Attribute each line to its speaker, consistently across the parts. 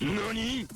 Speaker 1: 何？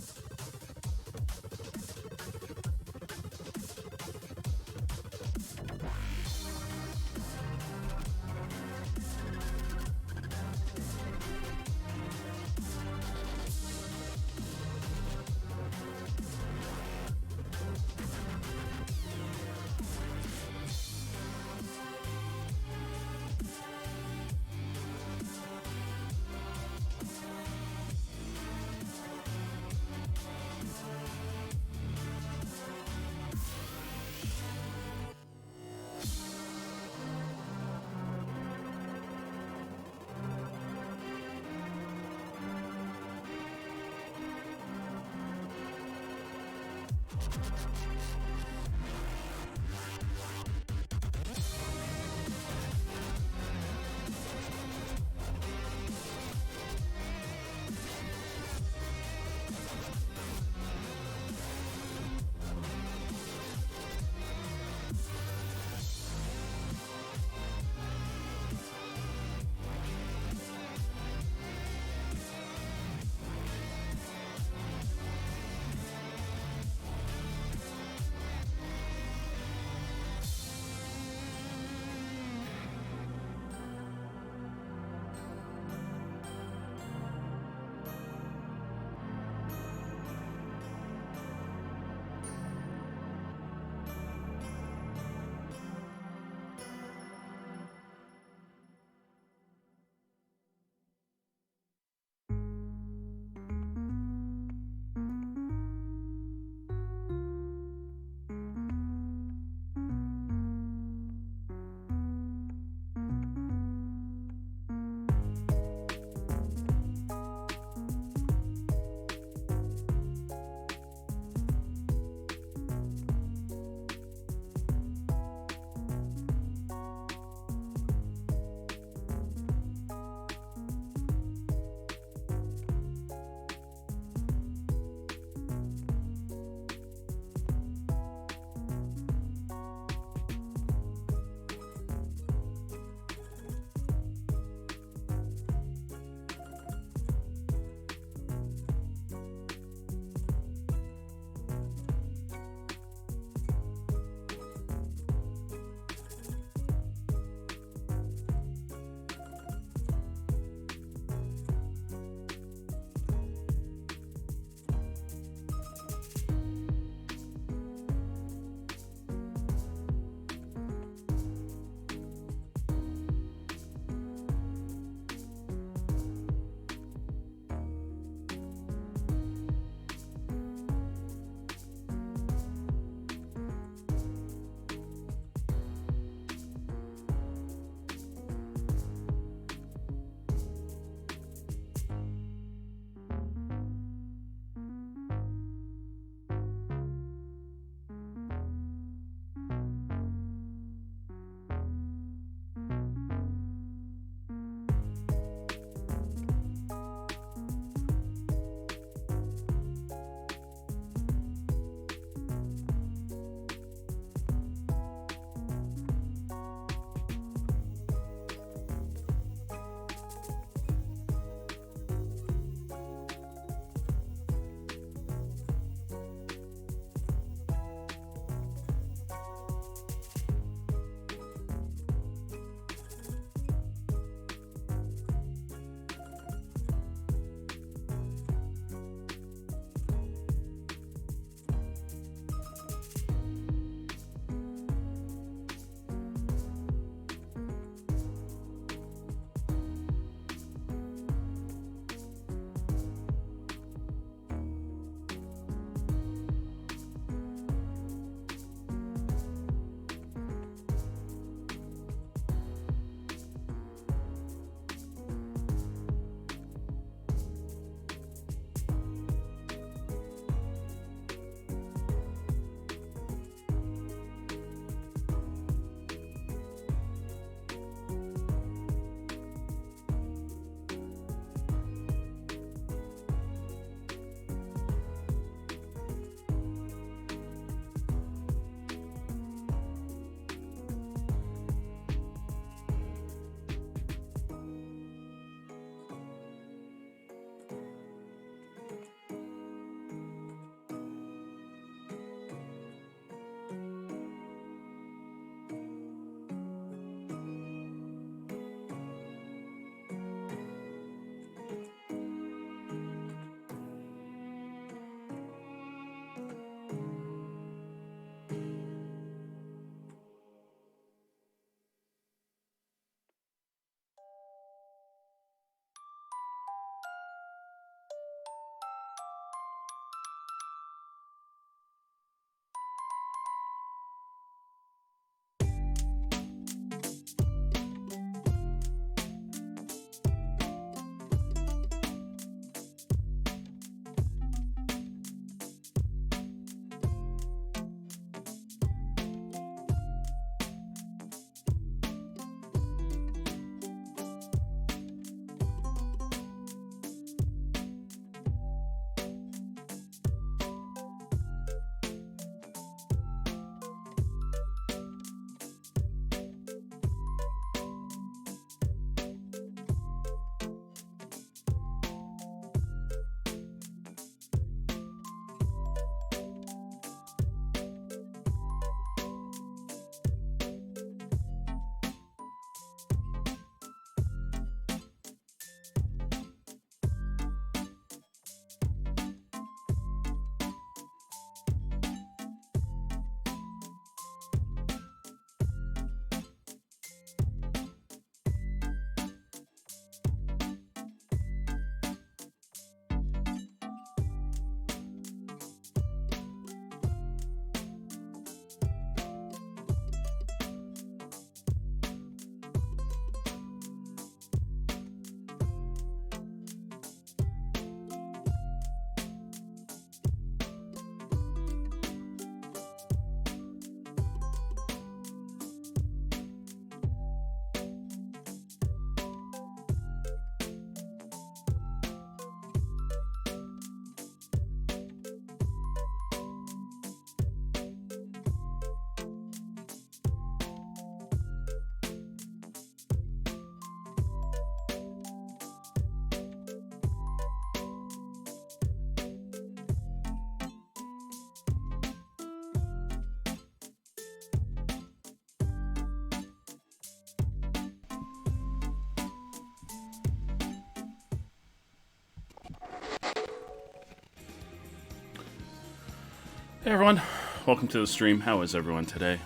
Speaker 1: Hey everyone, welcome to the stream. How is everyone today?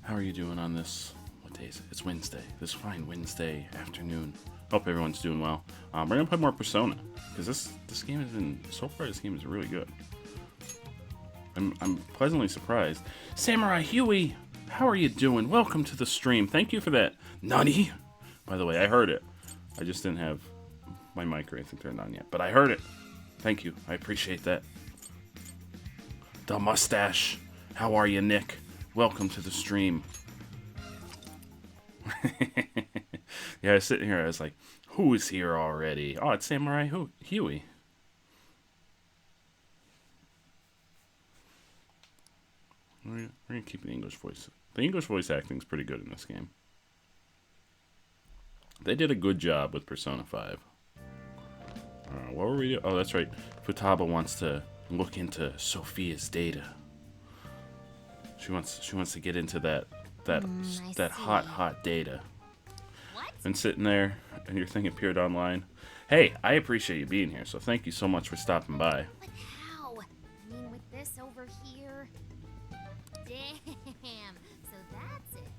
Speaker 1: How are you doing on this, what day is it? It's Wednesday, this fine Wednesday afternoon. Hope everyone's doing well. We're gonna play more Persona, because this game has been, so far this game is really good. I'm pleasantly surprised. Samurai Huey, how are you doing? Welcome to the stream. Thank you for that. Nani? By the way, I heard it. I just didn't have my mic or anything turned on yet, but I heard it. Thank you, I appreciate that. The mustache. How are you, Nick? Welcome to the stream. Yeah, I was sitting here, I was like, who is here already? Oh, it's Samurai Huey. We're gonna keep the English voice. The English voice acting is pretty good in this game. They did a good job with Persona 5. What were we doing? Oh, that's right. Futaba wants to look into Sophia's data. She wants to get into that hot data.
Speaker 2: What?
Speaker 1: Been sitting there, and your thing appeared online. Hey, I appreciate you being here, so thank you so much for stopping by.
Speaker 2: But how? I mean, with this over here. Damn. So that's it.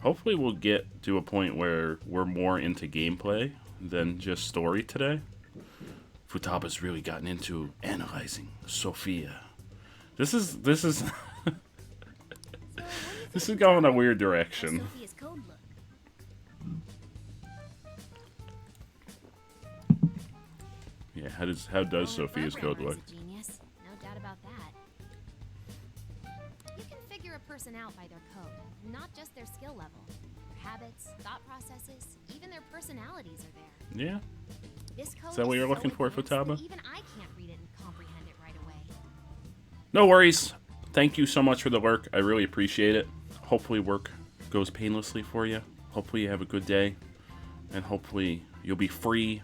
Speaker 1: Hopefully we'll get to a point where we're more into gameplay than just story today. Futaba's really gotten into analyzing Sophia. This is this is going a weird direction.
Speaker 2: Sophia's code look.
Speaker 1: Yeah, how does Sophia's code look?
Speaker 2: Genius. No doubt about that. You can figure a person out by their code, not just their skill level. Their habits, thought processes, even their personalities are there.
Speaker 1: Yeah.
Speaker 2: This code
Speaker 1: Is that what you're
Speaker 2: so
Speaker 1: looking for,
Speaker 2: advanced
Speaker 1: Futaba?
Speaker 2: that even I can't read it and comprehend it right away.
Speaker 1: No worries. Thank you so much for the work. I really appreciate it. Hopefully work goes painlessly for you. Hopefully you have a good day. And hopefully you'll be free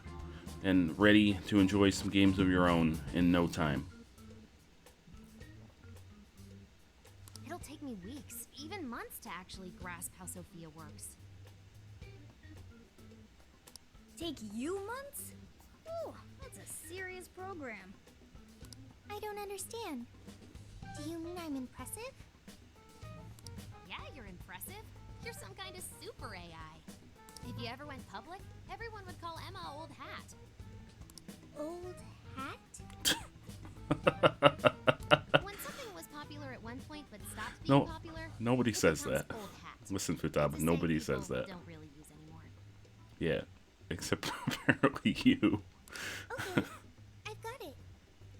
Speaker 1: and ready to enjoy some games of your own in no time.
Speaker 2: It'll take me weeks, even months to actually grasp how Sophia works.
Speaker 3: Take you months? Ooh, that's a serious program.
Speaker 4: I don't understand. Do you mean I'm impressive?
Speaker 2: Yeah, you're impressive. You're some kind of super AI. If you ever went public, everyone would call Emma Old Hat.
Speaker 4: Old hat?
Speaker 2: When something was popular at one point but stopped being popular,
Speaker 1: Nobody
Speaker 2: it
Speaker 1: says
Speaker 2: becomes
Speaker 1: that.
Speaker 2: Old hat.
Speaker 1: Listen,
Speaker 2: It's
Speaker 1: Futaba,
Speaker 2: a saying
Speaker 1: nobody
Speaker 2: people
Speaker 1: says that.
Speaker 2: Don't really use anymore.
Speaker 1: Yeah, except apparently you.
Speaker 4: Okay, I've got it.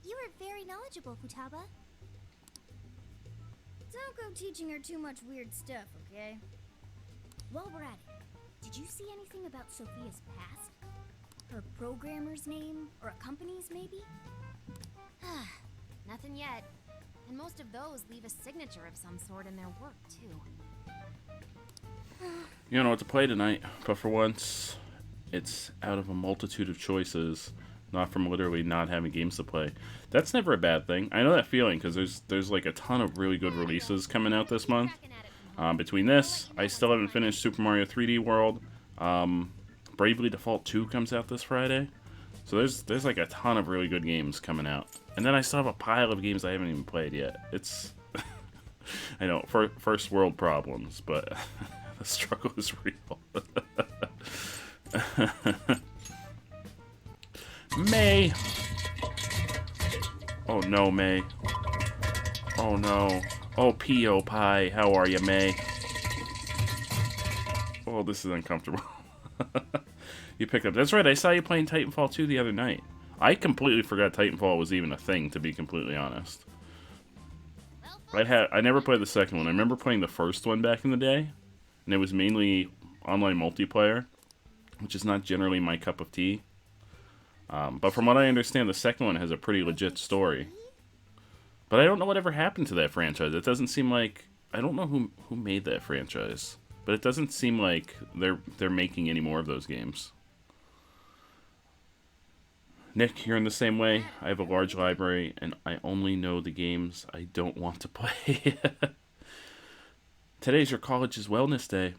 Speaker 4: You are very knowledgeable, Futaba.
Speaker 3: Don't go teaching her too much weird stuff, okay? While we're at it, did you see anything about Sophia's past? Her programmer's name, or a company's maybe?
Speaker 2: Nothing yet. And most of those leave a signature of some sort in their work, too.
Speaker 1: You don't know what to play tonight, but for once, it's out of a multitude of choices, not from literally not having games to play. That's never a bad thing. I know that feeling, because there's like a ton of really good releases coming out this month. Between this, I still haven't finished Super Mario 3D World. Bravely Default 2 comes out this Friday. So there's like a ton of really good games coming out. And then I still have a pile of games I haven't even played yet. It's... I know, first world problems, but the struggle is real. May! Oh no, May. Oh no. Oh, P.O. Pie, how are you, May? Oh, this is uncomfortable. You picked up... That's right, I saw you playing Titanfall 2 the other night. I completely forgot Titanfall was even a thing, to be completely honest. I never played the second one. I remember playing the first one back in the day, and it was mainly online multiplayer, which is not generally my cup of tea. But from what I understand, the second one has a pretty legit story. But I don't know whatever happened to that franchise. It doesn't seem like... I don't know who made that franchise. But it doesn't seem like they're making any more of those games. Nick, you're in the same way. I have a large library, and I only know the games I don't want to play. Today's your college's wellness day.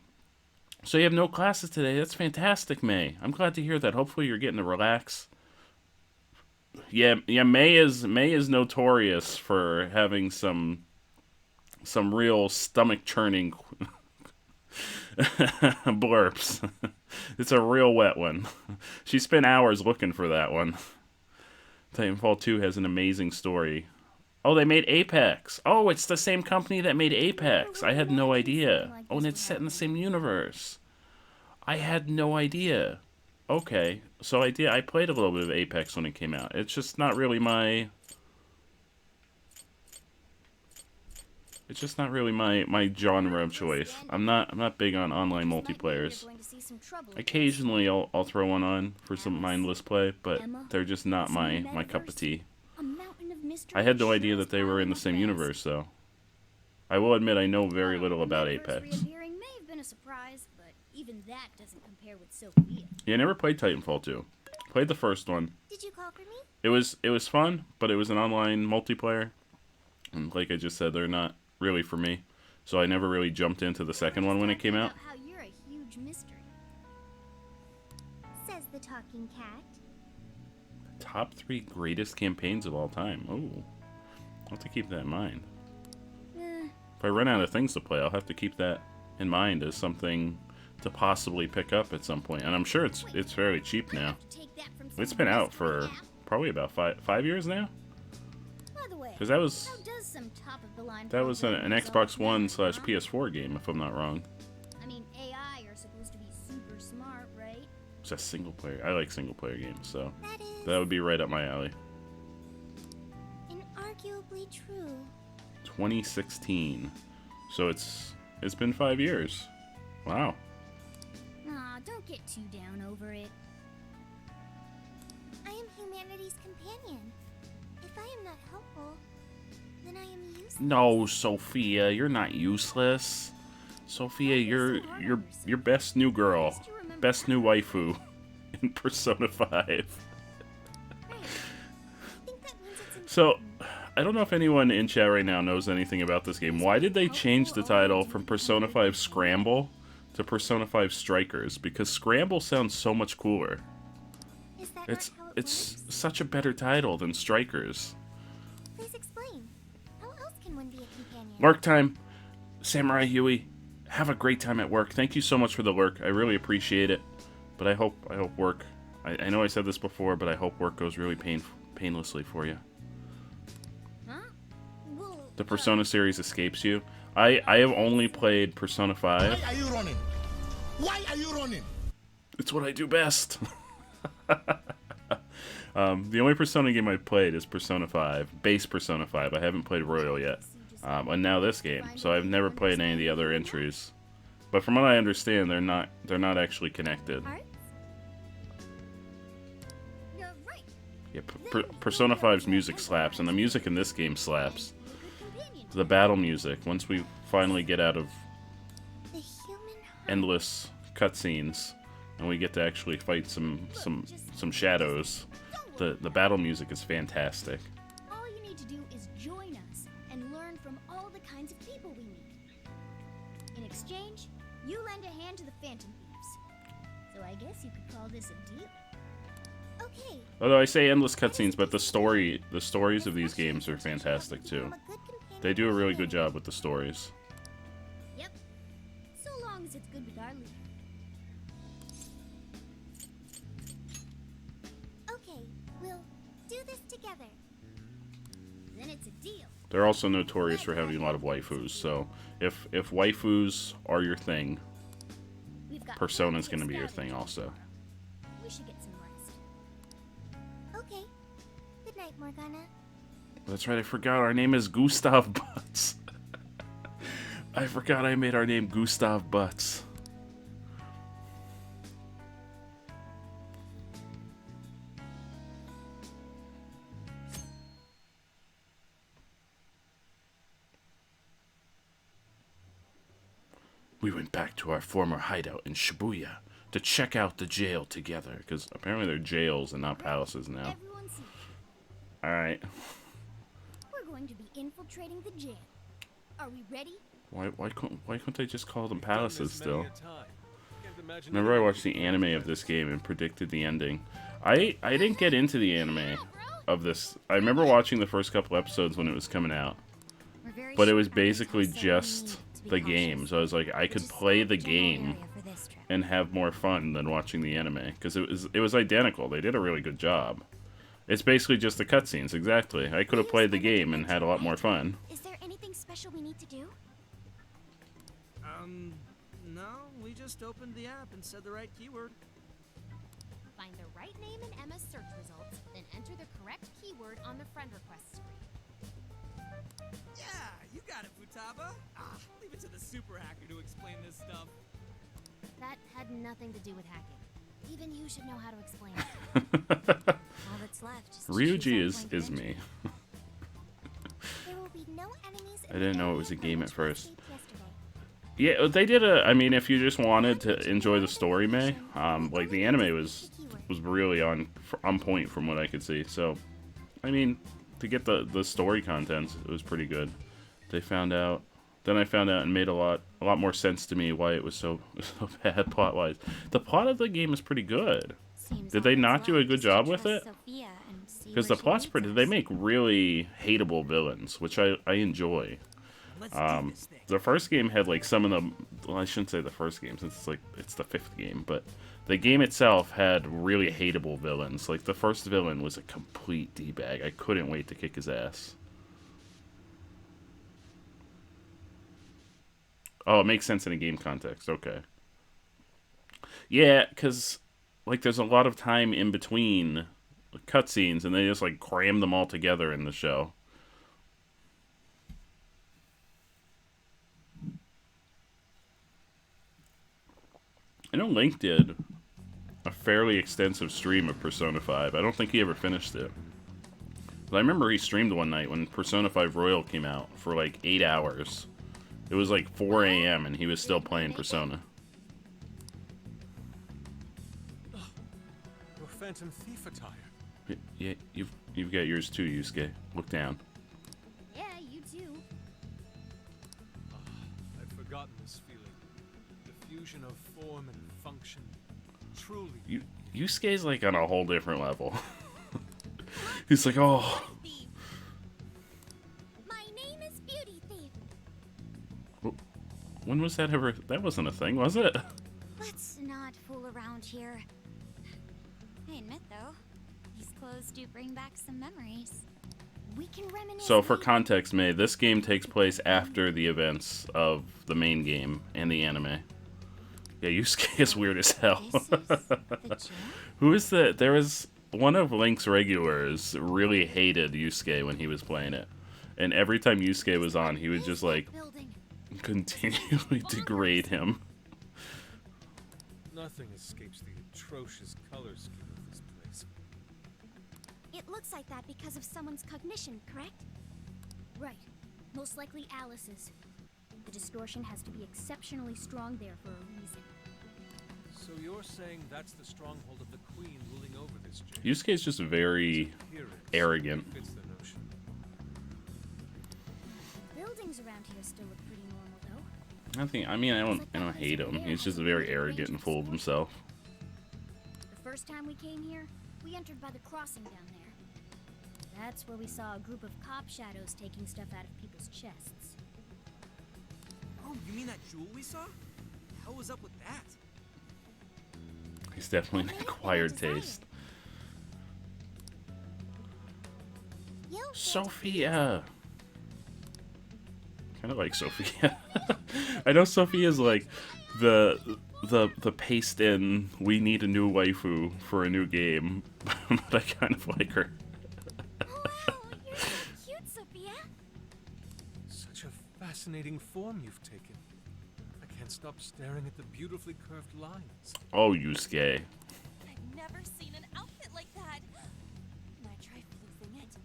Speaker 1: So you have no classes today. That's fantastic, May. I'm glad to hear that. Hopefully you're getting to relax Yeah. May is notorious for having some real stomach churning blurps. It's a real wet one. She spent hours looking for that one. Titanfall 2 has an amazing story. Oh, they made Apex. Oh, it's the same company that made Apex. I had no idea. Oh, and it's set in the same universe. I had no idea. Okay, so I played a little bit of Apex when it came out. It's just not really my... It's just not really my genre of choice. I'm not big on online multiplayers. Occasionally I'll throw one on for some mindless play, but they're just not my cup of tea. I had no idea that they were in the same universe, though. I will admit I know very little about Apex.
Speaker 3: May have been a surprise, but even that doesn't compare with Sophia.
Speaker 1: Yeah, I never played Titanfall 2. Played the first one.
Speaker 4: Did you call for me?
Speaker 1: It was fun, but it was an online multiplayer. And like I just said, they're not really for me. So I never really jumped into the second one when it came out.
Speaker 3: How you're a huge mystery.
Speaker 4: Says the talking cat.
Speaker 1: Top 3 greatest campaigns of all time. Oh, I'll have to keep that in mind. If I run out of things to play, I'll have to keep that in mind as something to possibly pick up at some point. And I'm sure it's fairly cheap now. It's been out for probably about five years now. Because that was an Xbox One / PS4 game, if I'm not wrong.
Speaker 3: I mean, AI are supposed to be super smart, right?
Speaker 1: It's a single player. I like single player games, so that would be right up my alley.
Speaker 4: Inarguably true.
Speaker 1: 2016. So it's been 5 years. Wow.
Speaker 3: Aw, don't get too down over it.
Speaker 4: I am humanity's companion. If I am not helpful, then I am useless.
Speaker 1: No, Sophia, you're not useless. Sophia, you're best new girl, best new waifu in Persona 5. So, I don't know if anyone in chat right now knows anything about this game. Why did they change the title from Persona 5 Scramble to Persona 5 Strikers? Because Scramble sounds so much cooler. It's such a better title than Strikers.
Speaker 4: Please explain. How else can one be a companion?
Speaker 1: Work time. Samurai Huey, have a great time at work. Thank you so much for the lurk. I really appreciate it. But I hope work... I know I said this before, but I hope work goes really painlessly for you. The Persona series escapes you. I have only played Persona 5.
Speaker 5: Why are you running? Why are you running?
Speaker 1: It's what I do best. The only Persona game I've played is Persona 5, base Persona 5. I haven't played Royal yet. And now this game. So I've never played any of the other entries. But from what I understand, they're not actually connected. Yeah, Persona 5's music slaps, and the music in this game slaps. The battle music, once we finally get out of endless cutscenes and we get to actually fight some shadows, the battle music is fantastic.
Speaker 3: All you need to do is join us and learn from all the kinds of people we meet. In exchange, you lend a hand to the Phantom Thieves. So I guess you could call this a deal.
Speaker 4: Okay.
Speaker 1: Although I say endless cutscenes, but the stories of these games are fantastic too. They do a really good job with the stories.
Speaker 3: Yep. So long as it's good with our leader.
Speaker 4: Okay, we'll do this together.
Speaker 3: Then it's a deal.
Speaker 1: They're also notorious for having a lot of waifus, so if waifus are your thing, Persona's gonna be your thing also.
Speaker 3: We should get some rest.
Speaker 4: Okay. Good night, Morgana.
Speaker 1: That's right, I forgot our name is Gustav Butts. I forgot I made our name Gustav Butts. We went back to our former hideout in Shibuya to check out the jail together, because apparently they're jails and not palaces now. Alright.
Speaker 3: We're going to be infiltrating the jail. Are we ready?
Speaker 1: Why couldn't they just call them palaces still? Remember I watched the anime of this game and predicted the ending. I didn't get into the anime of this. I remember watching the first couple episodes when it was coming out,
Speaker 2: We're very
Speaker 1: but it
Speaker 2: short
Speaker 1: was
Speaker 2: on
Speaker 1: basically
Speaker 2: intel, so we need
Speaker 1: just
Speaker 2: to be
Speaker 1: the
Speaker 2: cautious.
Speaker 1: game. So I was like, I could
Speaker 2: Just
Speaker 1: play
Speaker 2: scout
Speaker 1: the
Speaker 2: general
Speaker 1: game
Speaker 2: area for this trip.
Speaker 1: and have more fun than watching the anime, because it was identical. They did a really good job. It's basically just the cutscenes, exactly. I could have played the game and had a lot more fun.
Speaker 3: Is there anything special we need to do?
Speaker 6: No, we just opened the app and said the right keyword.
Speaker 2: Find the right name in Emma's search results, then enter the correct keyword on the friend request screen.
Speaker 6: Yeah, you got it, Futaba. Leave it to the super hacker to explain this stuff.
Speaker 2: That had nothing to do with hacking. Even you should know how to explain it. All that's left is to
Speaker 1: Ryuji
Speaker 2: choose
Speaker 1: is
Speaker 2: our point of
Speaker 1: me.
Speaker 4: There will be no enemies
Speaker 1: I didn't know it was a game at first.
Speaker 4: Yesterday.
Speaker 1: Yeah, they did a. I mean, if you just wanted to enjoy the story, May, like the anime was really on point from what I could see. So, I mean, to get the story content, it was pretty good. They found out. Then I found out and made a lot more sense to me why it was so bad plot wise. The plot of the game is pretty good.
Speaker 2: Seems
Speaker 1: Did
Speaker 2: all
Speaker 1: they
Speaker 2: that's
Speaker 1: not do a
Speaker 2: left
Speaker 1: good
Speaker 2: is to
Speaker 1: job with
Speaker 2: trust
Speaker 1: it?
Speaker 2: Sophia and see
Speaker 1: Because
Speaker 2: where
Speaker 1: the
Speaker 2: she
Speaker 1: plot's
Speaker 2: leads
Speaker 1: pretty.
Speaker 2: us.
Speaker 1: They make really hateable villains, which I enjoy.
Speaker 6: Let's do this thing.
Speaker 1: The first game had like some of the. Well, I shouldn't say the first game since it's the fifth game, but the game itself had really hateable villains. Like the first villain was a complete d-bag. I couldn't wait to kick his ass. Oh, it makes sense in a game context. Okay. Yeah, because like there's a lot of time in between cutscenes, and they just like cram them all together in the show. I know Link did a fairly extensive stream of Persona 5. I don't think he ever finished it. But I remember he streamed one night when Persona 5 Royal came out for like 8 hours. It was like 4 a.m. and he was still playing Persona.
Speaker 7: Your Phantom Thief attire.
Speaker 1: Yeah, you've got yours too, Yusuke. Look down.
Speaker 3: Yeah, you too.
Speaker 7: I've forgotten this feeling. The fusion of form and function. Truly.
Speaker 1: Yusuke's like on a whole different level. He's like, oh.
Speaker 3: My name is Beauty Thief.
Speaker 1: When was that ever? That wasn't a thing, was it?
Speaker 8: Let's not fool around here. I admit, though, these clothes do bring back some memories.
Speaker 3: We can reminisce.
Speaker 1: So for
Speaker 3: later.
Speaker 1: context, May, this game takes place after the events of the main game and the anime. Yeah, Yusuke is weird as hell.
Speaker 8: This is the gym?
Speaker 1: Who is the? There was one of Link's regulars really hated Yusuke when he was playing it, and every time Yusuke was on, he would just like
Speaker 2: Building.
Speaker 1: continually degrade him.
Speaker 7: Nothing escapes the atrocious color scheme of this place.
Speaker 3: It looks like that because of someone's cognition, correct? Right. Most likely Alice's. The distortion has to be exceptionally strong there for a reason.
Speaker 7: So you're saying that's the stronghold of the Queen ruling over this jail?
Speaker 1: Yusuke's just very
Speaker 7: Appearance
Speaker 1: arrogant.
Speaker 7: fits the notion.
Speaker 3: Buildings around here still look pretty normal, though.
Speaker 1: I don't hate him. He's just very arrogant and full of himself.
Speaker 3: The first time we came here, we entered by the crossing down there. That's where we saw a group of cop shadows taking stuff out of people's chests.
Speaker 6: Oh, you mean that jewel we saw? What was up with that?
Speaker 1: He's definitely an acquired taste. Sophia. Kind of like Sophia. I know Sophia's like the paste in. We need a new waifu for a new game, but I kind of like her.
Speaker 3: Wow, you're so cute, Sophia.
Speaker 7: Such a fascinating form you've taken. I can't stop staring at the beautifully curved lines.
Speaker 1: Oh, Yusuke.
Speaker 8: I've never seen an outfit like that. Can I try floofing it?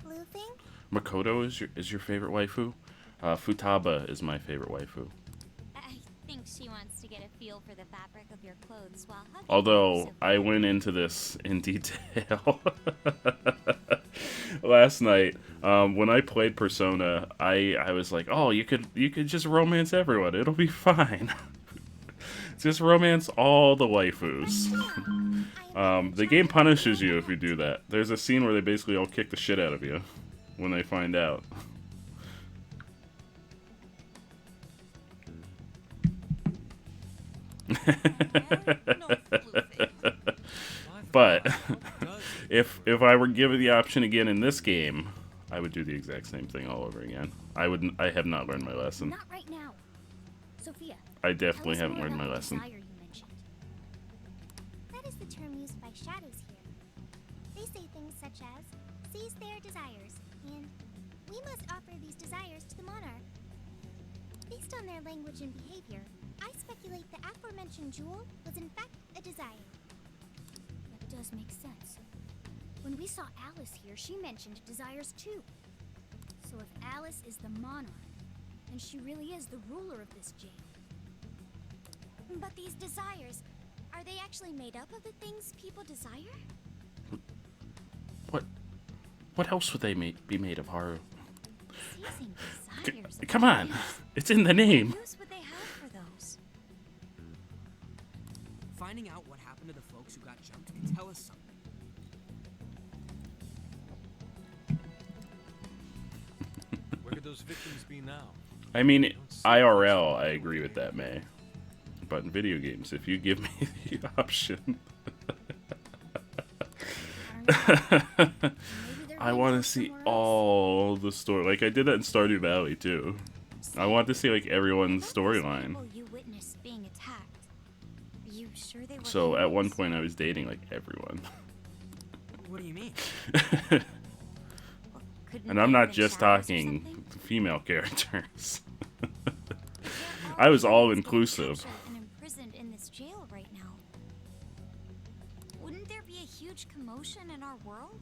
Speaker 4: Floofing?
Speaker 1: Makoto is your favorite waifu? Futaba is my favorite waifu.
Speaker 8: I think she wants to get a feel for the fabric of your clothes while hugging
Speaker 1: Although
Speaker 8: you,
Speaker 1: I went into this in detail last night when I played Persona, I was like, oh, you could just romance everyone. It'll be fine. Just romance all the waifus. The game punishes you if you do that. There's a scene where they basically all kick the shit out of you when they find out. But if I were given the option again in this game, I would do the exact same thing all over again. I have not learned my lesson.
Speaker 3: Not right now. Sophia.
Speaker 1: I definitely haven't learned my lesson.
Speaker 4: That is the term used by shadows here. They say things such as, seize their desires, and we must offer these desires to the monarch. Based on their language and behavior, I speculate the aforementioned jewel was in fact a desire.
Speaker 3: That does make sense. When we saw Alice here, she mentioned desires too. So if Alice is the monarch, then she really is the ruler of this jail.
Speaker 8: But these desires, are they actually made up of the things people desire?
Speaker 1: What else would they be made of, Haru?
Speaker 8: Seizing desires.
Speaker 1: Come on, it's in the name.
Speaker 8: What use would they have for those?
Speaker 6: Finding out what happened to the folks who got jumped can tell us something.
Speaker 7: Where could those victims be now?
Speaker 1: I mean, IRL, I agree with that, May. But in video games, if you give me the option, I want to see all the story. Like I did that in Stardew Valley too. I want to see like everyone's storyline.
Speaker 8: You witnessed being attacked. Are you sure they were
Speaker 1: So at one point, I was dating like everyone.
Speaker 6: What do you mean?
Speaker 1: And I'm not just talking female characters. I was all inclusive.
Speaker 8: And imprisoned in this jail right now. Wouldn't there be a huge commotion in our world?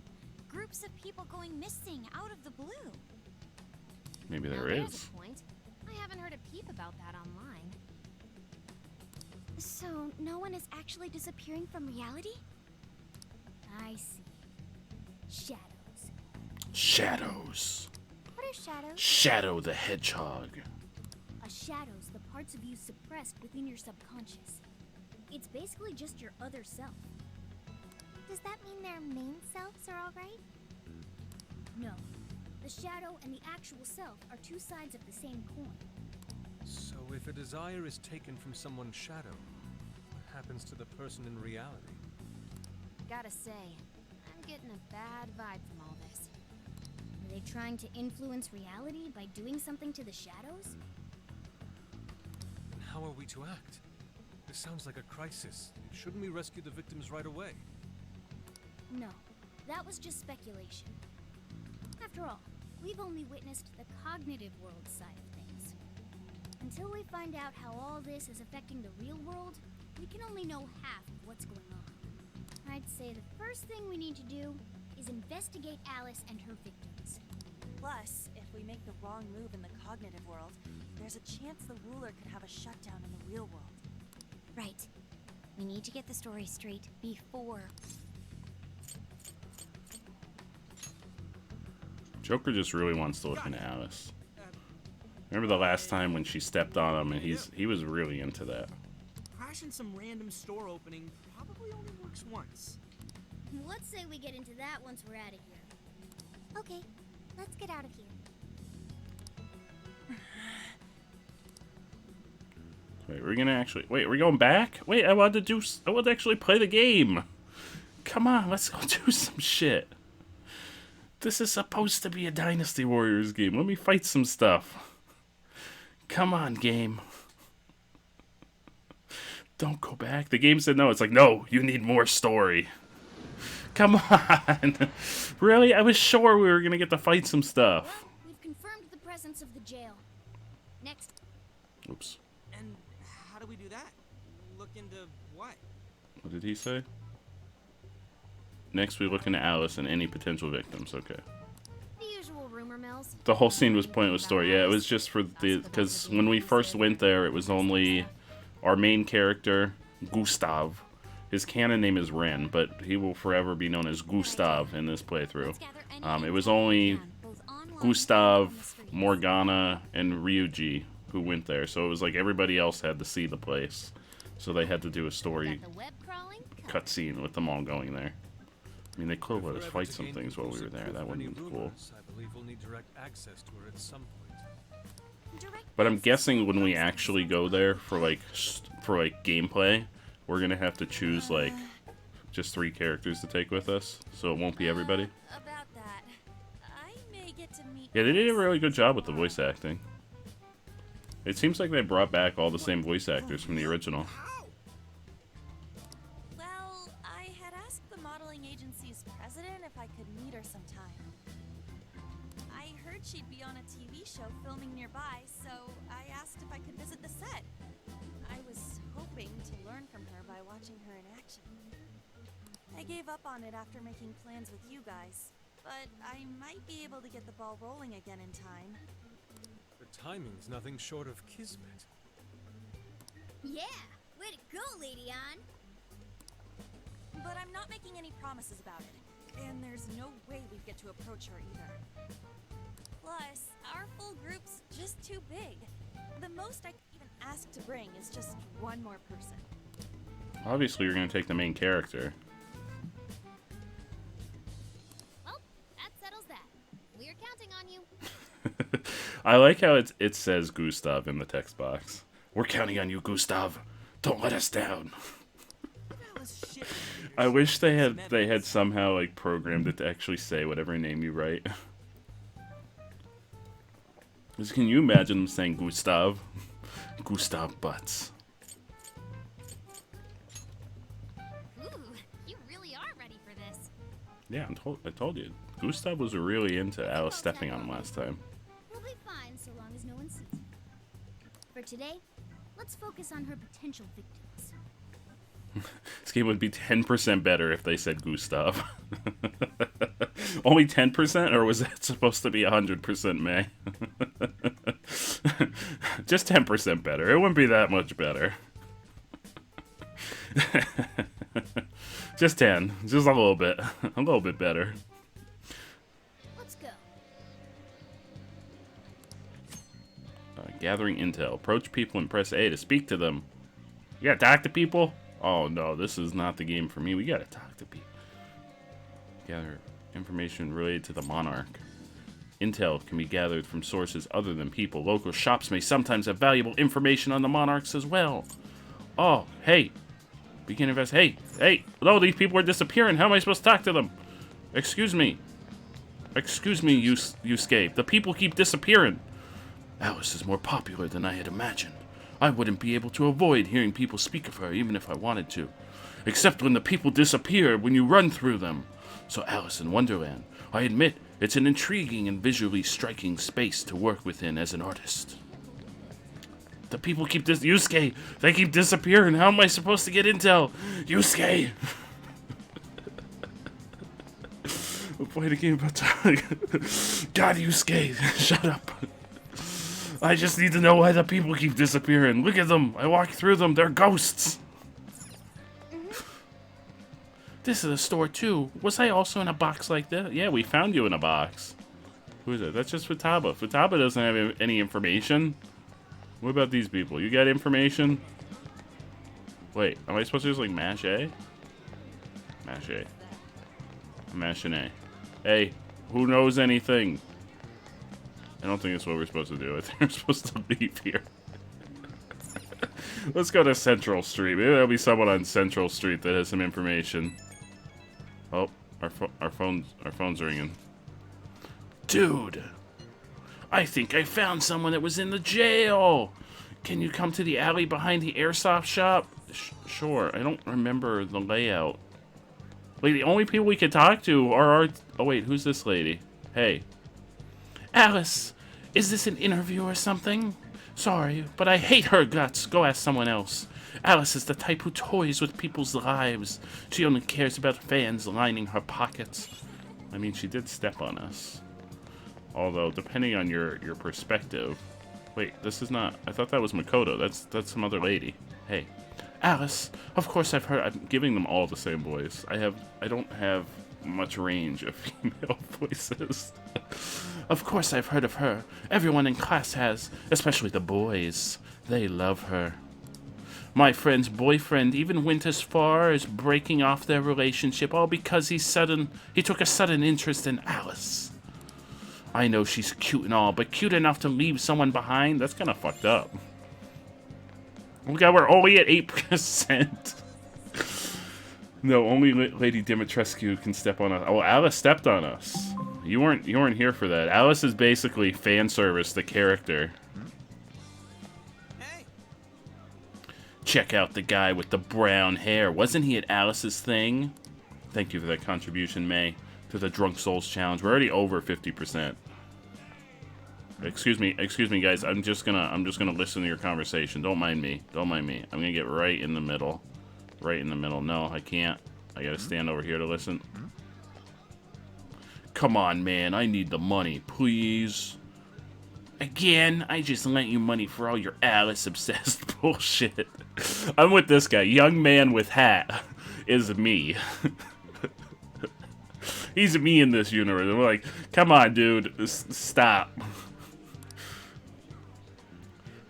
Speaker 8: Groups of people going missing out of the blue.
Speaker 1: Maybe there
Speaker 2: There's
Speaker 1: is.
Speaker 2: a point. I haven't heard a peep about that online.
Speaker 3: So no one is actually disappearing from reality? I see. Shadows.
Speaker 1: Shadows.
Speaker 4: What are shadows?
Speaker 1: Shadow the Hedgehog.
Speaker 3: A shadow's the parts of you suppressed within your subconscious. It's basically just your other self.
Speaker 4: Does that mean their main selves are alright?
Speaker 3: No. The shadow and the actual self are two sides of the same coin.
Speaker 7: So if a desire is taken from someone's shadow, what happens to the person in reality?
Speaker 2: Gotta say, I'm getting a bad vibe from all this.
Speaker 3: Are they trying to influence reality by doing something to the shadows?
Speaker 7: Then how are we to act? This sounds like a crisis. Shouldn't we rescue the victims right away?
Speaker 3: No. That was just speculation. After all, we've only witnessed the cognitive world side of things. Until we find out how all this is affecting the real world, we can only know half of what's going on. I'd say the first thing we need to do is investigate Alice and her victims.
Speaker 9: Plus, if we make the wrong move in the cognitive world, there's a chance the ruler could have a shutdown in the real world.
Speaker 8: Right. We need to get the story straight before.
Speaker 1: Joker just really wants to look into Alice. Remember the last time when she stepped on him, and he was really into that.
Speaker 6: Crashing some random store opening probably only works once.
Speaker 3: Let's say we get into that once we're out of here.
Speaker 4: Okay, let's get out of here.
Speaker 1: Wait, we're gonna actually... Wait, we're going back? Wait, I wanted to actually play the game. Come on, let's go do some shit. This is supposed to be a Dynasty Warriors game. Let me fight some stuff. Come on, game. Don't go back. The game said no. It's like, no, you need more story. Come on. Really? I was sure we were going to get to fight some stuff.
Speaker 3: Well, we've confirmed the presence of the jail. Next.
Speaker 1: Oops.
Speaker 6: And how do we do that? Look into what?
Speaker 1: What did he say? Next, we look into Alice and any potential victims. Okay.
Speaker 2: The usual rumor mills.
Speaker 1: The whole scene was pointless story. Yeah, it was just for the... Because when we first went there, it was only our main character, Gustav. His canon name is Ren, but he will forever be known as Gustav in this playthrough. It was only Gustav, Morgana, and Ryuji who went there. So it was like everybody else had to see the place. So they had to do a story
Speaker 2: Got the web crawling?
Speaker 1: cutscene with them all going there. I mean, they could have let us
Speaker 7: If we're ever
Speaker 1: fight
Speaker 7: to
Speaker 1: some
Speaker 7: gain
Speaker 1: things while we were
Speaker 7: conclusive
Speaker 1: there.
Speaker 7: proof
Speaker 1: That
Speaker 7: of
Speaker 1: would
Speaker 7: any
Speaker 1: have been cool.
Speaker 7: rumors, I believe we'll need direct access to her at some point.
Speaker 1: But I'm guessing when we actually go there for like gameplay, we're gonna have to choose like just 3 characters to take with us, so it won't be everybody.
Speaker 9: About that, I may get to meet.
Speaker 1: Yeah, they did a really good job with the voice acting. It seems like they brought back all the same voice actors from the original.
Speaker 9: Well, I had asked the modeling agency's president if I could meet her sometime. I heard she'd be on a TV show filming nearby, so I asked if I could visit the set. I was hoping to learn from her by watching her in action. I gave up on it after making plans with you guys, but I might be able to get the ball rolling again in time.
Speaker 7: The timing's nothing short of kismet.
Speaker 3: Yeah, way to go, Lady Ann.
Speaker 9: But I'm not making any promises about it, and there's no way we'd get to approach her either. Plus, our full group's just too big. The most I could even ask to bring is just one more person.
Speaker 1: Obviously, you're gonna take the main character.
Speaker 2: Well, that settles that. We're counting on you.
Speaker 1: I like how it says Gustav in the text box. We're counting on you, Gustav. Don't let us down. I wish they had somehow like programmed it to actually say whatever name you write. Because can you imagine them saying Gustav? Gustav Butts.
Speaker 2: Ooh, you really are ready for this.
Speaker 1: Yeah, I told you. Gustav was really into Alice stepping on him last time.
Speaker 3: We'll be fine so long as no one sees it. For today, let's focus on her potential victims.
Speaker 1: This game would be 10% better if they said Gustav. Only 10%, or was that supposed to be 100% May? Just 10% better. It wouldn't be that much better. Just 10. Just a little bit. A little bit better.
Speaker 3: Let's go.
Speaker 1: Gathering intel. Approach people and press A to speak to them. You gotta talk to people? Oh no, this is not the game for me. We gotta talk to people. Gather information related to the monarch. Intel can be gathered from sources other than people. Local shops may sometimes have valuable information on the monarchs as well. Oh, hey. Begin invest. Hey, hello, these people are disappearing. How am I supposed to talk to them? Excuse me, Yusuke. The people keep disappearing. Alice is more popular than I had imagined. I wouldn't be able to avoid hearing people speak of her even if I wanted to. Except when the people disappear when you run through them. So Alice in Wonderland, I admit, it's an intriguing and visually striking space to work within as an artist. The people keep Yusuke, they keep disappearing. How am I supposed to get intel? Yusuke! We're playing a game about time. God, Yusuke, shut up. I just need to know why the people keep disappearing. Look at them. I walk through them. They're ghosts. This is a store, too. Was I also in a box like that? Yeah, we found you in a box. Who is it? That's just Futaba. Futaba doesn't have any information. What about these people? You got information? Wait, am I supposed to just, like, mash A? Mash A. Mash an A. Hey, who knows anything? I don't think that's what we're supposed to do. I think we're supposed to leave here. Let's go to Central Street. Maybe there'll be someone on Central Street that has some information. Oh, our phone's ringing. Dude, I think I found someone that was in the jail. Can you come to the alley behind the airsoft shop? Sure. I don't remember the layout. Like, the only people we can talk to are our... Oh, wait, who's this lady? Hey. Alice, is this an interview or something? Sorry, but I hate her guts. Go ask someone else. Alice is the type who toys with people's lives. She only cares about fans lining her pockets. I mean, she did step on us. Although, depending on your perspective... Wait, this is not... I thought that was Makoto. That's some other lady. Hey. Alice, of course I've heard... I'm giving them all the same voice. I don't have much range of female voices. Of course I've heard of her. Everyone in class has, especially the boys. They love her. My friend's boyfriend even went as far as breaking off their relationship, all because he took a sudden interest in Alice. I know she's cute and all, but cute enough to leave someone behind? That's kind of fucked up. Oh my god, we're only at 8%. No, only Lady Dimitrescu can step on us. Oh, Alice stepped on us. You weren't here for that. Alice is basically fan service, the character.
Speaker 6: Hey.
Speaker 1: Check out the guy with the brown hair. Wasn't he at Alice's thing? Thank you for that contribution, May, to the Drunk Souls Challenge. We're already over 50%. Excuse me, guys. I'm just gonna listen to your conversation. Don't mind me. I'm gonna get right in the middle. No, I can't. I gotta stand over here to listen. Come on, man. I need the money, please. Again, I just lent you money for all your Alice-obsessed bullshit. I'm with this guy. Young man with hat is me. He's me in this universe. I'm like, come on, dude. Stop.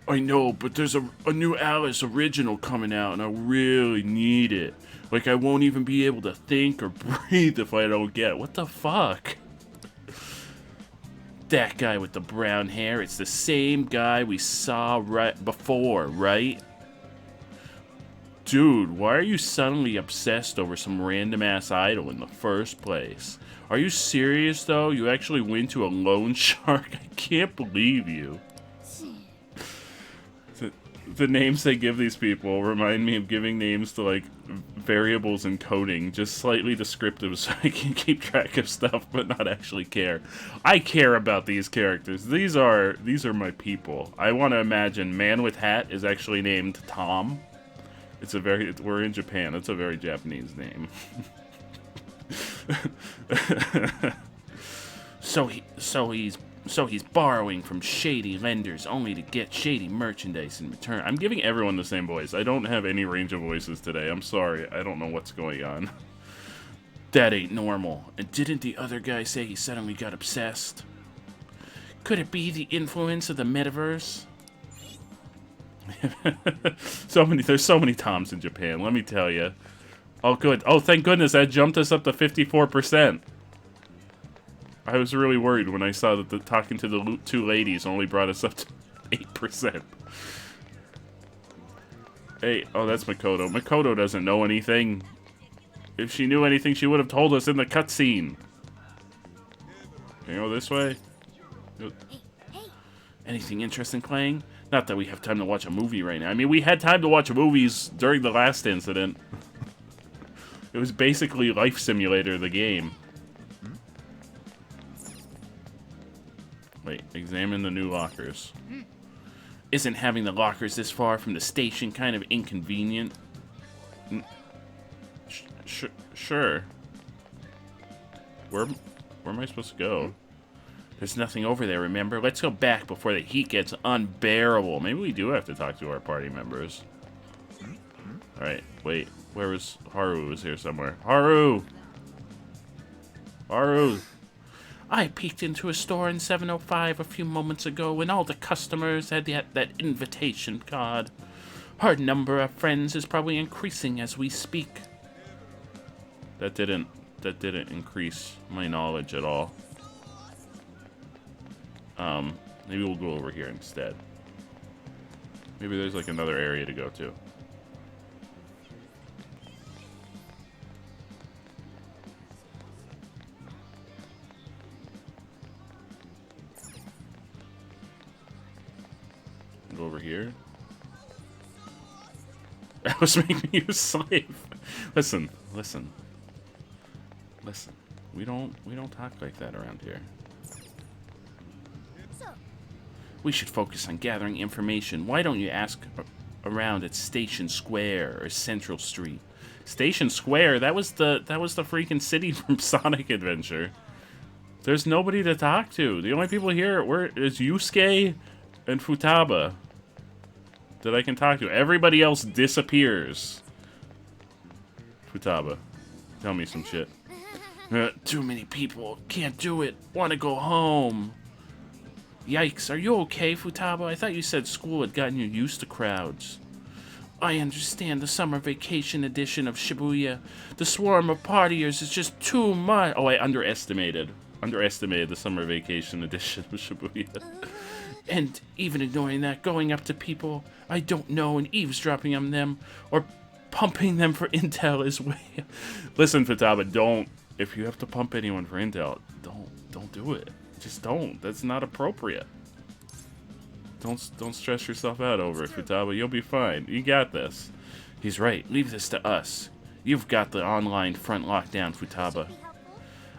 Speaker 1: I know, but there's a new Alice original coming out, and I really need it. Like, I won't even be able to think or breathe if I don't get it. What the fuck? That guy with the brown hair, it's the same guy we saw right before, right? Dude, why are you suddenly obsessed over some random-ass idol in the first place? Are you serious, though? You actually went to a loan shark? I can't believe you. The names they give these people remind me of giving names to, like, variables in coding, just slightly descriptive so I can keep track of stuff but not actually care. I care about these characters. These are my people. I want to imagine Man with Hat is actually named Tom. We're in Japan. It's a very Japanese name. So he's borrowing from shady lenders only to get shady merchandise in return. I'm giving everyone the same voice. I don't have any range of voices today. I'm sorry. I don't know what's going on. That ain't normal. And didn't the other guy say he suddenly got obsessed? Could it be the influence of the metaverse? There's so many Toms in Japan, let me tell you. Oh, good. Oh, thank goodness, that jumped us up to 54%. I was really worried when I saw that talking to the two ladies only brought us up to 8%. Hey, oh, that's Makoto. Makoto doesn't know anything. If she knew anything, she would have told us in the cutscene. Can you go this way? Anything interesting playing? Not that we have time to watch a movie right now. I mean, we had time to watch movies during the last incident. It was basically Life Simulator, the game. Wait, examine the new lockers. Isn't having the lockers this far from the station kind of inconvenient? Sure. Where am I supposed to go? There's nothing over there, remember? Let's go back before the heat gets unbearable. Maybe we do have to talk to our party members. Alright, wait. Where was... Haru was here somewhere. Haru! Haru! I peeked into a store in 705 a few moments ago and all the customers had that invitation card. Our number of friends is probably increasing as we speak. That didn't increase my knowledge at all. Maybe we'll go over here instead. Maybe there's like another area to go to. Go over here. That was making you a slave. Listen. We don't talk like that around here. We should focus on gathering information. Why don't you ask around at Station Square or Central Street? Station Square? That was the freaking city from Sonic Adventure. There's nobody to talk to. The only people here is Yusuke and Futaba that I can talk to. Everybody else disappears. Futaba, tell me some shit. Too many people. Can't do it. Want to go home. Yikes, are you okay, Futaba? I thought you said school had gotten you used to crowds. I understand the summer vacation edition of Shibuya. The swarm of partiers is just too much. Oh, I underestimated the summer vacation edition of Shibuya. And even ignoring that, going up to people I don't know and eavesdropping on them or pumping them for intel is way. Listen, Futaba, don't. If you have to pump anyone for intel, don't do it. Just don't. That's not appropriate. Don't stress yourself out over it, Futaba. You'll be fine. You got this. He's right. Leave this to us. You've got the online front lockdown, Futaba.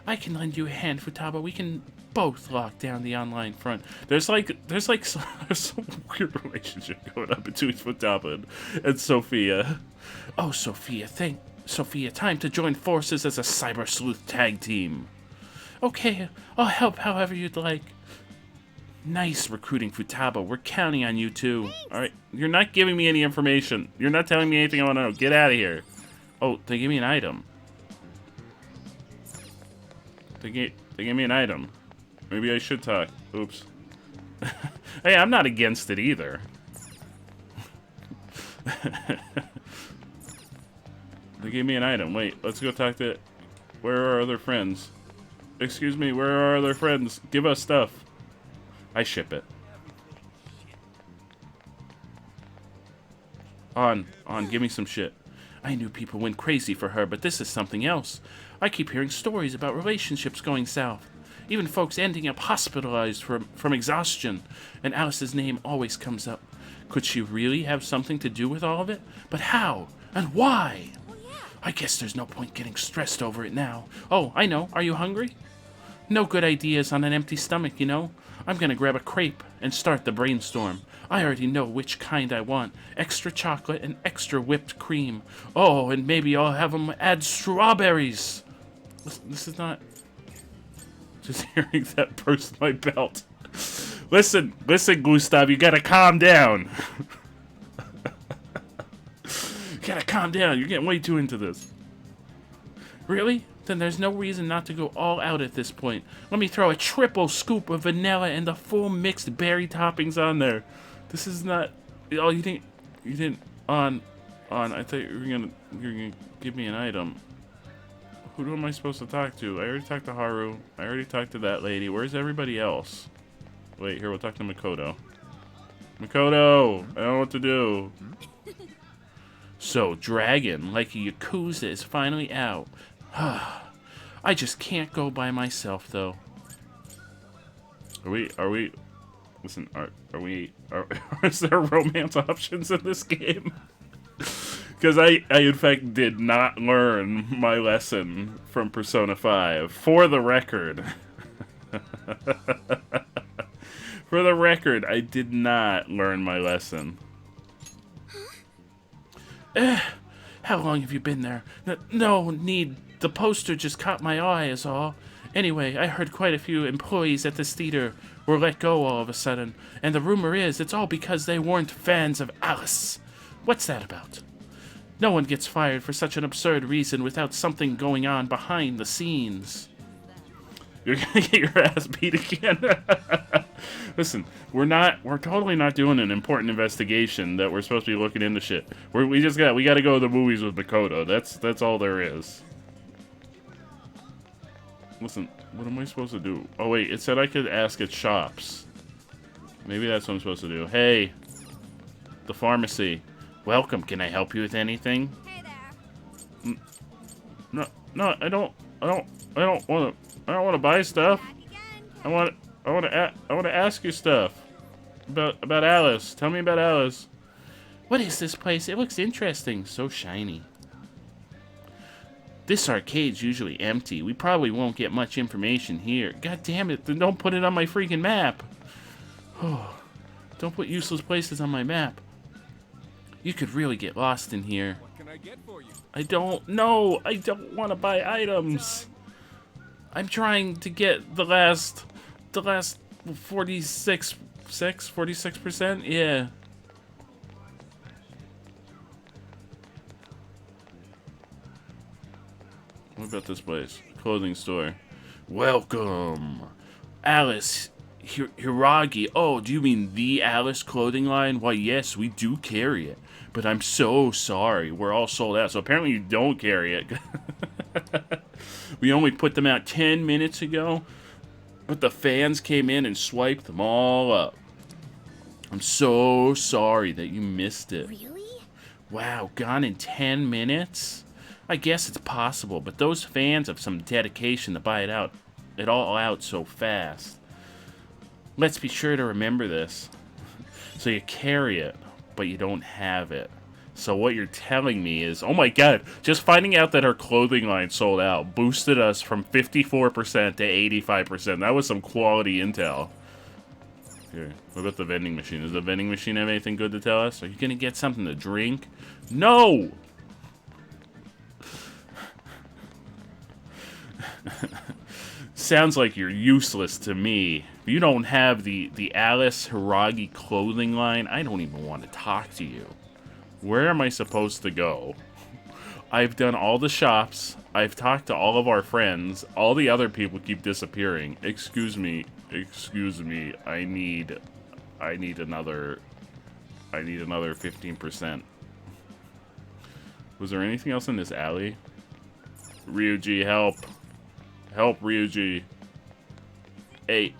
Speaker 1: I can lend you a hand, Futaba. We can both lock down the online front. There's some weird relationship going on between Futaba and Sophia. Oh, Sophia, Sophia, time to join forces as a cyber sleuth tag team. Okay, I'll help however you'd like. Nice recruiting, Futaba. We're counting on you, too. Alright, you're not giving me any information. You're not telling me anything I want to know. Get out of here. Oh, they gave me an item. They gave me an item. Maybe I should talk. Oops. Hey, I'm not against it either. They gave me an item. Wait, let's go talk to... Where are our other friends? Excuse me, where are our other friends? Give us stuff. I ship it. On, give me some shit. I knew people went crazy for her, but this is something else. I keep hearing stories about relationships going south. Even folks ending up hospitalized from exhaustion. And Alice's name always comes up. Could she really have something to do with all of it? But how? And why? I guess there's no point getting stressed over it now. Oh, I know. Are you hungry? No good ideas on an empty stomach, you know? I'm gonna grab a crepe and start the brainstorm. I already know which kind I want. Extra chocolate and extra whipped cream. Oh, and maybe I'll have them add strawberries. This is not... Just hearing that burst my belt. Listen, Gustav, you gotta calm down. You gotta calm down. You're getting way too into this. Really? Then there's no reason not to go all out at this point. Let me throw a triple scoop of vanilla and the full mixed berry toppings on there. This is not... Oh, you didn't... I thought you were gonna give me an item. Who am I supposed to talk to? I already talked to Haru. I already talked to that lady. Where's everybody else? Wait, here, we'll talk to Makoto. Makoto! I don't know what to do. So, Dragon, like a Yakuza, is finally out. I just can't go by myself, though. Are we... Listen, is there romance options in this game? Because I, in fact, did not learn my lesson from Persona 5. For the record. For the record, I did not learn my lesson. How long have you been there? No need. The poster just caught my eye is all. Anyway, I heard quite a few employees at this theater were let go all of a sudden. And the rumor is it's all because they weren't fans of Alice. What's that about? No one gets fired for such an absurd reason without something going on behind the scenes. You're gonna get your ass beat again. Listen, we're totally not doing an important investigation that we're supposed to be looking into shit. We gotta go to the movies with Makoto. That's all there is. Listen, what am I supposed to do? Oh wait, it said I could ask at shops. Maybe that's what I'm supposed to do. Hey, the pharmacy. Welcome. Can I help you with anything?
Speaker 8: Hey there.
Speaker 1: No, I don't want to buy stuff. I want to ask you stuff about Alice. Tell me about Alice. What is this place? It looks interesting. So shiny. This arcade's usually empty. We probably won't get much information here. God damn it! Then don't put it on my freaking map. Oh, don't put useless places on my map. You could really get lost in here.
Speaker 7: What can I get for you?
Speaker 1: I don't know. I don't want to buy items. I'm trying to get the last 46%. Yeah. What about this place? Clothing store. Welcome. Alice, Hiragi. Oh, do you mean the Alice clothing line? Why, yes, we do carry it. But I'm so sorry. We're all sold out. So apparently you don't carry it. We only put them out 10 minutes ago. But the fans came in and swiped them all up. I'm so sorry that you missed it.
Speaker 3: Really?
Speaker 1: Wow, gone in 10 minutes? I guess it's possible, but those fans have some dedication to buy it all out so fast. Let's be sure to remember this. So you carry it, but you don't have it. So what you're telling me is, oh my god, just finding out that her clothing line sold out boosted us from 54% to 85%. That was some quality intel. Here, what about the vending machine? Does the vending machine have anything good to tell us? Are you gonna get something to drink? No! Sounds like you're useless to me. If you don't have the Alice Hiragi clothing line, I don't even want to talk to you. Where am I supposed to go? I've done all the shops. I've talked to all of our friends. All the other people keep disappearing. Excuse me. I need another 15%. Was there anything else in this alley? Ryuji, help. Help, Ryuji. Hey.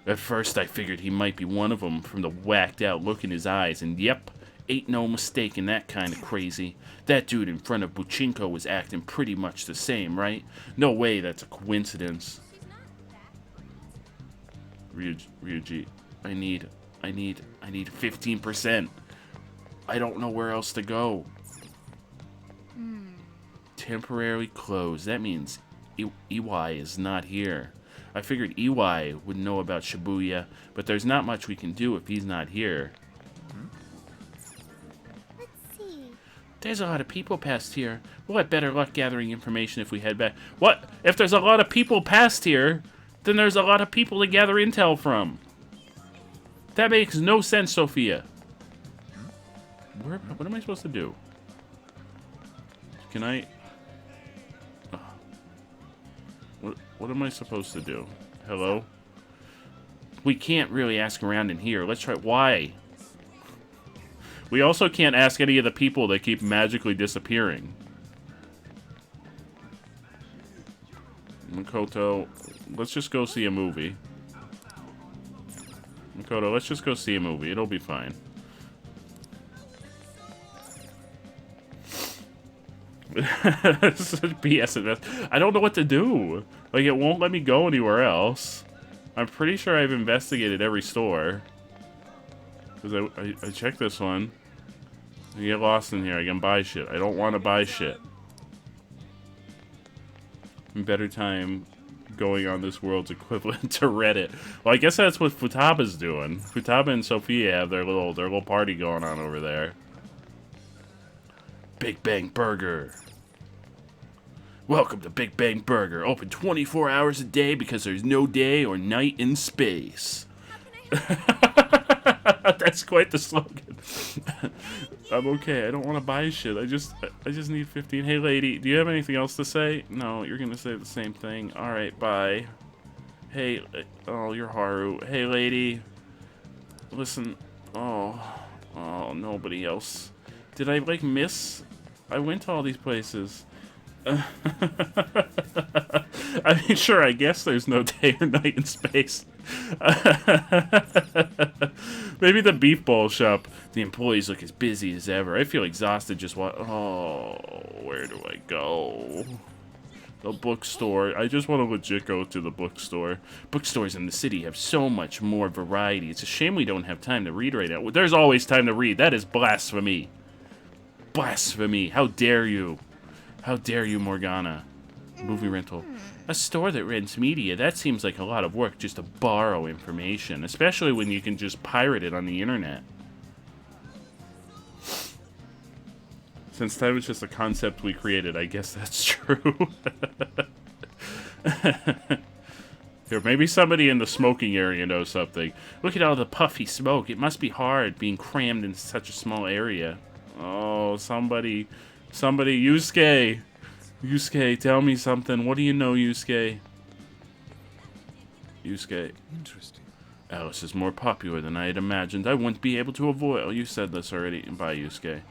Speaker 1: At first I figured he might be one of them from the whacked out look in his eyes, and yep, ain't no mistaking that kind of crazy. That dude in front of Buchinko was acting pretty much the same, right? No way that's a coincidence. Ryuji, I need 15%. I don't know where else to go. Temporarily closed. That means Iwai is not here. I figured Iwai would know about Shibuya, but there's not much we can do if he's not here.
Speaker 4: Let's see.
Speaker 1: There's a lot of people past here. We'll have better luck gathering information if we head back. What? If there's a lot of people past here, then there's a lot of people to gather intel from. That makes no sense, Sophia. What am I supposed to do? Can I... What am I supposed to do? Hello? We can't really ask around in here. Let's try... Why? We also can't ask any of the people that keep magically disappearing. Makoto, let's just go see a movie. Makoto, let's just go see a movie. It'll be fine. This is BS. I don't know what to do. Like, it won't let me go anywhere else. I'm pretty sure I've investigated every store. Because I checked this one. I get lost in here. I can buy shit. I don't want to buy shit. Better time going on this world's equivalent to Reddit. Well, I guess that's what Futaba's doing. Futaba and Sophia have their little party going on over there. Big Bang Burger. Welcome to Big Bang Burger. Open 24 hours a day because there's no day or night in space. That's quite the slogan. I'm okay. I don't want to buy shit. I just need 15. Hey, lady, do you have anything else to say? No, you're going to say the same thing. All right, bye. Hey, oh, you're Haru. Hey, lady. Listen. Oh, nobody else. Did I, like, miss? I went to all these places. I mean, sure, I guess there's no day or night in space. Maybe the beef bowl shop. The employees look as busy as ever. I feel exhausted just oh, where do I go? The bookstore. I just want to legit go to the bookstore. Bookstores in the city have so much more variety. It's a shame we don't have time to read right now. There's always time to read. That is blasphemy. Blasphemy. How dare you? How dare you, Morgana? Movie rental. A store that rents media. That seems like a lot of work just to borrow information, especially when you can just pirate it on the internet. Since time is just a concept we created, I guess that's true. Here, maybe somebody in the smoking area knows something. Look at all the puffy smoke. It must be hard being crammed in such a small area. Oh, somebody, Yusuke! Yusuke, tell me something. What do you know, Yusuke? Yusuke.
Speaker 7: Interesting.
Speaker 1: Alice is more popular than I had imagined. I wouldn't be able to avoid... Oh, you said this already. Bye, Yusuke.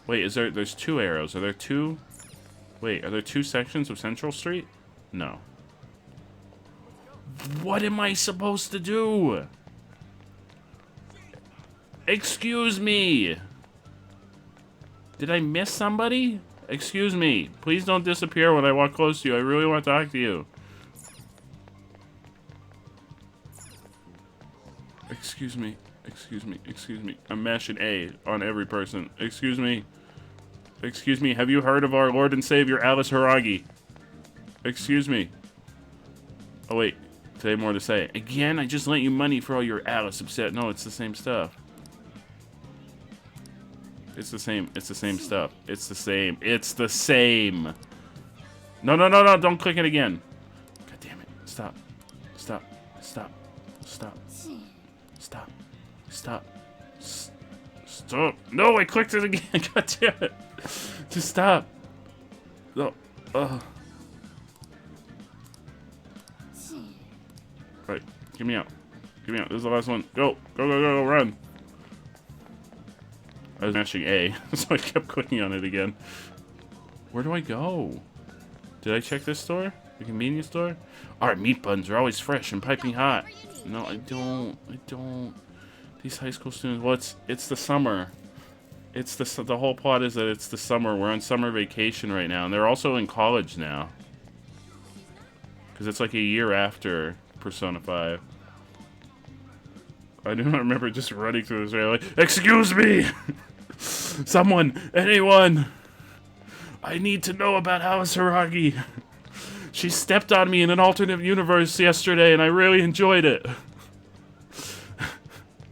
Speaker 1: Wait, there's 2 arrows. Are there 2... Wait, are there 2 sections of Central Street? No. What am I supposed to do? Excuse me! Did I miss somebody? Excuse me. Please don't disappear when I walk close to you. I really want to talk to you. Excuse me. Excuse me. Excuse me. I'm mashing A on every person. Excuse me. Excuse me. Have you heard of our Lord and Savior, Alice Hiragi? Excuse me. Oh, wait. Today more to say. Again, I just lent you money for all your Alice upset. No, it's the same stuff. It's the same. It's the same stuff. It's the same. It's the same. No, no, no, no. Don't click it again. God damn it. Stop. Stop. Stop. Stop. Stop. Stop. Stop. No, I clicked it again. God damn it. Just stop. No. Right. Get me out. Get me out. This is the last one. Go. Go, go, go, go. Run. I was mashing A, so I kept clicking on it again. Where do I go? Did I check this store? The convenience store? Our meat buns are always fresh and piping hot. No, I don't. I don't. These high school students. Well, it's the summer. It's the whole plot is that it's the summer. We're on summer vacation right now, and they're also in college now. Because it's like a year after Persona 5. I do not remember just running through this area like, excuse me! Someone! Anyone! I need to know about Alice Hiragi. She stepped on me in an alternate universe yesterday, and I really enjoyed it.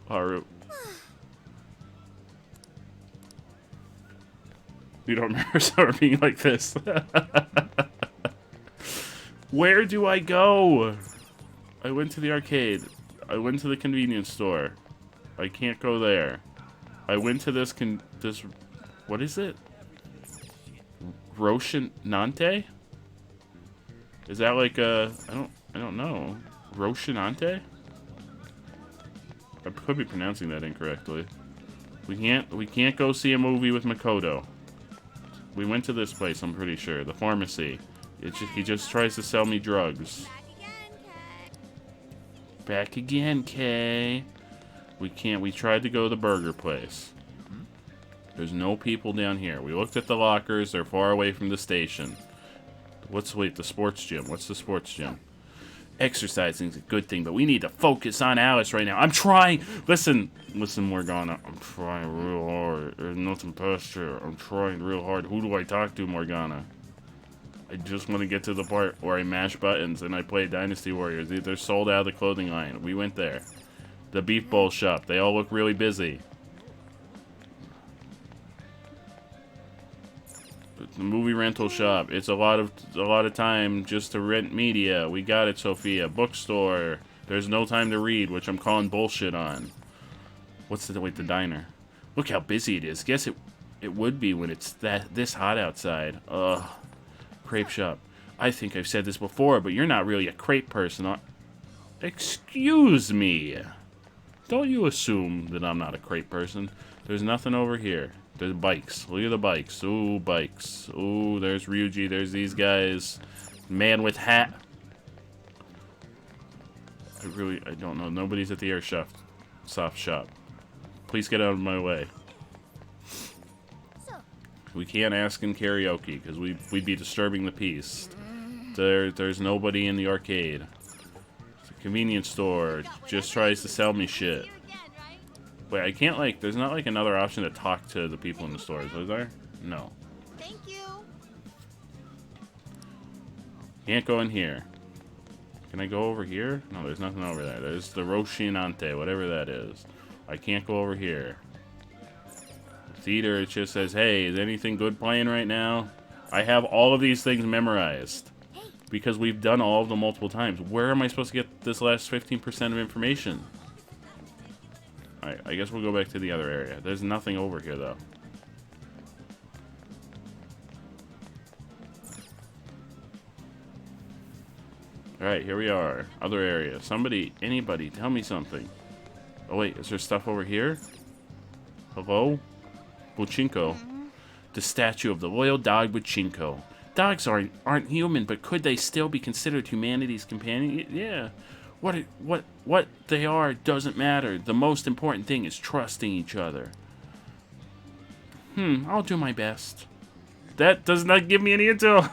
Speaker 1: Haru. You don't remember Summer being like this. Where do I go? I went to the arcade. I went to the convenience store. I can't go there. I went to this what is it? Roshinante? Is that like a I don't know. Roshinante? I could be pronouncing that incorrectly. We can't go see a movie with Makoto. We went to this place, I'm pretty sure. The pharmacy. He just tries to sell me drugs. Back again, Kay. We tried to go to the burger place. There's no people down here. We looked at the lockers. They're far away from the station. Wait, the sports gym. What's the sports gym? Exercising's a good thing, but we need to focus on Alice right now. I'm trying. Listen, Morgana. I'm trying real hard. There's nothing past here. I'm trying real hard. Who do I talk to, Morgana? I just want to get to the part where I mash buttons and I play Dynasty Warriors. They're sold out of the clothing line. We went there. The Beef Bowl shop. They all look really busy. The movie rental shop. It's a lot of time just to rent media. We got it, Sophia. Bookstore. There's no time to read, which I'm calling bullshit on. Wait, the diner. Look how busy it is. Guess it would be when it's this hot outside. Ugh. Crepe shop. I think I've said this before, but you're not really a crepe person. Excuse me. Don't you assume that I'm not a crepe person. There's nothing over here. There's bikes. Look at the bikes. Ooh, bikes. Ooh, there's Ryuji. There's these guys. Man with hat. I don't know. Nobody's at the soft shop. Please get out of my way. We can't ask in karaoke because we'd be disturbing the peace. There's nobody in the arcade. The convenience store just tries to sell me shit. Wait, I can't there's not another option to talk to the people in the stores, is there? No.
Speaker 9: Thank you.
Speaker 1: Can't go in here. Can I go over here? No, there's nothing over there. There's the Roshinante, whatever that is. I can't go over here. Theater, it just says, hey, is anything good playing right now? I have all of these things memorized because we've done all of them multiple times. Where am I supposed to get this last 15% of information? Alright, I guess we'll go back to the other area. There's nothing over here, though. Alright, here we are. Other area. Somebody, anybody, tell me something. Oh wait, is there stuff over here? Hello? Buchinko. The statue of the loyal dog Buchinko. Dogs aren't human, but could they still be considered humanity's companion? Yeah. What they are doesn't matter. The most important thing is trusting each other. I'll do my best. That does not give me any intel.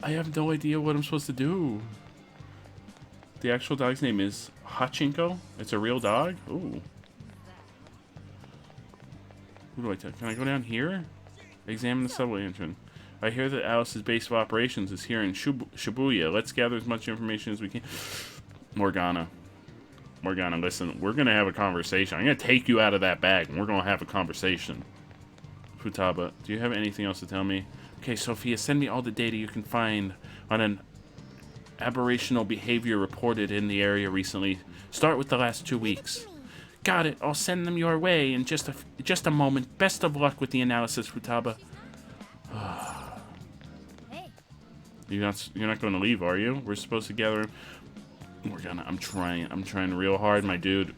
Speaker 1: I have no idea what I'm supposed to do. The actual dog's name is Hachinko. It's a real dog? Ooh. Who do I tell? Can I go down here? Examine the subway entrance. I hear that Alice's base of operations is here in Shibuya. Let's gather as much information as we can. Morgana, listen. We're going to have a conversation. I'm going to take you out of that bag, and we're going to have a conversation. Futaba, do you have anything else to tell me? Okay, Sophia, send me all the data you can find on an aberrational behavior reported in the area recently. Start with the last 2 weeks. Got it. I'll send them your way in just a moment. Best of luck with the analysis, Futaba.
Speaker 3: Hey.
Speaker 1: You're not going to leave, are you? We're supposed to gather. I'm trying real hard, my dude.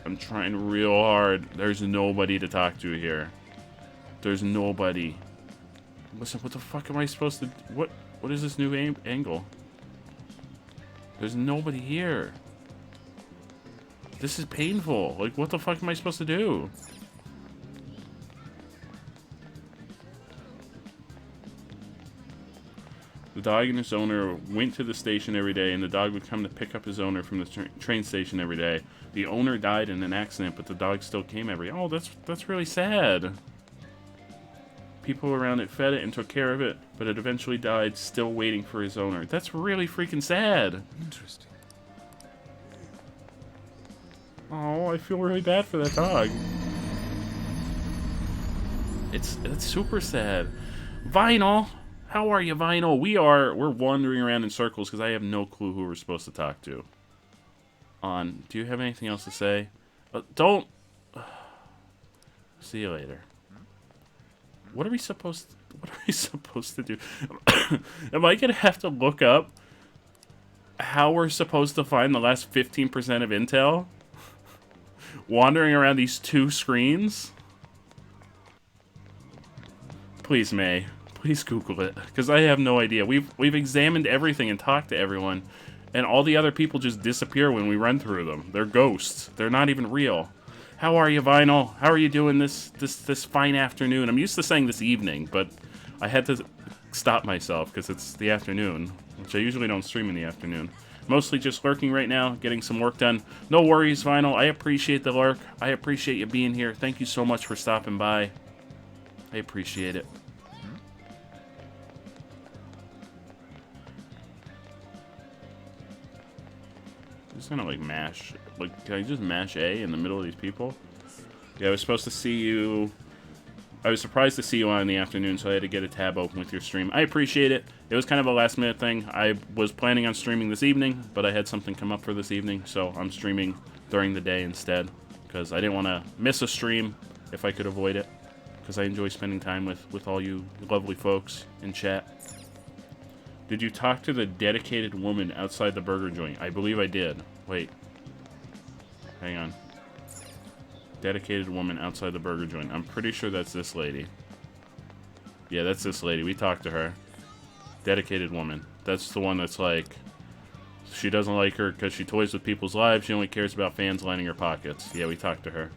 Speaker 1: I'm trying real hard. There's nobody to talk to here. There's nobody. Listen, what the fuck am I supposed to... What is this new angle? There's nobody here. This is painful. Like, what the fuck am I supposed to do? The dog and its owner went to the station every day, and the dog would come to pick up his owner from the train station every day. The owner died in an accident, but the dog still came every... Oh, that's really sad. People around it fed it and took care of it, but it eventually died, still waiting for his owner. That's really freaking sad.
Speaker 7: Interesting.
Speaker 1: Oh, I feel really bad for that dog. It's super sad. Vinyl, how are you, Vinyl? We're wandering around in circles because I have no clue who we're supposed to talk to. Do you have anything else to say? Don't. See you later. What are we supposed to do? Am I gonna have to look up how we're supposed to find the last 15% of intel? Wandering around these 2 screens? Please, May. Please Google it, because I have no idea. We've examined everything and talked to everyone, and all the other people just disappear when we run through them. They're ghosts. They're not even real. How are you, Vinyl? How are you doing this fine afternoon? I'm used to saying this evening, but I had to stop myself because it's the afternoon, which I usually don't stream in the afternoon. Mostly just lurking right now, getting some work done. No worries, Vinyl. I appreciate the lurk. I appreciate you being here. Thank you so much for stopping by. I appreciate it. I'm just gonna, like, mash... Like, can I just mash A in the middle of these people? Yeah, I was supposed to see you... I was surprised to see you on in the afternoon, so I had to get a tab open with your stream. I appreciate it. It was kind of a last-minute thing. I was planning on streaming this evening, but I had something come up for this evening, so I'm streaming during the day instead, because I didn't want to miss a stream if I could avoid it, because I enjoy spending time with all you lovely folks in chat. Did you talk to the dedicated woman outside the burger joint? I believe I did. Wait. Hang on. Dedicated woman outside the burger joint. I'm pretty sure that's this lady. Yeah, that's this lady. We talked to her. Dedicated woman. That's the one that's like... She doesn't like her because she toys with people's lives. She only cares about fans lining her pockets. Yeah, we talked to her.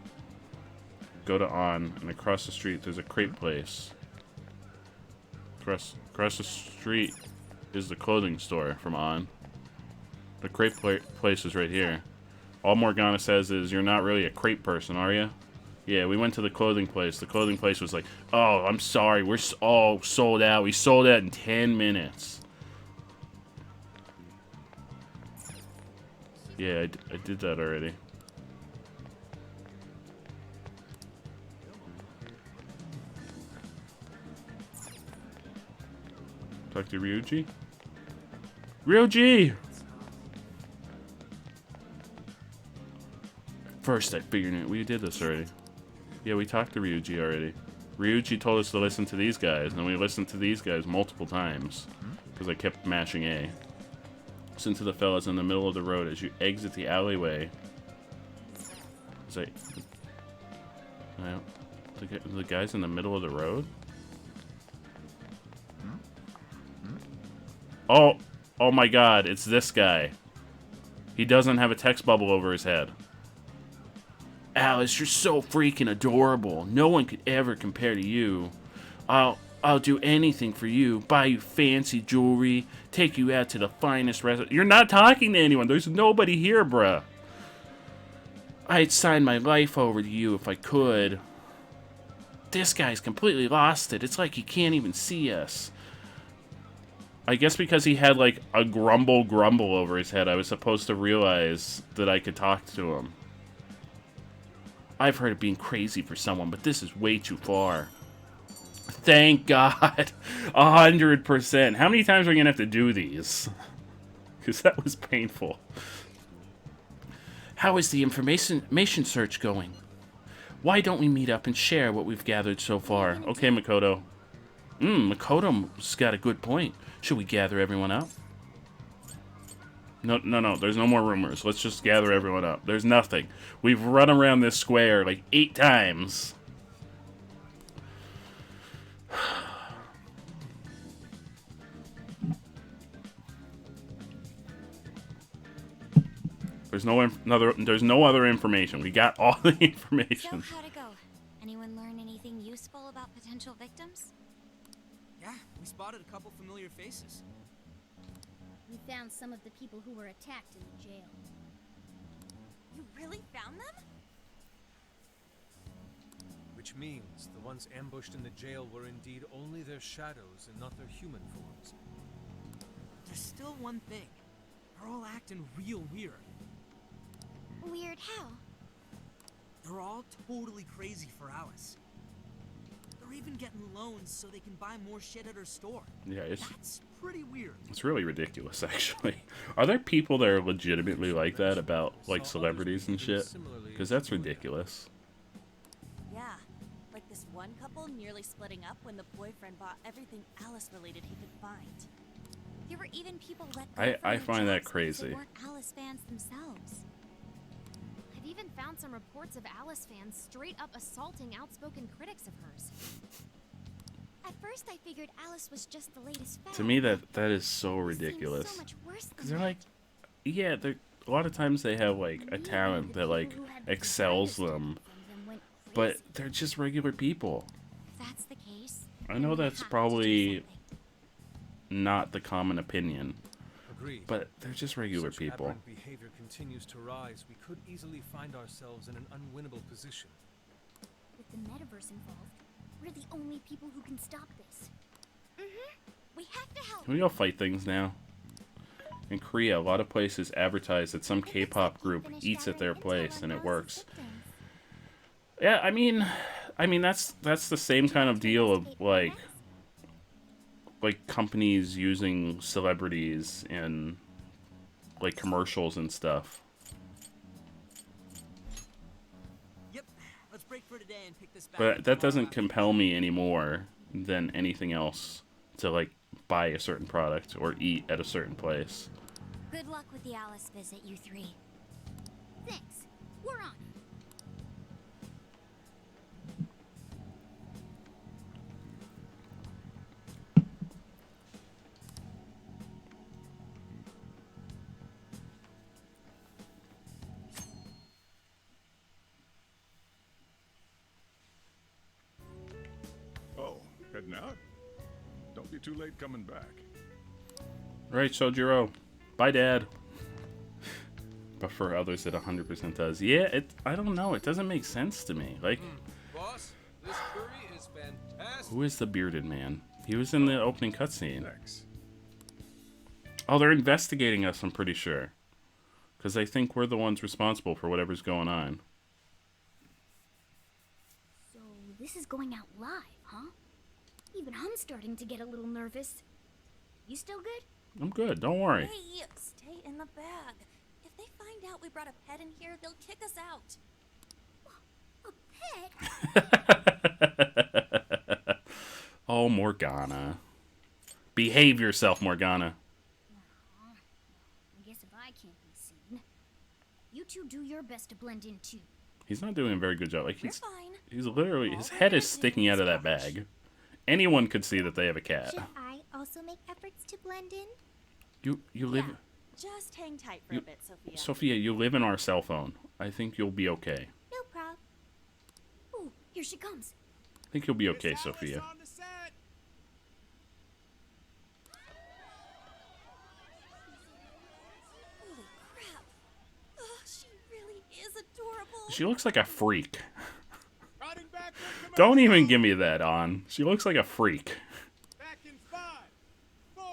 Speaker 1: Go to On, and across the street there's a crepe place. Across the street is the clothing store from On. The crepe place is right here. All Morgana says is, you're not really a crepe person, are you? Yeah, we went to the clothing place. The clothing place was like, oh, I'm sorry, we're all sold out. We sold out in 10 minutes. Yeah, I did that already. Talk to Ryuji? Ryuji! First, I figured it. We did this already. Yeah, we talked to Ryuji already. Ryuji told us to listen to these guys, and we listened to these guys multiple times. because I kept mashing A. Listen to the fellas in the middle of the road as you exit the alleyway. Well, the guy's in the middle of the road? Oh my god, it's this guy. He doesn't have a text bubble over his head. Alice, you're so freaking adorable. No one could ever compare to you. I'll do anything for you. Buy you fancy jewelry. Take you out to the finest restaurant. You're not talking to anyone. There's nobody here, bruh. I'd sign my life over to you if I could. This guy's completely lost it. It's like he can't even see us. I guess because he had like a grumble over his head, I was supposed to realize that I could talk to him. I've heard of being crazy for someone, but this is way too far. Thank God. 100%. How many times are we going to have to do these? Because that was painful. How is the information search going? Why don't we meet up and share what we've gathered so far? Okay, Makoto. Makoto's got a good point. Should we gather everyone up? No. There's no more rumors. Let's just gather everyone up. There's nothing. We've run around this square like 8 times. There's no other information. We got all the information.
Speaker 8: So, how'd it go? Anyone learn anything useful about potential victims?
Speaker 6: Yeah, we spotted a couple familiar faces.
Speaker 3: We found some of the people who were attacked in the jail.
Speaker 9: You really found them?
Speaker 7: Which means the ones ambushed in the jail were indeed only their shadows and not their human forms.
Speaker 6: There's still one thing. They're all acting real weird.
Speaker 4: Weird how?
Speaker 6: They're all totally crazy for Alice. They're even getting loans so they can buy more shit at her store.
Speaker 1: Yeah,
Speaker 6: That's pretty weird.
Speaker 1: It's really ridiculous, actually. Are there people that are legitimately like that about, like, celebrities and shit? Because that's ridiculous.
Speaker 9: Yeah, like this one couple nearly splitting up when the boyfriend bought everything Alice-related he could find.
Speaker 8: There were even people let
Speaker 1: I find that crazy.
Speaker 8: They weren't Alice fans themselves.
Speaker 2: I've even found some reports of Alice fans straight up assaulting outspoken critics of hers.
Speaker 4: At first I figured Alice was just the latest fad.
Speaker 1: To me, that is so
Speaker 4: It seems
Speaker 1: ridiculous.
Speaker 4: so much worse than
Speaker 1: Because they're
Speaker 4: that.
Speaker 1: like, yeah, a lot of times they have, like, a talent that, like, excels them. But they're just regular people.
Speaker 8: If that's the case,
Speaker 1: I know that's probably not the common opinion,
Speaker 7: Agreed.
Speaker 1: but they're just regular
Speaker 7: Such
Speaker 1: people.
Speaker 7: aberrant behavior continues to rise, we could easily find ourselves in an unwinnable position.
Speaker 3: With the metaverse involved, we're the only people who can stop this.
Speaker 4: We have to help.
Speaker 1: Can we go fight things now? In Korea, a lot of places advertise that some K-pop group eats at their place, and it works. Yeah, I mean that's the same kind of deal of like companies using celebrities in like commercials and stuff.
Speaker 6: Yep, let's break for today and pick this back
Speaker 1: But
Speaker 6: up
Speaker 1: that
Speaker 6: tomorrow
Speaker 1: doesn't
Speaker 6: after-
Speaker 1: compel me any more than anything else to like buy a certain product or eat at a certain place.
Speaker 8: good luck with the Alice visit, you three.
Speaker 3: Thanks. We're on.
Speaker 10: Oh, heading out? Don't be too late coming back.
Speaker 1: Right, Sojiro. Bye, Dad. But for others, it 100% does. Yeah, I don't know. It doesn't make sense to me. Like,
Speaker 7: Boss, this curry is fantastic.
Speaker 1: who is the bearded man? He was in the opening cutscene.
Speaker 10: Thanks.
Speaker 1: Oh, they're investigating us, I'm pretty sure. Because they think we're the ones responsible for whatever's going on.
Speaker 3: So this is going out live, huh? Even I'm starting to get a little nervous. You still good?
Speaker 1: I'm good, don't worry.
Speaker 9: Hey, stay in the bag. If they find out we brought a pet in here, they'll kick us out.
Speaker 3: A pet?
Speaker 1: Oh, Morgana. Behave yourself, Morgana.
Speaker 3: I guess if I can't be seen, you two do your best to blend in too.
Speaker 1: He's not doing a very good job. Like
Speaker 9: We're fine.
Speaker 1: he's literally, his
Speaker 9: All
Speaker 1: head
Speaker 9: we're
Speaker 1: is sticking
Speaker 9: doing
Speaker 1: out of
Speaker 9: is
Speaker 1: that bag. Anyone could see that they have a cat.
Speaker 4: Should I also make efforts to blend in?
Speaker 1: You live,
Speaker 9: Yeah. Just hang tight for
Speaker 1: You-
Speaker 9: a bit, Sophia.
Speaker 1: Sophia. You live in our cell phone. I think you'll be okay.
Speaker 4: No prob.
Speaker 3: Ooh, here she comes.
Speaker 1: I think you'll be okay, Sophia.
Speaker 9: Holy crap. Oh, she really is adorable.
Speaker 1: She looks like a freak. Don't even give me that on. She looks like a freak.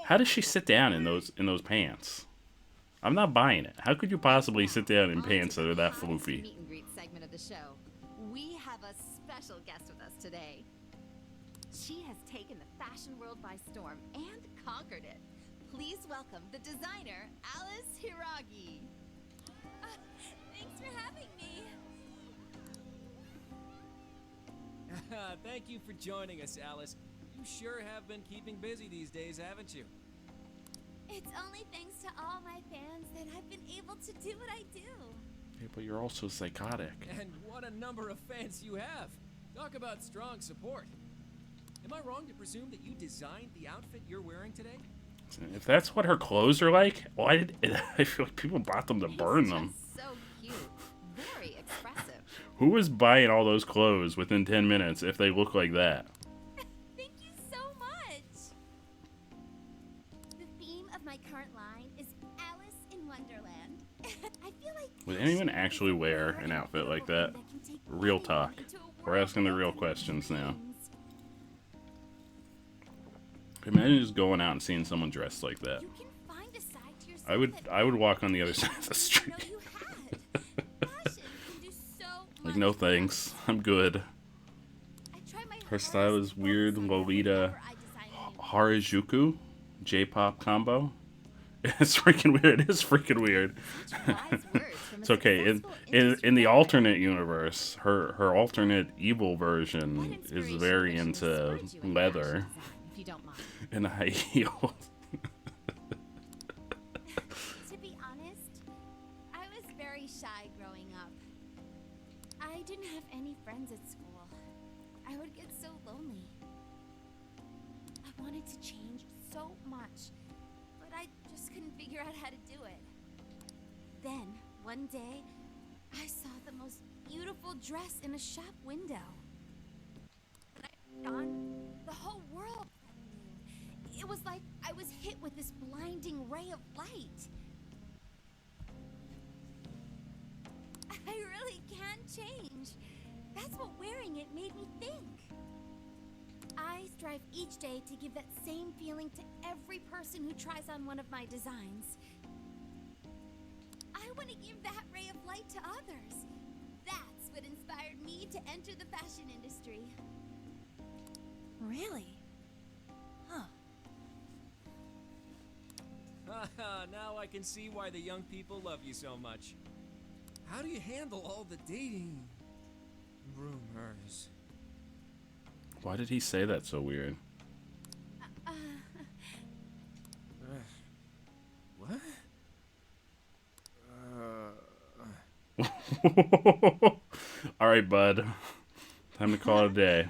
Speaker 1: How does she sit down in those pants? I'm not buying it. How could you possibly sit down in pants that are that floofy?
Speaker 2: Meet and greet segment of the show. We have a special guest with us today. She has taken the fashion world by storm and conquered it. Please welcome the designer, Alice Hiragi.
Speaker 9: Thanks for having me.
Speaker 11: Thank you for joining us, Alice. You sure have been keeping busy these days, haven't you?
Speaker 9: It's only thanks to all my fans that I've been able to do what I do.
Speaker 1: Yeah, but you're also psychotic.
Speaker 11: And what a number of fans you have. Talk about strong support. Am I wrong to presume that you designed the outfit you're wearing today?
Speaker 1: If that's what her clothes are like, why did I feel like people bought them to burn them?
Speaker 2: Just so cute. Very expressive.
Speaker 1: Who is buying all those clothes within 10 minutes if they look like that?
Speaker 9: Thank you so much.
Speaker 3: The theme of my current line is Alice in Wonderland. I feel like
Speaker 1: Would anyone actually wear an outfit like that? Real talk. We're asking the real questions now. Imagine just going out and seeing someone dressed like that.
Speaker 3: you can find a side to yourself
Speaker 1: I would walk on the other side of the street.
Speaker 3: that you had. Fashion can do so
Speaker 1: Like,
Speaker 3: much
Speaker 1: no
Speaker 3: for us.
Speaker 1: thanks. I'm good.
Speaker 3: I try my
Speaker 1: Her style is
Speaker 3: hardest to
Speaker 1: weird
Speaker 3: focus on
Speaker 1: Lolita
Speaker 3: whatever I design in.
Speaker 1: Harajuku J-pop combo. It's freaking weird. It is freaking weird.
Speaker 2: Wise words from a
Speaker 1: It's okay.
Speaker 2: successful
Speaker 1: In
Speaker 2: industry
Speaker 1: the
Speaker 2: veteran.
Speaker 1: alternate universe, her alternate evil
Speaker 2: What
Speaker 1: version is
Speaker 2: inspiration
Speaker 1: very
Speaker 2: originally
Speaker 1: into
Speaker 2: spurred you in
Speaker 1: leather
Speaker 2: fashion design, if you don't mind?
Speaker 1: and high heels.
Speaker 3: To be honest, I was very shy growing up. I didn't have any friends at school. I would get so lonely. I wanted to change so much, but I just couldn't figure out how to do it. Then, one day, I saw the most beautiful dress in a shop window. When I put it on, the whole world felt new. It was like I was hit with this blinding ray of light. I really can change. That's what wearing it made me think. I strive each day to give that same feeling to every person who tries on one of my designs. I want to give that ray of light to others. That's what inspired me to enter the fashion industry.
Speaker 9: Really? Huh.
Speaker 11: Haha, now I can see why the young people love you so much. How do you handle all the dating rumors?
Speaker 1: Why did he say that so weird?
Speaker 11: What?
Speaker 1: All right, bud. Time to call it a day.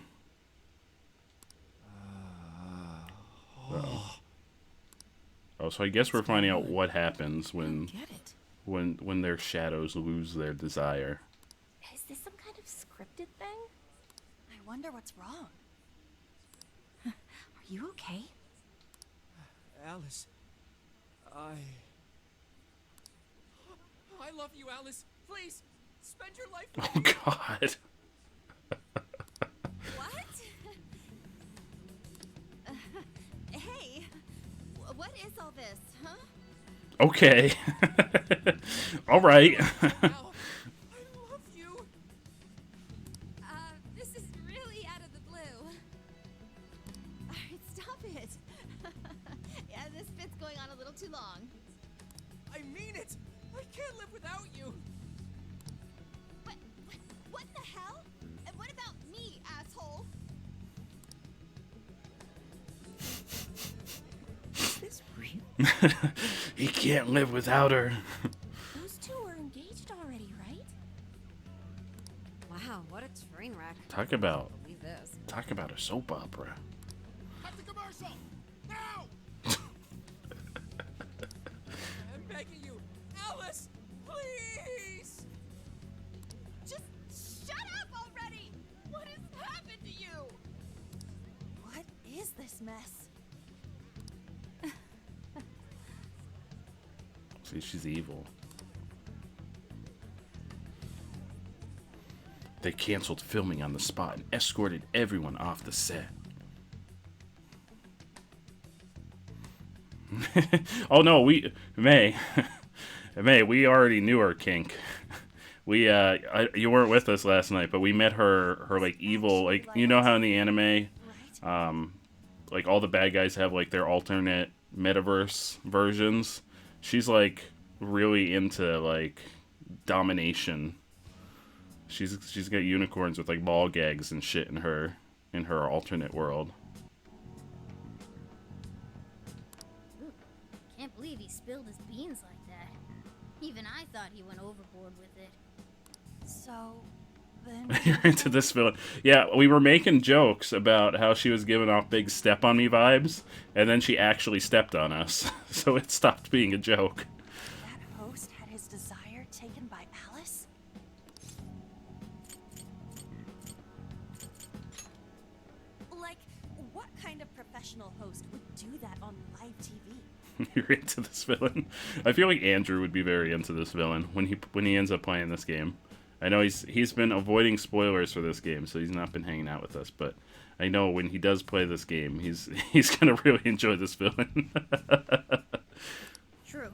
Speaker 1: Uh-oh. Oh, so I guess we're finding out what happens when
Speaker 9: Get it.
Speaker 1: when their shadows lose their desire.
Speaker 9: Is this some kind of scripted thing? I wonder what's wrong. Are you okay?
Speaker 11: Alice, I love you, Alice. Please, spend your life with
Speaker 1: Oh
Speaker 11: me.
Speaker 1: God.
Speaker 2: What? Hey, what is all this, huh?
Speaker 1: Okay. All right.
Speaker 11: Al, I love you.
Speaker 2: This is really out of the blue. Alright, stop it. Yeah, this bit's going on a little too long.
Speaker 11: I mean it. I can't live without you.
Speaker 2: What the hell? And what about me, asshole?
Speaker 1: He can't live without her.
Speaker 9: Those two were engaged already, right?
Speaker 12: Wow, what a train wreck.
Speaker 1: Talk about
Speaker 12: Believe this.
Speaker 1: a soap opera.
Speaker 5: Cut the commercial! Now!
Speaker 11: I'm begging you, Alice, please.
Speaker 9: Just shut up already! What has happened to you? What is this mess?
Speaker 1: See, she's evil. They canceled filming on the spot and escorted everyone off the set. Oh no, May, we already knew her kink. You weren't with us last night, but we met her like evil, like, you know how in the anime, like all the bad guys have like their alternate metaverse versions. She's like really into like domination. She's got unicorns with like ball gags and shit in her alternate world.
Speaker 3: Ooh, can't believe he spilled his beans like that. Even I thought he went overboard with it.
Speaker 9: So, then...
Speaker 1: You're into this villain. Yeah, we were making jokes about how she was giving off big step on me vibes, and then she actually stepped on us. So it stopped being a joke.
Speaker 9: That host had his desire taken by Alice? Like, what kind of professional host would do that on live TV?
Speaker 1: You're into this villain. I feel like Andrew would be very into this villain when he ends up playing this game. I know he's been avoiding spoilers for this game, so he's not been hanging out with us. But I know when he does play this game, he's gonna really enjoy this villain.
Speaker 3: True.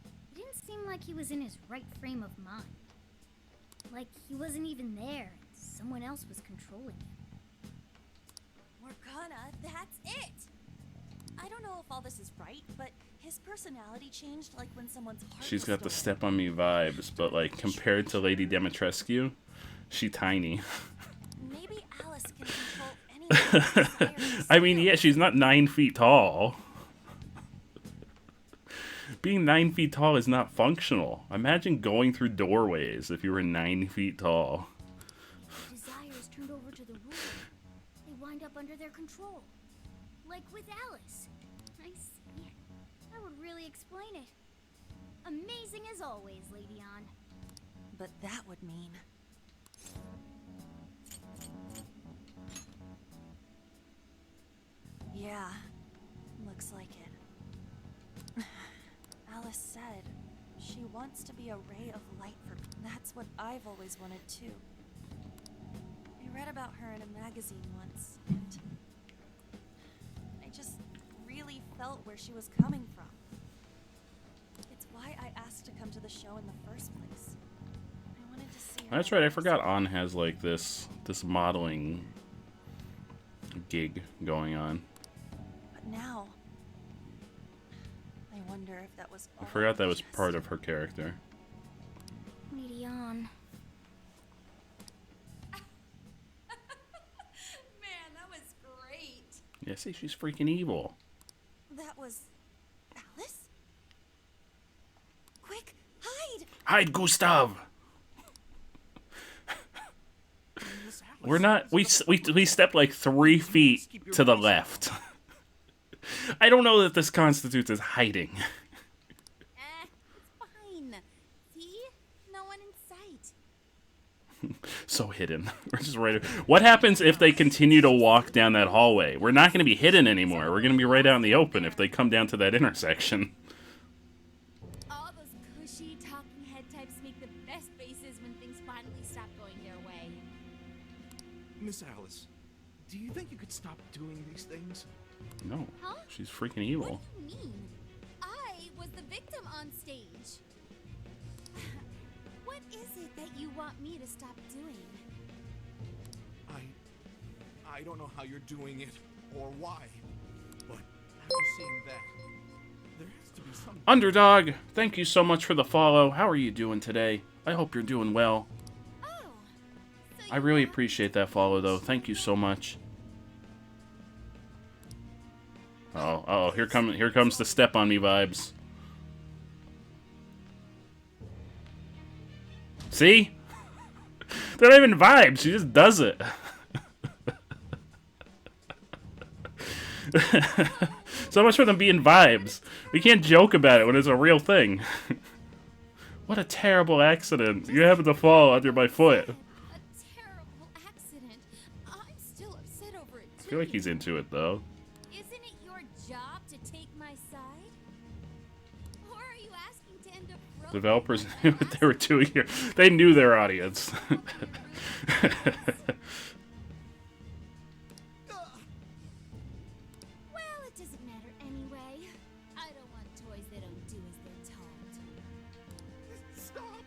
Speaker 3: It didn't seem like he was in his right frame of mind. Like he wasn't even there, and someone else was controlling him.
Speaker 9: Morgana, that's it! I don't know if all this is right, but his personality changed like when someone's heart
Speaker 1: She's
Speaker 9: was
Speaker 1: got the
Speaker 9: stolen.
Speaker 1: step on me vibes, but like compared to Lady Dimitrescu, she tiny.
Speaker 9: Maybe Alice can control anyone's desires.
Speaker 1: I mean, yeah, she's not 9 feet tall. Being 9 feet tall is not functional. Imagine going through doorways if you were 9 feet tall.
Speaker 3: Desires turned over to the ruler. They wind up under their control. Like with Alice. I see. That would really explain it. Amazing as always, Lady On.
Speaker 9: But that would mean... Yeah, looks like it. Alice said she wants to be a ray of light for... That's what I've always wanted too. I read about her in a magazine once, and I just really felt where she was coming from. It's why I asked to come to the show in the first place. I wanted to see her.
Speaker 1: That's right, I forgot On has like this modeling gig going on.
Speaker 9: But now, I wonder if that was
Speaker 1: I
Speaker 9: all
Speaker 1: forgot that was
Speaker 9: just-
Speaker 1: part of her character.
Speaker 3: Lady On.
Speaker 9: Man, that was great.
Speaker 1: Yeah, see, she's freaking evil.
Speaker 9: That was Alice? Quick, hide!
Speaker 1: Hide, Gustav! We're not. We stepped like 3 feet to the left. I don't know that this constitutes as hiding.
Speaker 8: It's fine. See? No one in sight.
Speaker 1: So hidden. We're just right. What happens if they continue to walk down that hallway? We're not going to be hidden anymore. We're going to be right out in the open if they come down to that intersection.
Speaker 8: All those cushy talking head types make the best faces when things finally stop going their way.
Speaker 5: Miss Alice, do you think you could stop doing these things?
Speaker 1: No,
Speaker 8: Huh?
Speaker 1: she's freaking evil.
Speaker 8: What do you mean? I was the victim on stage. What is it that you want me to stop doing?
Speaker 5: I don't know how you're doing it or why, but after seeing that, there has to be some...
Speaker 1: Underdog, thank you so much for the follow. How are you doing today? I hope you're doing well.
Speaker 8: Oh. So
Speaker 1: I really appreciate that follow, though. Thank you so much. Oh, here comes the step on me vibes. See? They're not even vibes, she just does it. So much for them being vibes. We can't joke about it when it's a real thing. What a terrible accident. You happened to fall under my foot.
Speaker 2: A terrible accident. I'm still upset over it too.
Speaker 1: I feel like he's into it, though.
Speaker 2: Isn't it your job to take my side? Or are you asking to end up broken?
Speaker 1: Developers knew what they were doing here. They knew their audience.
Speaker 2: Well, it doesn't matter anyway. I don't want toys that don't do as they're told.
Speaker 5: Stop!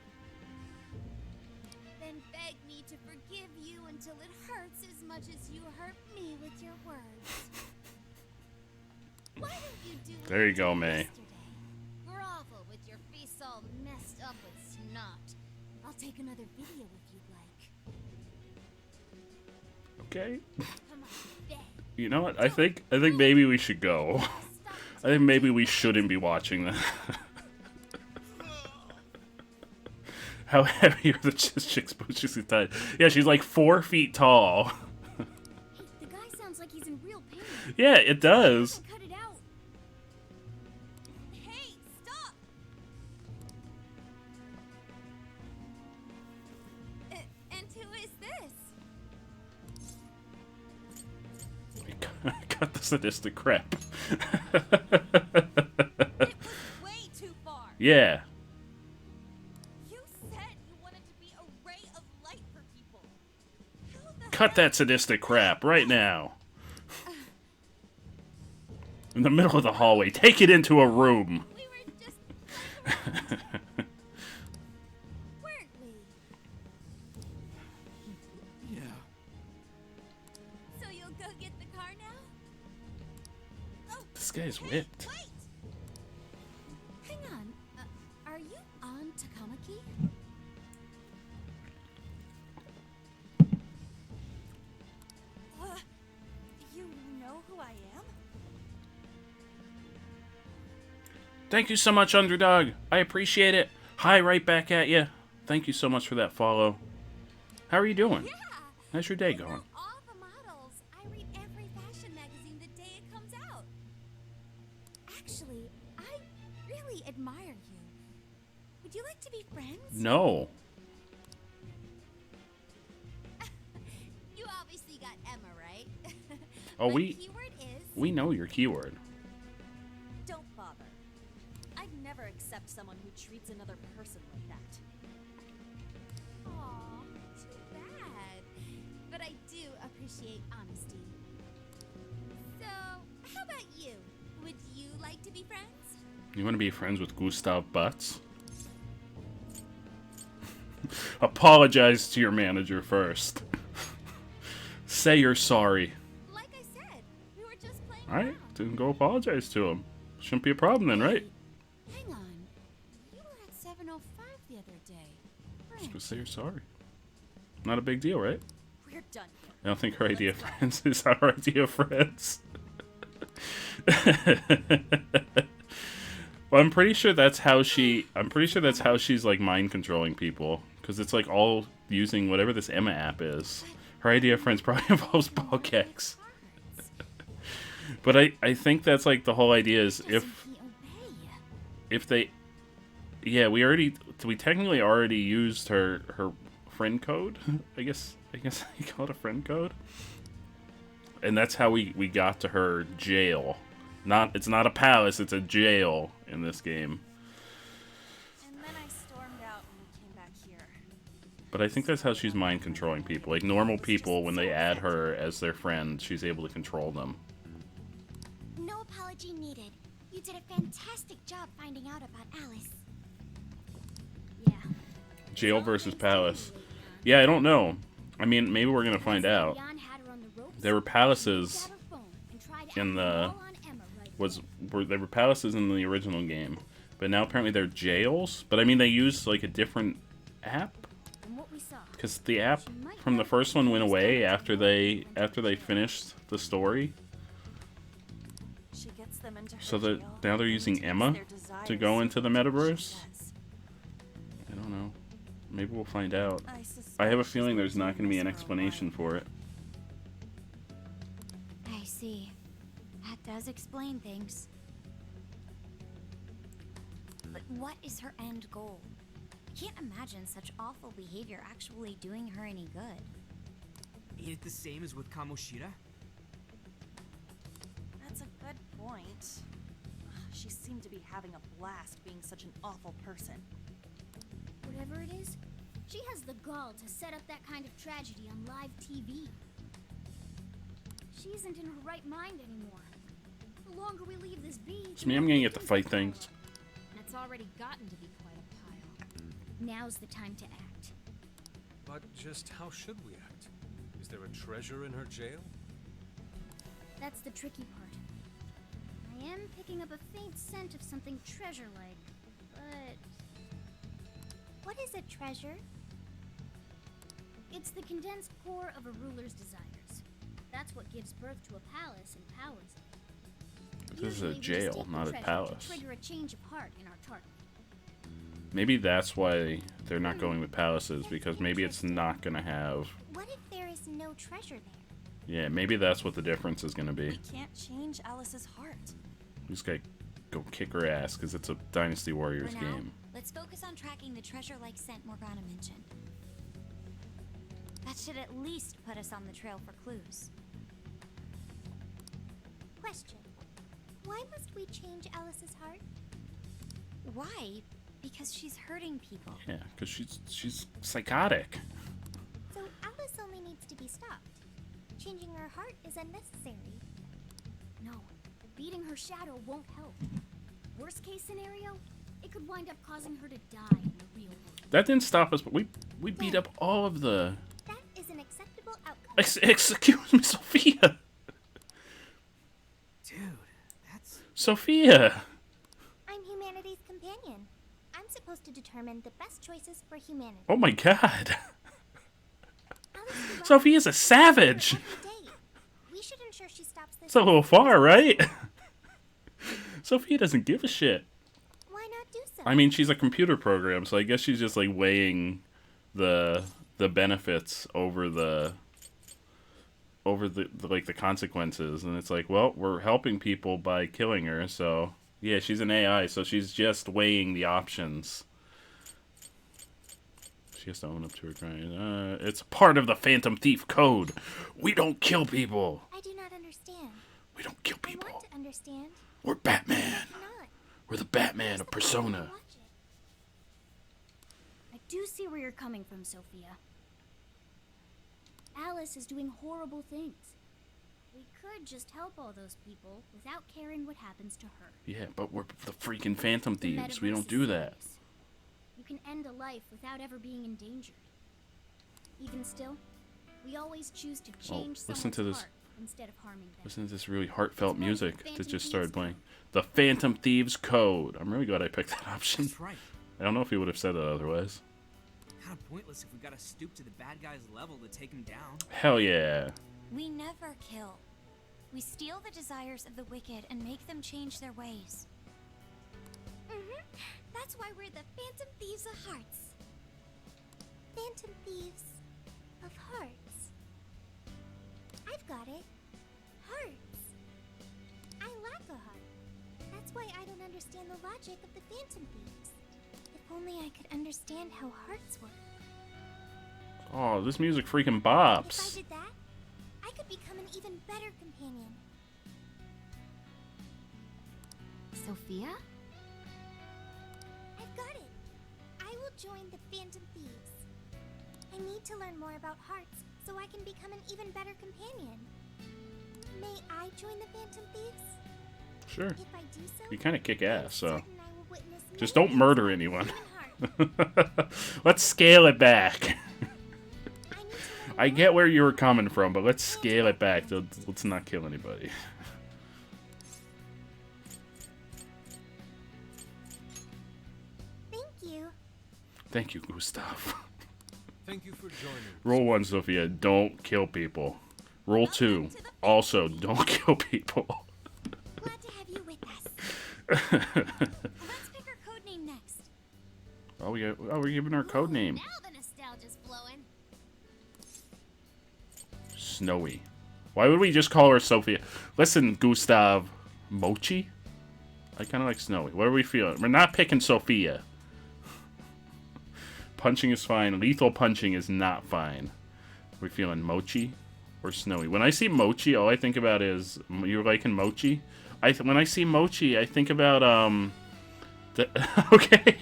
Speaker 2: Then beg me to forgive you until it hurts as much as you hurt me with your words. Why don't you do what
Speaker 1: There you go,
Speaker 2: did
Speaker 1: May.
Speaker 2: yesterday? Grovel with your face all messed up with snot. I'll take another video if you'd like.
Speaker 1: Okay.
Speaker 2: Come on, beg.
Speaker 1: You know what? I think maybe we should go. I think maybe we shouldn't be watching that. How heavy are the chicks' boots tied? Yeah, she's like 4 feet tall.
Speaker 3: Hey, the guy sounds like he's in real pain.
Speaker 1: Yeah, it does.
Speaker 3: Cut it out.
Speaker 9: Hey, stop!
Speaker 2: And who is this?
Speaker 1: Cut the sadistic crap.
Speaker 9: It was way too far.
Speaker 1: Yeah.
Speaker 9: You said you wanted to be a ray of light for people. How the
Speaker 1: Cut
Speaker 9: heck-
Speaker 1: that sadistic crap right now. In the middle of the hallway. Take it into a room.
Speaker 2: We were just playing around, weren't we?
Speaker 5: Yeah.
Speaker 2: So you'll go get the car now? Oh,
Speaker 1: This guy's whipped.
Speaker 2: wait! Hang on. Are you on Takamaki?
Speaker 9: You know who I am?
Speaker 1: Thank you so much, Underdog. I appreciate it. Hi, right back at you. Thank you so much for that follow. How are you doing?
Speaker 2: Yeah!
Speaker 1: How's your day
Speaker 2: I know
Speaker 1: going?
Speaker 2: all the models. I read every fashion magazine the day it comes out. Actually, I really admire you. Would you like to be friends?
Speaker 1: No.
Speaker 2: You obviously got Emma, right?
Speaker 1: Oh,
Speaker 2: My
Speaker 1: we
Speaker 2: keyword is
Speaker 1: we know your keyword.
Speaker 9: Don't bother. I'd never accept someone who treats another person like that.
Speaker 2: Aw, too bad. But I do appreciate honesty. So, how about you? Would you like to be friends?
Speaker 1: You want to be friends with Gustav Butts? Apologize to your manager first. Say you're sorry.
Speaker 2: Like I said, we were just playing
Speaker 1: Alright,
Speaker 2: around.
Speaker 1: then go apologize to him. Shouldn't be a problem then, right?
Speaker 2: Hang on. You were at 7:05 the other day.
Speaker 1: Just go say you're sorry. Not a big deal, right?
Speaker 9: We're done here.
Speaker 1: I don't think her idea of friends is our idea of friends. Well, I'm pretty sure that's how she's like mind controlling people, because it's like all using whatever this Emma app is. Her idea of friends probably involves ball kicks. But I think that's like the whole idea is if they, yeah, we technically already used her friend code. I guess you call it a friend code. And that's how we got to her jail. It's not a palace, it's a jail in this game.
Speaker 9: And then I stormed out and we came back here.
Speaker 1: But I think that's how she's mind controlling people. Like normal people, when they add her as their friend, she's able to control them.
Speaker 4: No apology needed. You did a fantastic job finding out about Alice.
Speaker 2: Yeah.
Speaker 1: Jail versus palace. Yeah, I don't know. I mean, maybe we're gonna find out.
Speaker 3: Jan had her on the ropes,
Speaker 1: There were palaces
Speaker 3: grabbed her phone, and tried
Speaker 1: in
Speaker 3: acting
Speaker 1: the
Speaker 3: all on Emma right
Speaker 1: there were palaces in the original game, but now apparently they're jails. But I mean, they use like a different app,
Speaker 3: from what we saw.
Speaker 1: because the app from the first one went away after they finished the story.
Speaker 9: she gets them into her
Speaker 1: So
Speaker 9: jail,
Speaker 1: now they're
Speaker 9: and
Speaker 1: using
Speaker 9: takes
Speaker 1: Emma
Speaker 9: their desires
Speaker 1: to go into the
Speaker 9: so she
Speaker 1: metaverse?
Speaker 9: says.
Speaker 1: I don't know. Maybe we'll find out.
Speaker 9: I suspect
Speaker 1: I have a
Speaker 9: she's
Speaker 1: feeling
Speaker 9: going
Speaker 1: there's
Speaker 9: to
Speaker 1: not going to be an
Speaker 9: miss for a
Speaker 1: explanation
Speaker 9: while.
Speaker 1: for it.
Speaker 8: I see. That does explain things. But what is her end goal? I can't imagine such awful behavior actually doing her any good.
Speaker 6: Ain't it the same as with Kamoshida?
Speaker 9: That's a good point. She seemed to be having a blast being such an awful person.
Speaker 3: Whatever it is, she has the gall to set up that kind of tragedy on live TV. She isn't in her right mind anymore. The longer we leave this be,
Speaker 1: It's me, I'm gonna get to fight things.
Speaker 2: And it's already gotten to be quite a pile.
Speaker 3: now's the time to act.
Speaker 7: But just how should we act? Is there a treasure in her jail?
Speaker 3: That's the tricky part. I am picking up a faint scent of something treasure-like, but
Speaker 4: What is a treasure?
Speaker 3: it's the condensed core of a ruler's desires. That's what gives birth to a palace and powers it.
Speaker 1: This is a
Speaker 3: Usually we just
Speaker 1: jail,
Speaker 3: take the
Speaker 1: not a
Speaker 3: treasure
Speaker 1: palace.
Speaker 3: To trigger a change of heart in our target.
Speaker 1: Maybe that's why they're not going with palaces, because maybe it's not gonna have...
Speaker 4: What if there is no treasure there?
Speaker 1: Yeah, maybe that's what the difference is gonna be.
Speaker 9: We can't change Alice's heart.
Speaker 1: We just gotta go kick her ass, because it's a Dynasty Warriors
Speaker 8: For now,
Speaker 1: game.
Speaker 8: let's focus on tracking the treasure-like scent Morgana mentioned. That should at least put us on the trail for clues.
Speaker 4: Question. Why must we change Alice's heart?
Speaker 8: Why? Because she's hurting people.
Speaker 1: Yeah, because she's psychotic.
Speaker 4: So Alice only needs to be stopped. Changing her heart is unnecessary.
Speaker 3: No, beating her shadow won't help. Worst case scenario, it could wind up causing her to die in the real world.
Speaker 1: That didn't stop us, but we beat up all of the...
Speaker 4: That is an acceptable outcome.
Speaker 1: Excuse me, Sophia!
Speaker 6: Dude, that's...
Speaker 1: Sophia!
Speaker 4: I'm humanity's companion. I'm supposed to determine the best choices for humanity.
Speaker 1: Oh my god.
Speaker 4: Alice derives
Speaker 1: Sophia's a savage!
Speaker 4: every day. We should ensure she stops this.
Speaker 1: It's a little far, right? Sophia doesn't give a shit.
Speaker 4: Why not do so?
Speaker 1: I mean, she's a computer program, so I guess she's just like weighing the benefits over the like the consequences, and it's like, well, we're helping people by killing her, so yeah, she's an AI, so she's just weighing the options. She has to own up to her crime. It's part of the Phantom Thief Code. We don't kill people.
Speaker 4: I do not understand.
Speaker 1: We don't kill
Speaker 4: I
Speaker 1: people.
Speaker 4: want to understand.
Speaker 1: We're Batman.
Speaker 4: I cannot.
Speaker 1: We're the Batman
Speaker 4: Where's
Speaker 1: of
Speaker 4: the point when I
Speaker 1: Persona.
Speaker 4: watch it?
Speaker 3: I do see where you're coming from, Sophia. Alice is doing horrible things. We could just help all those people without caring what happens to her.
Speaker 1: Yeah, but we're the freaking Phantom
Speaker 3: The
Speaker 1: Thieves. We
Speaker 3: metaverse
Speaker 1: don't
Speaker 3: is
Speaker 1: do that.
Speaker 3: serious. You can end a life without ever being endangered. Even still, we always choose to change
Speaker 1: listen to
Speaker 3: someone's
Speaker 1: this.
Speaker 3: heart instead of harming them.
Speaker 1: Listen to this really heartfelt
Speaker 3: It's one
Speaker 1: music
Speaker 3: of the
Speaker 1: that just
Speaker 3: Phantom
Speaker 1: started
Speaker 3: Thieves
Speaker 1: playing.
Speaker 3: Code.
Speaker 1: The Phantom Thieves Code. I'm really glad I picked that option.
Speaker 6: That's right.
Speaker 1: I don't know if he would have said that otherwise.
Speaker 6: Kind of pointless if we gotta stoop to the bad guy's level to take him down.
Speaker 1: Hell yeah.
Speaker 8: We never kill. We steal the desires of the wicked and make them change their ways.
Speaker 4: That's why we're the Phantom Thieves of Hearts. Phantom Thieves of Hearts. I've got it. Hearts. I lack a heart. That's why I don't understand the logic of the Phantom Thieves. If only I could understand how hearts work.
Speaker 1: Oh, this music freaking
Speaker 4: If I
Speaker 1: bops.
Speaker 4: did that, I could become an even better companion.
Speaker 2: Sophia?
Speaker 4: I've got it. I will join the Phantom Thieves. I need to learn more about hearts so I can become an even better companion. May I join the Phantom Thieves?
Speaker 1: Sure.
Speaker 4: If I do so,
Speaker 1: You kind of kick
Speaker 4: I'm
Speaker 1: ass, so.
Speaker 4: certain I will witness
Speaker 1: Just
Speaker 4: many
Speaker 1: don't murder
Speaker 4: acts of
Speaker 1: anyone.
Speaker 4: human heart.
Speaker 1: Let's scale it back.
Speaker 4: I need to learn
Speaker 1: I
Speaker 4: more
Speaker 1: get where you were coming from, but let's scale it back. Let's not kill anybody.
Speaker 4: Thank you.
Speaker 1: Thank you, Gustav.
Speaker 7: Thank you for joining.
Speaker 1: Roll 1, Sophia. Don't kill people. Roll 2. Also, don't kill people.
Speaker 4: Glad to have
Speaker 8: Let's pick our code name next.
Speaker 1: Oh, we're giving her a code name.
Speaker 2: Now the nostalgia's flowing.
Speaker 1: Snowy. Why would we just call her Sophia? Listen, Gustav. Mochi? I kind of like Snowy. What are we feeling? We're not picking Sophia. Punching is fine. Lethal punching is not fine. We feeling Mochi or Snowy? When I see Mochi, all I think about is... You're liking Mochi? When I see Mochi, I think about, okay.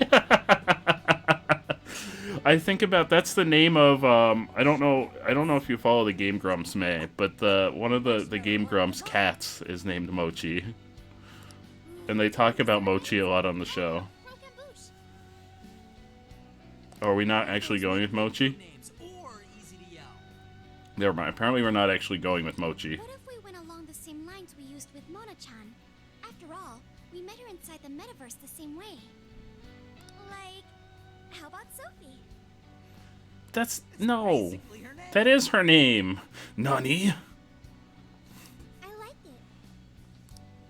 Speaker 1: I think about... That's the name of, I don't know if you follow the Game Grumps, May, but one of the Game Grumps cats is named Mochi. And they talk about Mochi a lot on the show. Oh, are we not actually going with Mochi? Never mind. Apparently we're not actually going with Mochi.
Speaker 3: What if we went along the same lines we used with Mona-chan? After all, we met her inside the metaverse the same way.
Speaker 4: Like, how about Sophie?
Speaker 1: No. That is her name. Nani?
Speaker 4: I like it.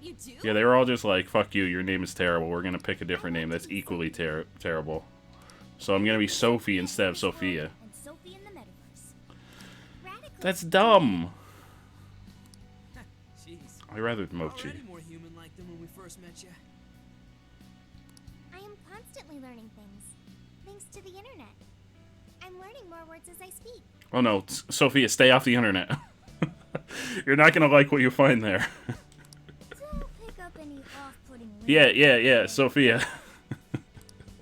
Speaker 9: You do?
Speaker 1: Yeah, they were all just like, fuck you, your name is terrible. We're gonna pick a different name that's equally terrible. So I'm gonna be Sophie instead of Sophia.
Speaker 3: And Sophie in the metaverse.
Speaker 1: That's dumb.
Speaker 6: Jeez.
Speaker 1: I rather Mochi.
Speaker 6: Already more human-like than when we first met you.
Speaker 4: I am constantly learning things, thanks to the internet. I'm learning more words as I speak.
Speaker 1: Oh no, Sophia, stay off the internet. You're not gonna like what you find there.
Speaker 3: Don't pick up any off-putting
Speaker 1: Yeah, Sophia.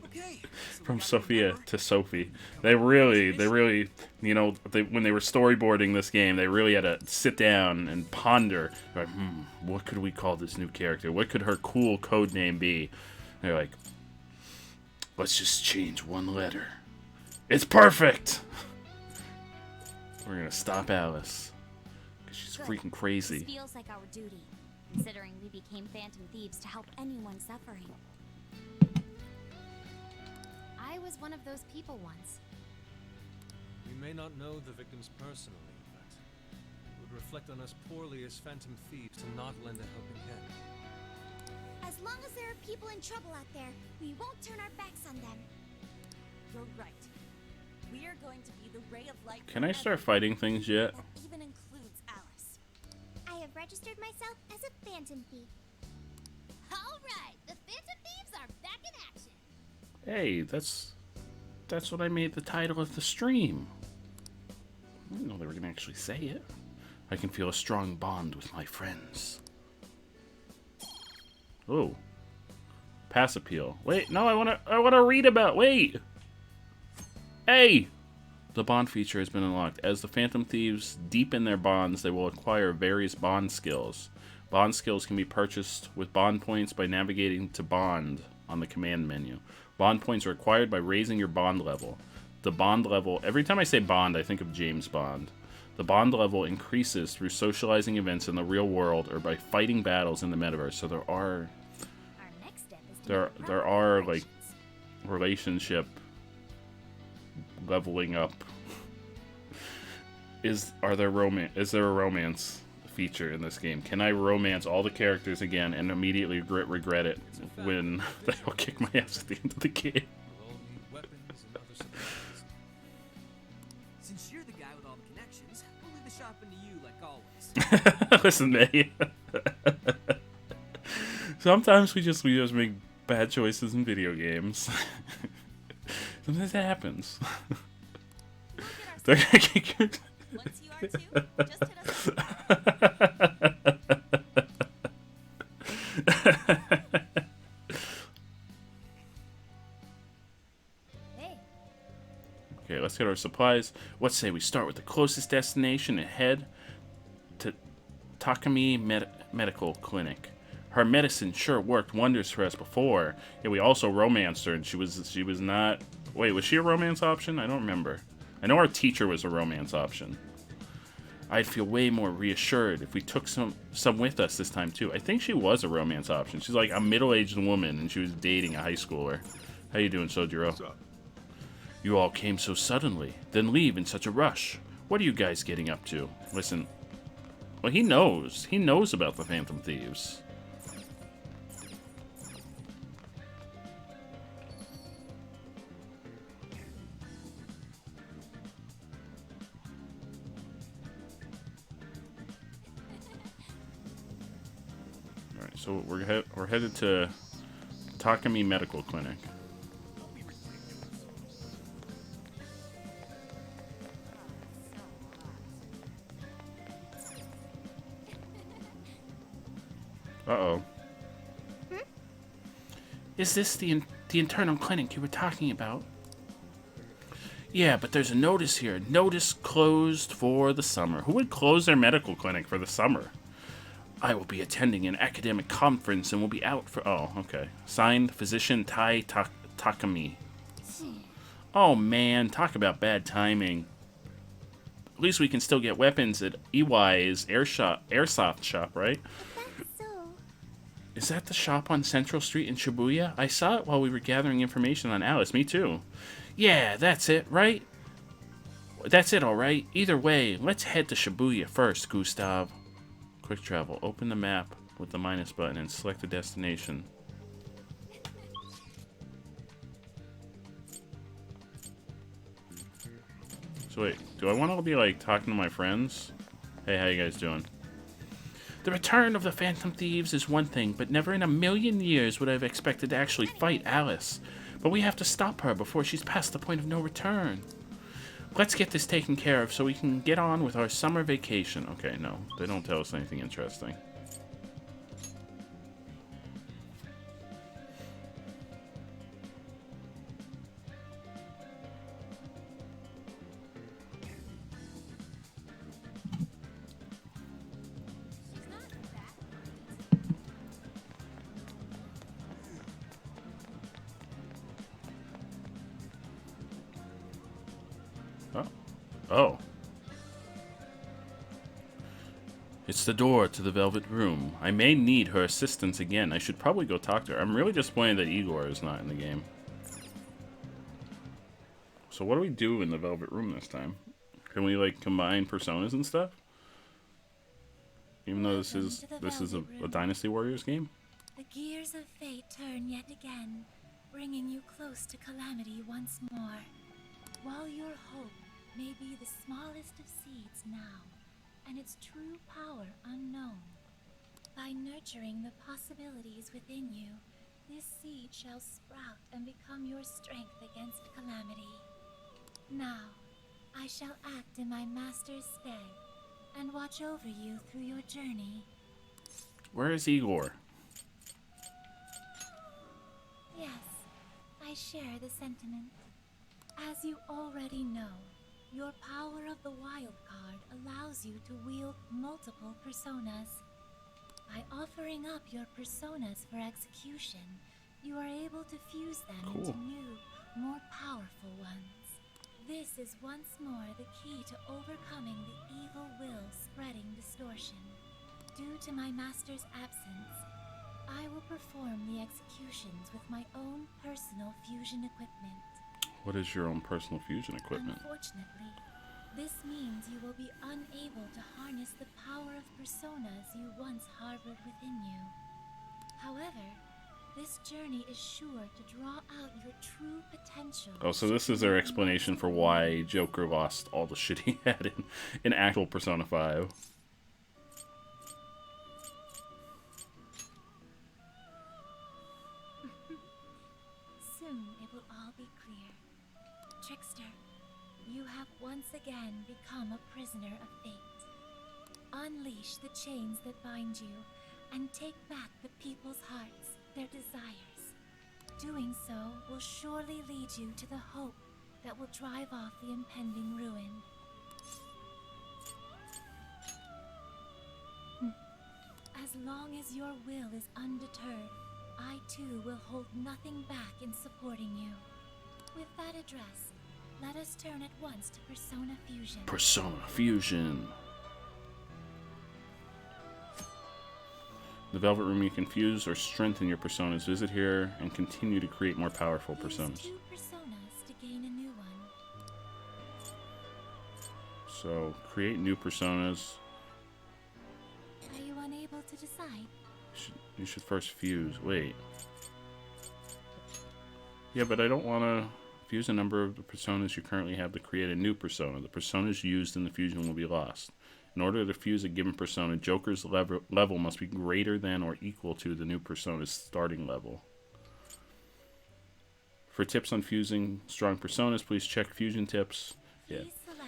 Speaker 6: Okay.
Speaker 1: From Sophia to Sophie. They really, you know, when they were storyboarding this game, they really had to sit down and ponder, like, what could we call this new character? What could her cool code name be? They're like, let's just change one letter. It's perfect! We're gonna stop Alice. Because she's freaking crazy.
Speaker 8: This feels like our duty, considering we became Phantom Thieves to help anyone suffering.
Speaker 2: I was one of those people once.
Speaker 7: We may not know the victims personally, but it would reflect on us poorly as Phantom Thieves to not lend a helping hand.
Speaker 3: As long as there are people in trouble out there, we won't turn our backs on them.
Speaker 9: You're right. We are going to be the ray of light.
Speaker 1: Can I start fighting things yet?
Speaker 9: That even includes Alice.
Speaker 4: I have registered myself as a phantom thief.
Speaker 2: All right, the Phantom Thieves are back in action.
Speaker 1: Hey, that's what I made the title of the stream. I didn't know they were gonna actually say it. I can feel a strong bond with my friends. Oh. Pass appeal. Wait, no, I wanna read about. Wait. Hey! The bond feature has been unlocked. As the Phantom Thieves deepen their bonds, they will acquire various bond skills. Bond skills can be purchased with bond points by navigating to bond on the command menu. Bond points are acquired by raising your bond level. The bond level, every time I say bond, I think of James Bond. The bond level increases through socializing events in the real world or by fighting battles in the metaverse. So there are like relationship leveling up. Is there a romance feature in this game? Can I romance all the characters again and immediately regret it when they all kick my ass at the end of the game?
Speaker 7: We'll all need weapons and other supplies.
Speaker 6: Since you're the guy with all the connections, we'll leave the shopping to you like always.
Speaker 1: Listen, May. Sometimes we just make bad choices in video games. Sometimes that happens.
Speaker 9: Once you are too, just hit us up.
Speaker 2: Hey,
Speaker 1: Okay, let's get our supplies. What say we start with the closest destination and head to Takami Medical Clinic. Her medicine sure worked wonders for us before. Yeah, we also romanced her, and she was not. Wait, was she a romance option? I don't remember. I know our teacher was a romance option. I'd feel way more reassured if we took some with us this time too. I think she was a romance option. She's like a middle-aged woman, and she was dating a high schooler. How you doing, Sojiro?
Speaker 10: What's up?
Speaker 1: You all came so suddenly, then leave in such a rush. What are you guys getting up to? Listen. Well, he knows. He knows about the Phantom Thieves. So we're headed to Takami Medical Clinic. Uh-oh. Is this the internal clinic you were talking about? Yeah, but there's a notice here. Notice closed for the summer. Who would close their medical clinic for the summer? I will be attending an academic conference and will be out for... Oh, okay. Signed, Physician Takami. Oh, man. Talk about bad timing. At least we can still get weapons at EY's airsoft shop, right? Is that the shop on Central Street in Shibuya? I saw it while we were gathering information on Alice. Me too. Yeah, that's it, right? That's it, all right. Either way, let's head to Shibuya first, Gustav. Quick travel. Open the map with the minus button and select the destination. So wait, do I want to be like talking to my friends? Hey, how you guys doing? The return of the Phantom Thieves is one thing, but never in a million years would I have expected to actually fight Alice. But we have to stop her before she's past the point of no return. Let's get this taken care of so we can get on with our summer vacation. Okay, no, they don't tell us anything interesting. Oh. It's the door to the Velvet Room. I may need her assistance again. I should probably go talk to her. I'm really disappointed that Igor is not in the game. So what do we do in the Velvet Room this time? Can we, like, combine personas and stuff? Even though this is a Dynasty Warriors game?
Speaker 12: The gears of fate turn yet again, bringing you close to calamity once more. While your hope may be the smallest of seeds now, and its true power unknown. By nurturing the possibilities within you, this seed shall sprout and become your strength against calamity. Now, I shall act in my master's stead, and watch over you through your journey.
Speaker 1: Where is Igor?
Speaker 12: Yes, I share the sentiment. As you already know, your power of the wild card allows you to wield multiple personas. By offering up your personas for execution, you are able to fuse them into new, more powerful ones. This is once more the key to overcoming the evil will spreading distortion. Due to my master's absence, I will perform the executions with my own personal fusion equipment.
Speaker 1: What is your own personal fusion equipment?
Speaker 12: Unfortunately, this means you will be unable to harness the power of personas you once harbored within you. However, this journey is sure to draw out your true potential.
Speaker 1: Oh, so this is their explanation for why Joker lost all the shit he had in actual Persona 5.
Speaker 12: Soon it will all be clear. Trickster, you have once again become a prisoner of fate. Unleash the chains that bind you, and take back the people's hearts, their desires. Doing so will surely lead you to the hope that will drive off the impending ruin. As long as your will is undeterred, I too will hold nothing back in supporting you. With that address, let us turn at once to Persona Fusion.
Speaker 1: Persona Fusion. The Velvet Room, you can fuse or strengthen your personas. Visit here and continue to create more powerful personas.
Speaker 12: Use 2 personas to gain a new one.
Speaker 1: So, create new personas.
Speaker 12: Are you unable to decide?
Speaker 1: You should first fuse. Wait. Yeah, but I don't want to fuse a number of the personas you currently have to create a new persona. The personas used in the fusion will be lost. In order to fuse a given persona, Joker's level must be greater than or equal to the new persona's starting level. For tips on fusing strong personas, please check fusion tips. Yeah.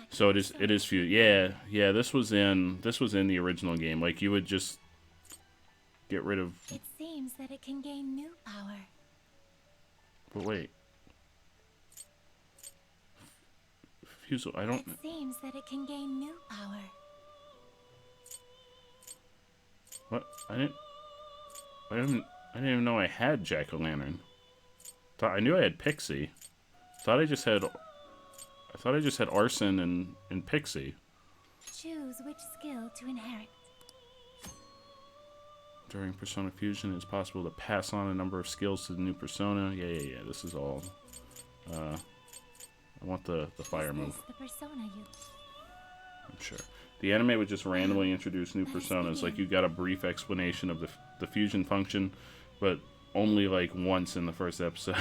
Speaker 1: So it is fused. Yeah, this was in the original game. Like, you would just get rid of.
Speaker 12: It seems that it can gain new power.
Speaker 1: But wait. Fusel, I don't.
Speaker 12: It seems that it can gain new power.
Speaker 1: What? I didn't even know I had Jack-o'-lantern. I knew I had Pixie. I thought I just had Arson and Pixie.
Speaker 12: Choose which skill to inherit.
Speaker 1: During persona fusion, it is possible to pass on a number of skills to the new persona. Yeah. This is all. I want the fire move.
Speaker 12: The persona you.
Speaker 1: I'm sure. The anime would just randomly introduce new personas. Like, you got a brief explanation of the fusion function, but only like once in the first episode.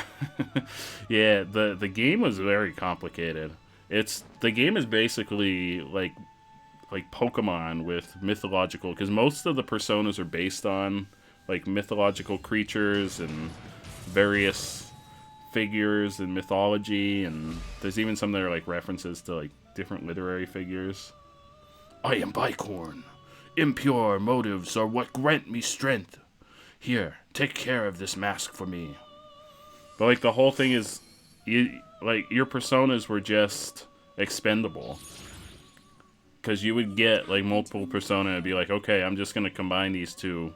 Speaker 1: Yeah, the game was very complicated. The game is basically like Pokemon with mythological, because most of the personas are based on like mythological creatures and various figures and mythology, and there's even some that are like references to like different literary figures. I am Bicorn. Impure motives are what grant me strength. Here, take care of this mask for me. But like the whole thing is, your personas were just expendable. Because you would get like multiple persona and be like, okay, I'm just going to combine these two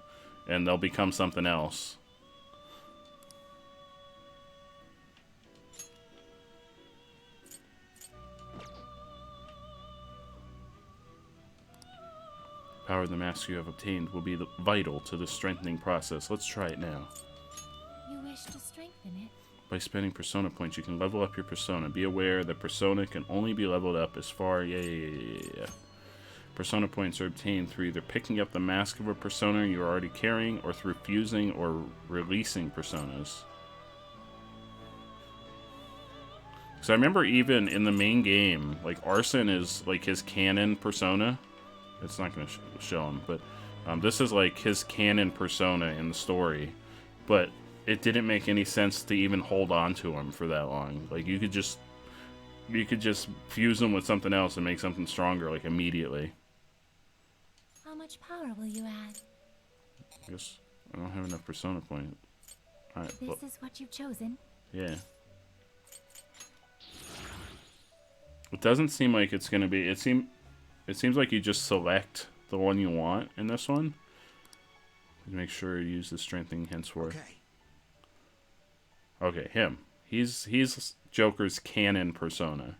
Speaker 1: and they'll become something else. Power of the mask you have obtained will be vital to the strengthening process. Let's try it now.
Speaker 12: You wish to strengthen it?
Speaker 1: By spending persona points, you can level up your persona. Be aware that persona can only be leveled up as far. Yeah. Persona points are obtained through either picking up the mask of a persona you're already carrying, or through fusing or releasing personas. So I remember even in the main game, like Arson is like his canon persona. It's not going to show him, but this is like his canon persona in the story. But it didn't make any sense to even hold on to him for that long. Like, you could just fuse him with something else and make something stronger, like, immediately.
Speaker 12: How much power will you add?
Speaker 1: I guess I don't have enough persona points. Alright,
Speaker 12: this is what you've chosen?
Speaker 1: Yeah. It doesn't seem like it's going to be... It seems like you just select the one you want in this one. Make sure you use the strengthening henceforth. Okay, him. He's Joker's canon persona.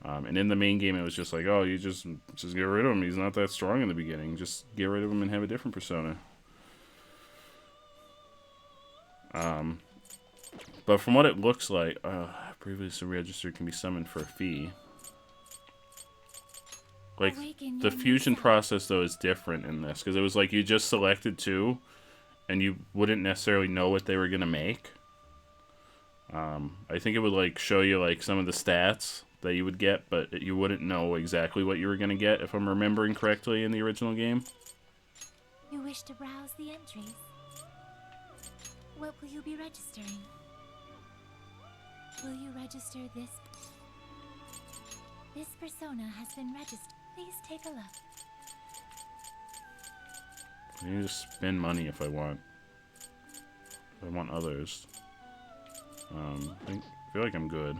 Speaker 1: And in the main game, it was just like, oh, you just get rid of him. He's not that strong in the beginning. Just get rid of him and have a different persona. But from what it looks like, previously registered can be summoned for a fee. Like, the fusion process, though, is different in this. Because it was like you just selected two, and you wouldn't necessarily know what they were going to make. I think it would, like, show you, like, some of the stats that you would get, but you wouldn't know exactly what you were going to get, if I'm remembering correctly, in the original game.
Speaker 12: You wish to browse the entries. What will you be registering? Will you register this? This persona has been registered. Please take a look.
Speaker 1: I need to spend money if I want. If I want others. I feel like I'm good.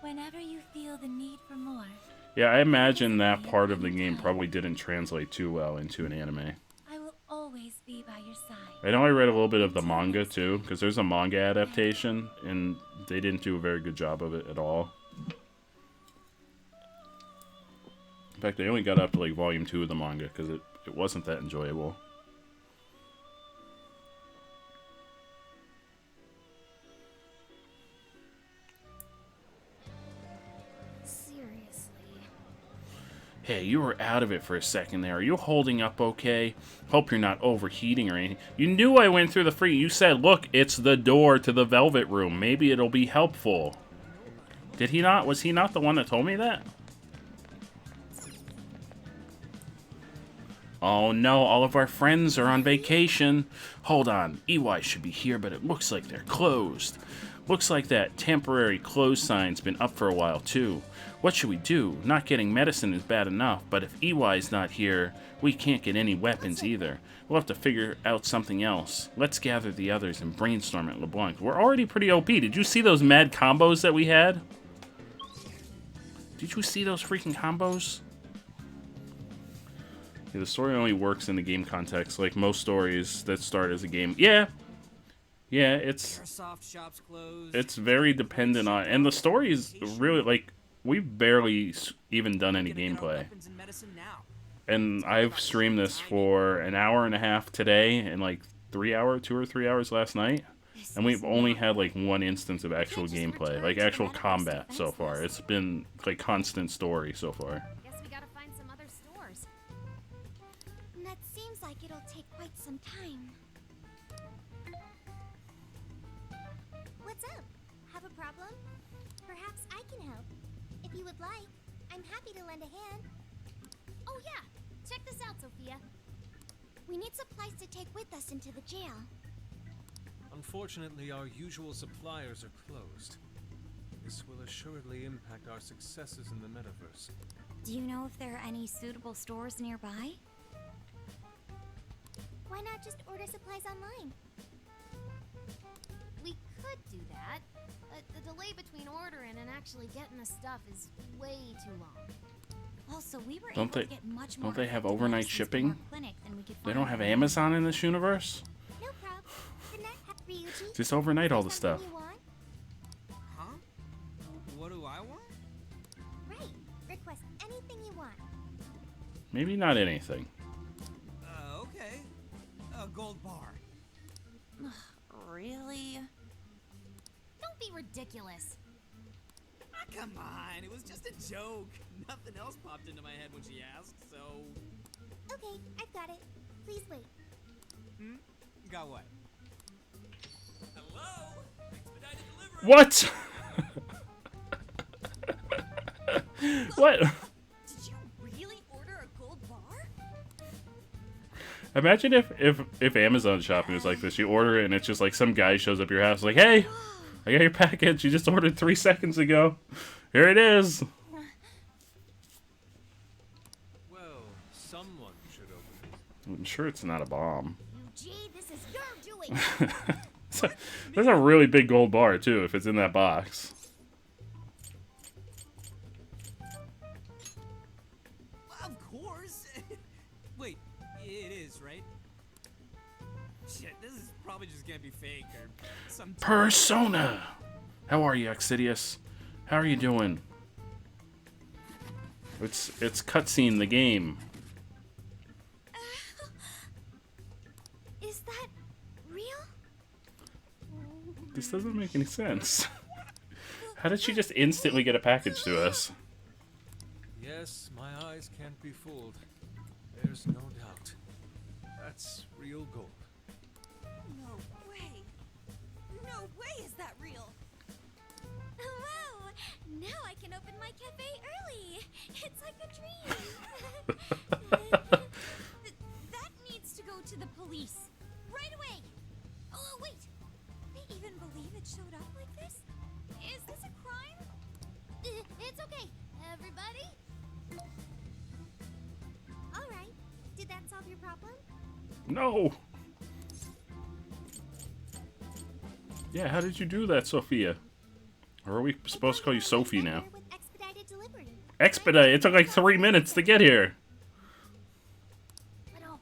Speaker 12: Whenever you feel the need for more.
Speaker 1: Yeah, I imagine that part of the game probably didn't translate too well into an anime.
Speaker 12: I will always be by your side.
Speaker 1: I know I read a little bit of the manga too, because there's a manga adaptation, and they didn't do a very good job of it at all. In fact, they only got up to like volume 2 of the manga, because it wasn't that enjoyable. Hey, you were out of it for a second there. Are you holding up okay? Hope you're not overheating or anything. You knew I went through the free. You said, look, it's the door to the Velvet Room. Maybe it'll be helpful. Did he not? Was he not the one that told me that? Oh no, all of our friends are on vacation. Hold on, EY should be here, but it looks like they're closed. Looks like that temporary close sign's been up for a while too. What should we do? Not getting medicine is bad enough, but if EY's not here, we can't get any weapons either. We'll have to figure out something else. Let's gather the others and brainstorm at LeBlanc. We're already pretty OP. Did you see those mad combos that we had? Did you see those freaking combos? Yeah, the story only works in the game context, like most stories that start as a game. Yeah, it's
Speaker 6: Airsoft shops closed.
Speaker 1: it's very dependent on, and the story is really like we've barely even done any gameplay. And I've streamed this for an hour and a half today, and like 2 or 3 hours last night, and we've only had like one instance of actual gameplay, like actual combat so far. It's been like constant story so far.
Speaker 2: Guess we gotta find some other stores.
Speaker 4: That seems like it'll take quite some time. What's up? Have a problem? Perhaps I can help. If you would like, I'm happy to lend a hand.
Speaker 2: Oh yeah, check this out, Sophia.
Speaker 4: We need supplies to take with us into the jail.
Speaker 7: Unfortunately, our usual suppliers are closed. This will assuredly impact our successes in the metaverse.
Speaker 8: Do you know if there are any suitable stores nearby?
Speaker 4: Why not just order supplies online?
Speaker 2: We could do that, but the delay between ordering and actually getting the stuff is way too long.
Speaker 8: Also, we were
Speaker 1: Don't
Speaker 8: able
Speaker 1: they-
Speaker 8: to get much more
Speaker 1: Don't they have
Speaker 8: effective
Speaker 1: overnight
Speaker 8: medicines from
Speaker 1: shipping?
Speaker 8: our clinic than we could
Speaker 1: They
Speaker 8: find
Speaker 1: don't have
Speaker 8: online.
Speaker 1: Amazon in this universe?
Speaker 4: No problem. The net Ryuji.
Speaker 1: Just overnight all the
Speaker 4: Something
Speaker 1: stuff.
Speaker 4: you want?
Speaker 6: Huh? What do I want?
Speaker 4: Right. Request anything you want.
Speaker 1: Maybe not anything.
Speaker 6: Okay. A gold bar.
Speaker 9: Really?
Speaker 2: Don't be ridiculous.
Speaker 11: Ah, come on, it was just a joke. Nothing else popped into my head when she asked, so...
Speaker 4: Okay, I've got it. Please wait.
Speaker 6: Got what?
Speaker 11: Hello? Expedited delivery!
Speaker 1: What?
Speaker 9: Did you really order a gold bar?
Speaker 1: Imagine if Amazon shopping was like this. You order it and it's just like some guy shows up at your house like, hey, I got your package. You just ordered 3 seconds ago. Here it is.
Speaker 7: Well, someone should open it.
Speaker 1: I'm sure it's not a bomb.
Speaker 4: Ryuji, this is your doing.
Speaker 1: There's a really big gold bar too if it's in that box.
Speaker 6: Of course. Wait, it is, right? Shit, this is probably just gonna be fake or some.
Speaker 1: Persona! How are you, Exidius? How are you doing? It's cutscene the game.
Speaker 4: Is that real?
Speaker 1: This doesn't make any sense. How did she just instantly get a package to us?
Speaker 7: Yes, my eyes can't be fooled. There's no doubt. That's real gold.
Speaker 9: No way. No way is that real.
Speaker 3: Wow! Now I can open my cafe early. It's like a dream.
Speaker 8: That needs to go to the police. Right away! Oh, wait! They even believe it showed up like this? Is this a crime?
Speaker 2: It's okay, everybody.
Speaker 4: All right. Did that solve your problem?
Speaker 1: No! Yeah, how did you do that, Sophia? Or are we supposed to call you Sophie now?
Speaker 4: With expedited delivery.
Speaker 1: Expedite! It took like 3 minutes to get here!
Speaker 2: But a whole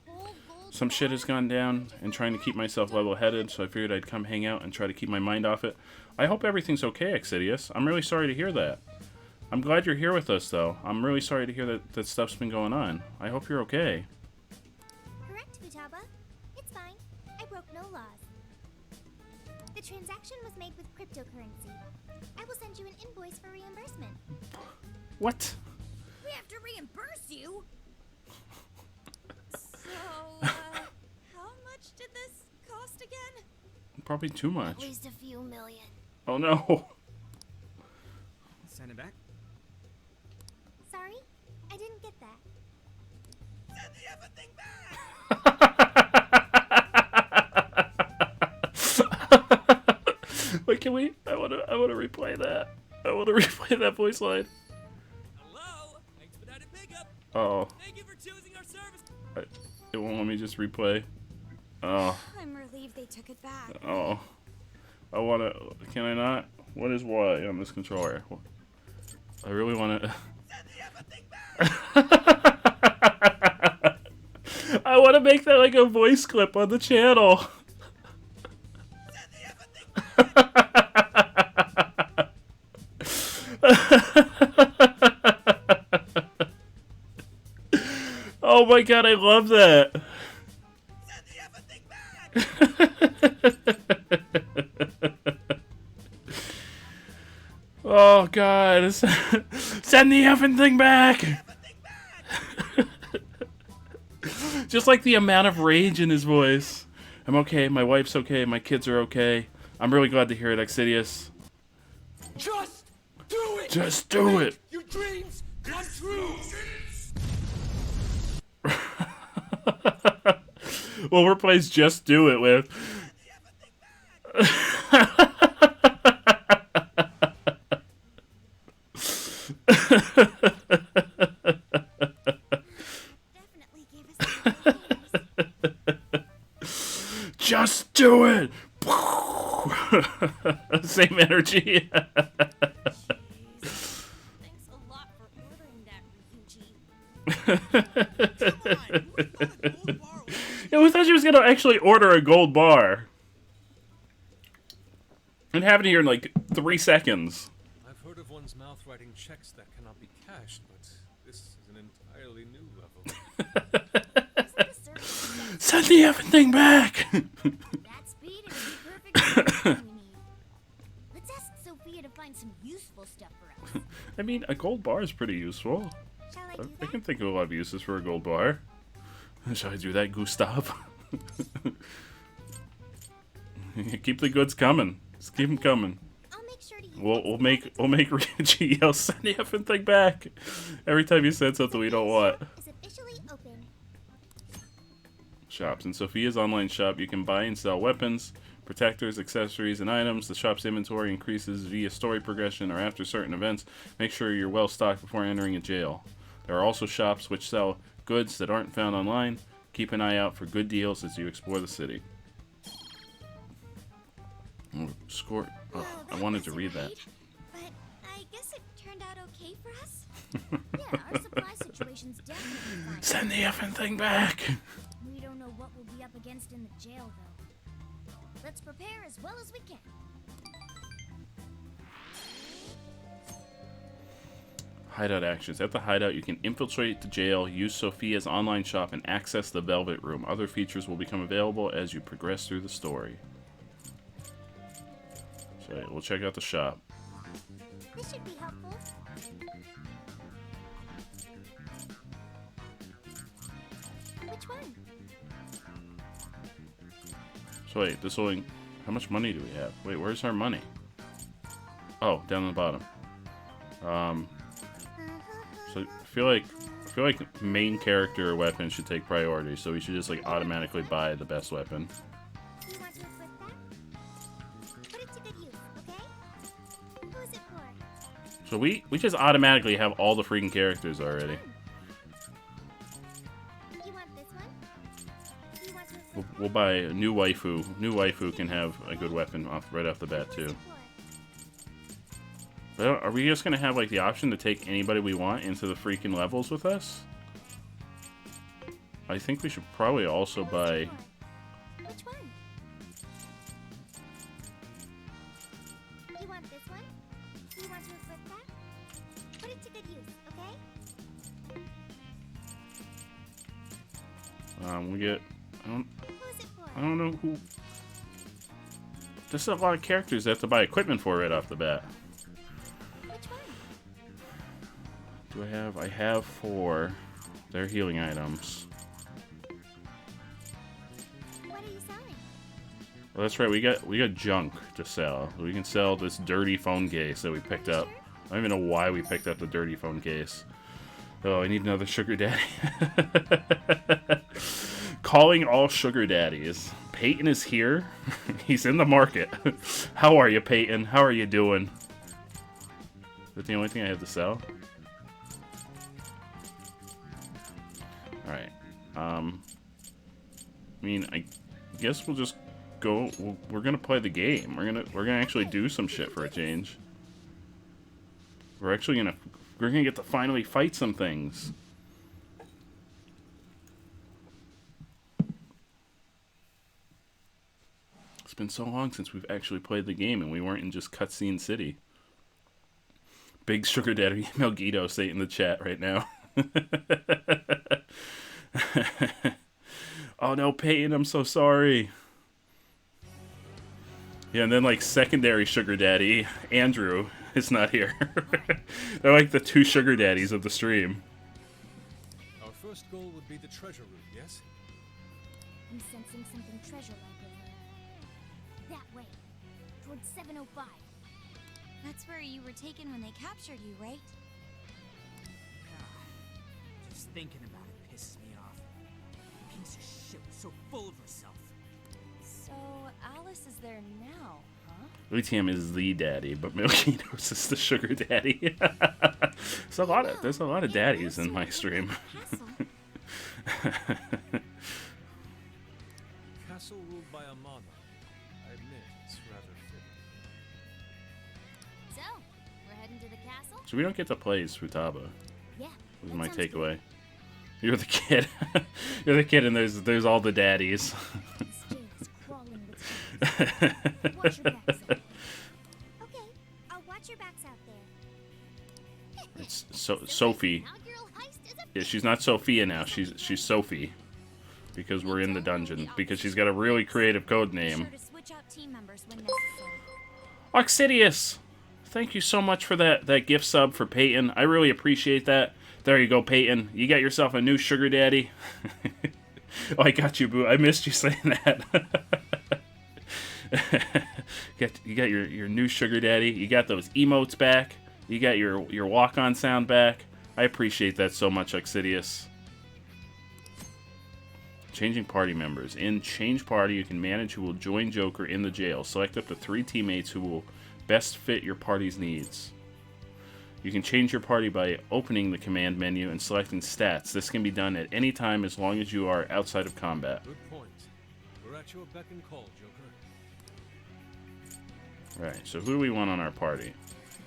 Speaker 2: gold
Speaker 1: Some shit has gone down, and trying to keep myself level-headed, so I figured I'd come hang out and try to keep my mind off it. I hope everything's okay, Exidius. I'm really sorry to hear that. I'm glad you're here with us, though. I'm really sorry to hear that stuff's been going on. I hope you're okay.
Speaker 4: Correct, Futaba. It's fine. I broke no laws. The transaction was made with cryptocurrency. I will send you an invoice for reimbursement.
Speaker 1: What?
Speaker 8: We have to reimburse you?
Speaker 9: So, how much did this cost again?
Speaker 1: Probably too
Speaker 2: At
Speaker 1: much.
Speaker 2: least a few million.
Speaker 1: Oh no. Can we? I wanna replay that. I wanna replay that voice line.
Speaker 6: Hello? Expedited pickup.
Speaker 1: Oh.
Speaker 6: Thank you for choosing our service.
Speaker 1: It won't let me just replay. Oh.
Speaker 9: I'm relieved they took it back.
Speaker 1: Oh. I wanna. Can I not? What is Y on this controller? I really wanna. I wanna make that like a voice clip on the channel. Oh my god, I love that. Oh god, send the effing thing back. Just like the amount of rage in his voice. I'm okay, my wife's okay, my kids are okay. I'm really glad to hear it, Exidius.
Speaker 11: Just do it!
Speaker 1: Just do it!
Speaker 11: Your dreams come true!
Speaker 1: We'll replace Just Do It with... Just do it! Same energy.
Speaker 9: Thanks a lot for ordering that, Ryuji.
Speaker 1: Yeah, we thought she was gonna actually order a gold bar. And have it here in like 3 seconds.
Speaker 7: I've heard of one's mouth writing checks that cannot be cashed, but this is an entirely new level.
Speaker 1: Send the effing thing back!
Speaker 3: That speed is the perfect thing we need. Let's ask Sophia to find some useful stuff for us.
Speaker 1: I mean, a gold bar is pretty useful.
Speaker 4: Shall I do
Speaker 1: I
Speaker 4: that?
Speaker 1: can think of a lot of uses for a gold bar. Shall I do that, Gustav? Keep the goods coming. Just keep them coming.
Speaker 4: I'll make sure to use
Speaker 1: We'll make Ryuji yell, send the effing thing back every time you said something we don't want.
Speaker 4: is officially open.
Speaker 1: Shops. In Sophia's online shop, you can buy and sell weapons, protectors, accessories, and items. The shop's inventory increases via story progression or after certain events. Make sure you're well stocked before entering a jail. There are also shops which sell goods that aren't found online. Keep an eye out for good deals as you explore the city. Score. Oh, I wanted to read that.
Speaker 4: But I guess it turned out okay for us.
Speaker 3: Yeah, our supply situation's definitely fine.
Speaker 1: Send the effing thing back!
Speaker 3: We don't know what we'll be up against in the jail, though. Let's prepare as well as we can.
Speaker 1: Hideout actions. At the hideout, you can infiltrate the jail, use Sophia's online shop, and access the Velvet Room. Other features will become available as you progress through the story. So we'll check out the shop.
Speaker 4: This should be helpful. Which one?
Speaker 1: So wait, this will... How much money do we have? Wait, where's our money? Oh, down on the bottom. So I feel like main character weapon should take priority, so we should just like automatically buy the best weapon.
Speaker 4: You want to equip that? Put it to good use, okay? Who is it for?
Speaker 1: So we just automatically have all the freaking characters already.
Speaker 4: You want this one? You want to equip
Speaker 1: We'll buy a new waifu. New waifu can have a good weapon right off the bat too.
Speaker 4: who is it for?
Speaker 1: But are we just gonna have like the option to take anybody we want into the freaking levels with us? I think we should probably also buy.
Speaker 4: Which one? You want this one? You want to equip that? Put it to good use, okay?
Speaker 1: We get.
Speaker 4: Who is it for?
Speaker 1: I don't know who. There's a lot of characters that have to buy equipment for right off the bat.
Speaker 4: Which one?
Speaker 1: Do I have? I have 4. They're healing items.
Speaker 4: What are you selling?
Speaker 1: Well, that's right. We got junk to sell. We can sell this dirty phone case that we picked up. I don't even know why we picked up the dirty phone case. Oh, I need another sugar daddy. Calling all sugar daddies. Peyton is here. He's in the market. How are you, Peyton? How are you doing? Is that the only thing I have to sell? Alright. I mean, I guess we'll just go. We're gonna play the game. We're gonna actually do some shit for a change. We're gonna get to finally fight some things. It's been so long since we've actually played the game and we weren't in just cutscene city. Big Sugar Daddy Melgito say in the chat right now. Oh no, Peyton, I'm so sorry. Yeah, and then like secondary Sugar Daddy, Andrew, is not here. They're like the two Sugar Daddies of the stream.
Speaker 7: Our first goal would be the treasure room, yes?
Speaker 3: I'm sensing something treasure-like over there. That way, towards 705.
Speaker 8: That's where you were taken when they captured you, right?
Speaker 6: Just thinking about it pisses me off. Piece of shit, so full of herself.
Speaker 9: So Alice is there now, huh?
Speaker 1: Lutium is the daddy, but Melginos is the sugar daddy. There's a lot of daddies in my stream.
Speaker 7: Castle ruled by a monarch. I admit it's rather fitting.
Speaker 2: So, we're heading to the castle?
Speaker 1: So we don't get to play as Futaba.
Speaker 2: Yeah.
Speaker 1: Was my takeaway. You're the kid. You're the kid, and there's all the daddies.
Speaker 3: Watch your backs out. Okay, I'll watch your backs out there.
Speaker 1: It's Sophie. Yeah, she's not Sophia now. She's Sophie, because we're in the dungeon. Because she's got a really creative code name. Oxidius, thank you so much for that gift sub for Peyton. I really appreciate that. There you go, Peyton. You got yourself a new sugar daddy. Oh, I got you, boo. I missed you saying that. You got your new sugar daddy. You got those emotes back. You got your walk-on sound back. I appreciate that so much, Oxidius. Changing party members. In Change Party, you can manage who will join Joker in the jail. Select up to 3 teammates who will best fit your party's needs. You can change your party by opening the command menu and selecting stats. This can be done at any time as long as you are outside of combat.
Speaker 7: Good point. We're at your beck and call, Joker.
Speaker 1: Right, so who do we want on our party?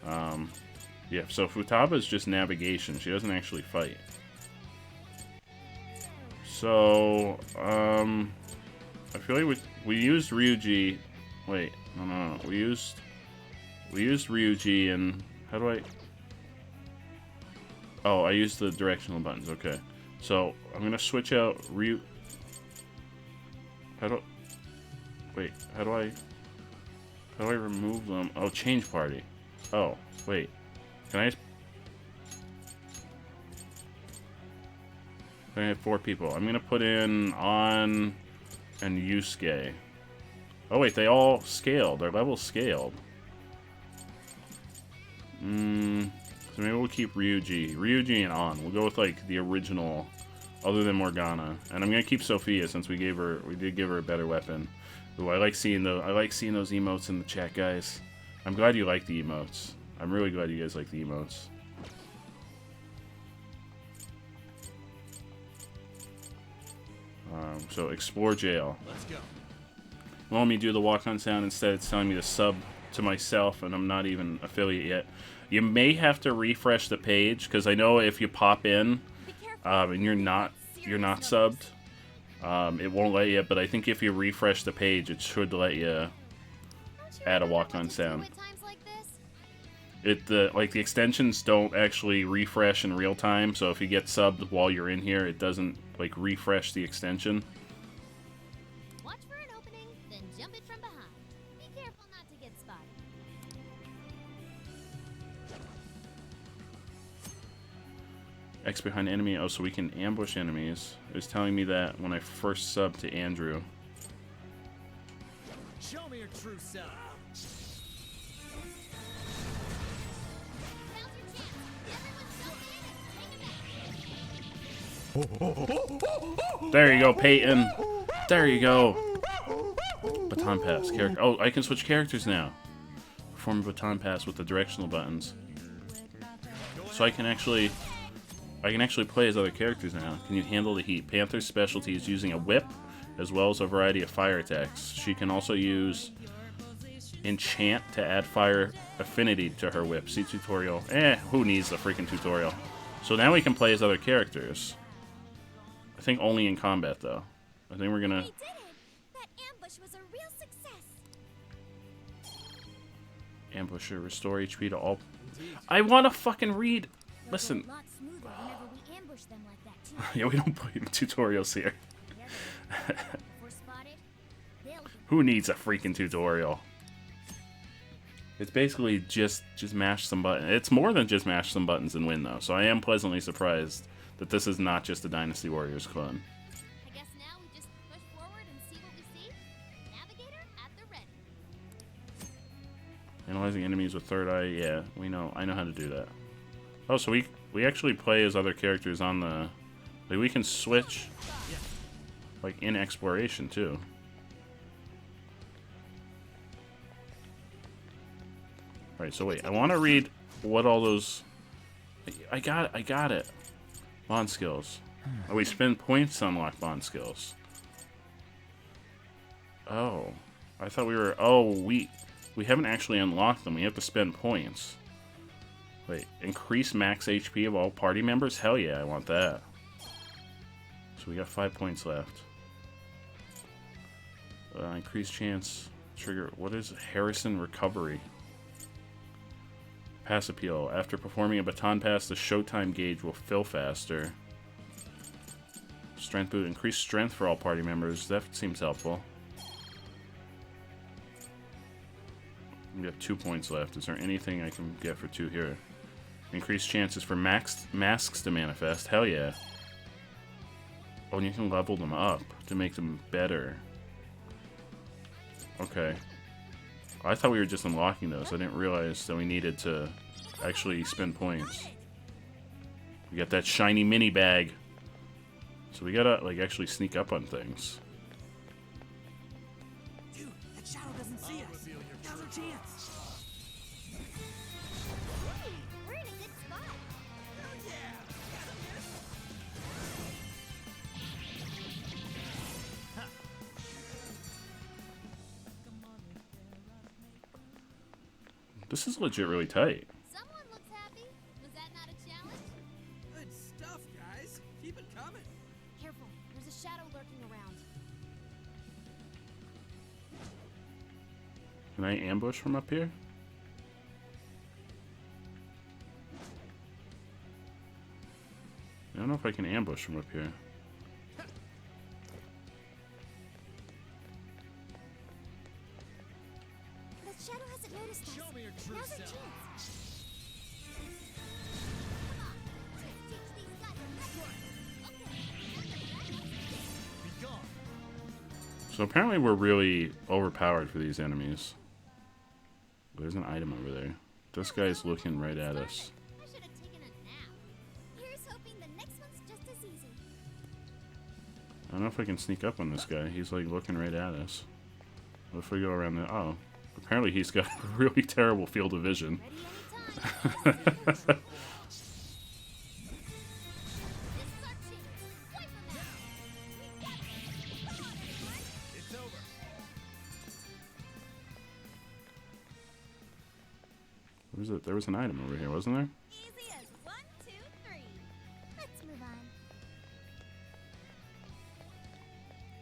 Speaker 1: Yeah, so Futaba is just navigation. She doesn't actually fight. So, I feel like we used Ryuji. Wait, no. We used Ryuji, and how do I? Oh, I used the directional buttons. Okay, so I'm gonna switch out Ryu. How do I remove them? Oh, change party. Oh, wait. Can I have 4 people? I'm gonna put in On and Yusuke. Oh wait, they all scaled. Their levels scaled. So maybe we'll keep Ryuji and On. We'll go with like the original, other than Morgana. And I'm gonna keep Sophia since we did give her a better weapon. Ooh, I like seeing those emotes in the chat, guys. I'm glad you like the emotes. I'm really glad you guys like the emotes. So explore jail.
Speaker 11: Let's go.
Speaker 1: Won't let me do the walk-on sound. Instead, it's telling me to sub to myself, and I'm not even affiliate yet. You may have to refresh the page because I know if you pop in and you're not subbed, it won't let you. But I think if you refresh the page, it should let you add a walk-on sound. The extensions don't actually refresh in real time, so if you get subbed while you're in here, it doesn't like refresh the extension.
Speaker 2: Watch for an opening, then jump it from behind. Be careful not to get spotted.
Speaker 1: X behind enemy. Oh, so we can ambush enemies. It was telling me that when I first subbed to Andrew.
Speaker 11: Show me your true self.
Speaker 1: There you go, Peyton. There you go. Baton pass. Character. Oh, I can switch characters now. Perform a baton pass with the directional buttons. So I can actually play as other characters now. Can you handle the heat? Panther's specialty is using a whip, as well as a variety of fire attacks. She can also use enchant to add fire affinity to her whip. See tutorial. Who needs the freaking tutorial? So now we can play as other characters. I think only in combat, though. I think we're gonna...
Speaker 4: We did it! That ambush was a real success!
Speaker 1: Ambusher, restore HP to all... I wanna fucking read... Listen.
Speaker 3: A lot smoother whenever we ambush them like that, too.
Speaker 1: Yeah, we don't play tutorials here.
Speaker 3: If we're spotted, they'll get
Speaker 1: Who needs a freaking tutorial? It's basically just mash some buttons. It's more than just mash some buttons and win, though. So I am pleasantly surprised that this is not just a Dynasty Warriors clone.
Speaker 2: I guess now we just push forward and see what we see. Navigator at the ready.
Speaker 1: Analyzing enemies with third eye. Yeah, we know. I know how to do that. Oh, so we actually play as other characters on the... Like, we can switch, like, in exploration, too. Alright, so wait. I want to read what all those... I got it. Bond skills. Oh, we spend points to unlock bond skills. Oh. I thought we were... Oh, we haven't actually unlocked them. We have to spend points. Wait, increase max HP of all party members? Hell yeah, I want that. So we got 5 points left. Increase chance. Trigger. What is Harrison Recovery? Pass appeal. After performing a baton pass, the showtime gauge will fill faster. Strength boot. Increase strength for all party members. That seems helpful. We got 2 points left. Is there anything I can get for 2 here? Increased chances for masks to manifest. Hell yeah. Oh, and you can level them up to make them better. Okay. I thought we were just unlocking those. I didn't realize that we needed to actually spend points. We got that shiny mini bag. So we gotta, like, actually sneak up on things.
Speaker 6: Dude, that shadow doesn't see us. Now's our chance.
Speaker 4: Hey, we're in a good spot.
Speaker 6: Oh yeah.
Speaker 1: This is legit really tight.
Speaker 2: Someone looks happy. Was that not a challenge?
Speaker 6: Good stuff, guys. Keep it coming.
Speaker 2: Careful, there's a shadow lurking around.
Speaker 1: Can I ambush from up here? I don't know if I can ambush from up here.
Speaker 4: The shadow hasn't noticed us.
Speaker 11: Show me your true
Speaker 4: Now's our
Speaker 11: self.
Speaker 4: chance. Come on, let's teach these guys a lesson.
Speaker 11: Be gone.
Speaker 1: So apparently we're really overpowered for these enemies. There's an item over there. This guy's looking right at us.
Speaker 2: I should have taken a nap.
Speaker 4: Here's hoping the next one's just as easy.
Speaker 1: I don't know if I can sneak up on this guy. He's like looking right at us. What if we go around the... Oh. Apparently he's got a really terrible field of vision.
Speaker 2: Ready anytime. This is our chance. Wipe 'em out. We got it. Come on, everyone.
Speaker 11: It's over.
Speaker 1: What was it? There was an item over here, wasn't there?
Speaker 9: Easy as 1, 2, 3.
Speaker 4: Let's move on.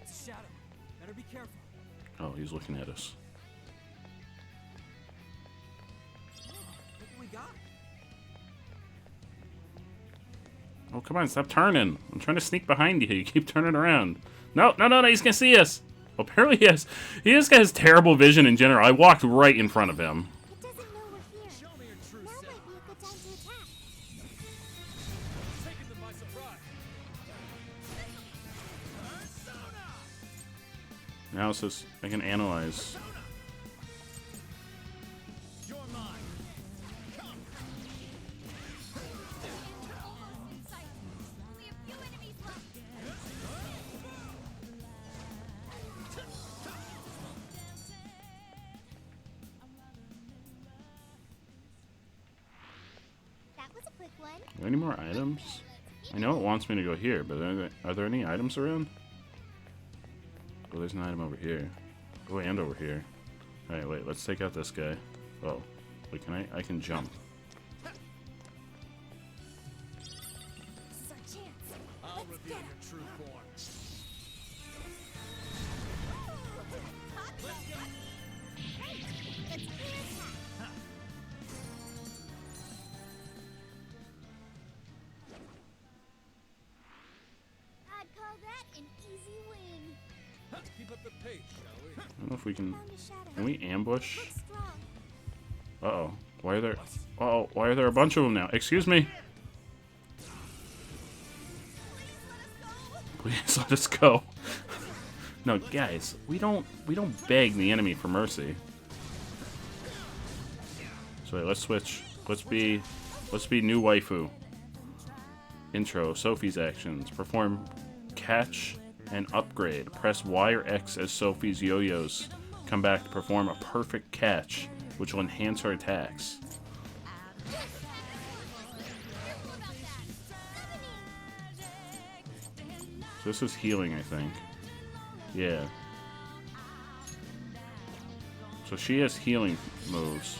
Speaker 6: It's a shadow. Better be careful.
Speaker 1: Oh, he's looking at us.
Speaker 6: Look what we got.
Speaker 1: Oh, come on, stop turning. I'm trying to sneak behind you. You keep turning around. No, no, no, no, he's gonna see us. Well, apparently he just has terrible vision in general. I walked right in front of him.
Speaker 4: It doesn't know we're here.
Speaker 11: Show me your true
Speaker 4: Now
Speaker 11: self.
Speaker 4: might be a good time to attack.
Speaker 11: Taking them by surprise.
Speaker 1: Now it says I can analyze.
Speaker 11: You're mine.
Speaker 9: In sight. Only a few enemies left.
Speaker 4: was a quick one.
Speaker 1: Are there any more items? I know it wants me to go here, but are there any items around? Oh, there's an item over here. Oh, and over here. Alright, wait, let's take out this guy. Oh, wait, I can jump.
Speaker 8: This is our chance.
Speaker 5: I'll reveal your true form.
Speaker 4: Great! Let's clear a path. I'd call that an easy win.
Speaker 7: Keep up the pace, shall we?
Speaker 1: I don't know if we can...
Speaker 4: Found a shadow.
Speaker 1: Can we ambush?
Speaker 4: Looks strong.
Speaker 1: Uh-oh. Why are there... Uh-oh, why are there a bunch of them now? Excuse me! Please let us go. No, guys, we don't beg the enemy for mercy. So wait, let's switch. Let's be new waifu. Intro, Sophie's actions. Perform catch and upgrade. Press Y or X as Sophie's yo-yos come back to perform a perfect catch, which will enhance her attacks. So this is healing, I think. Yeah. So she has healing moves.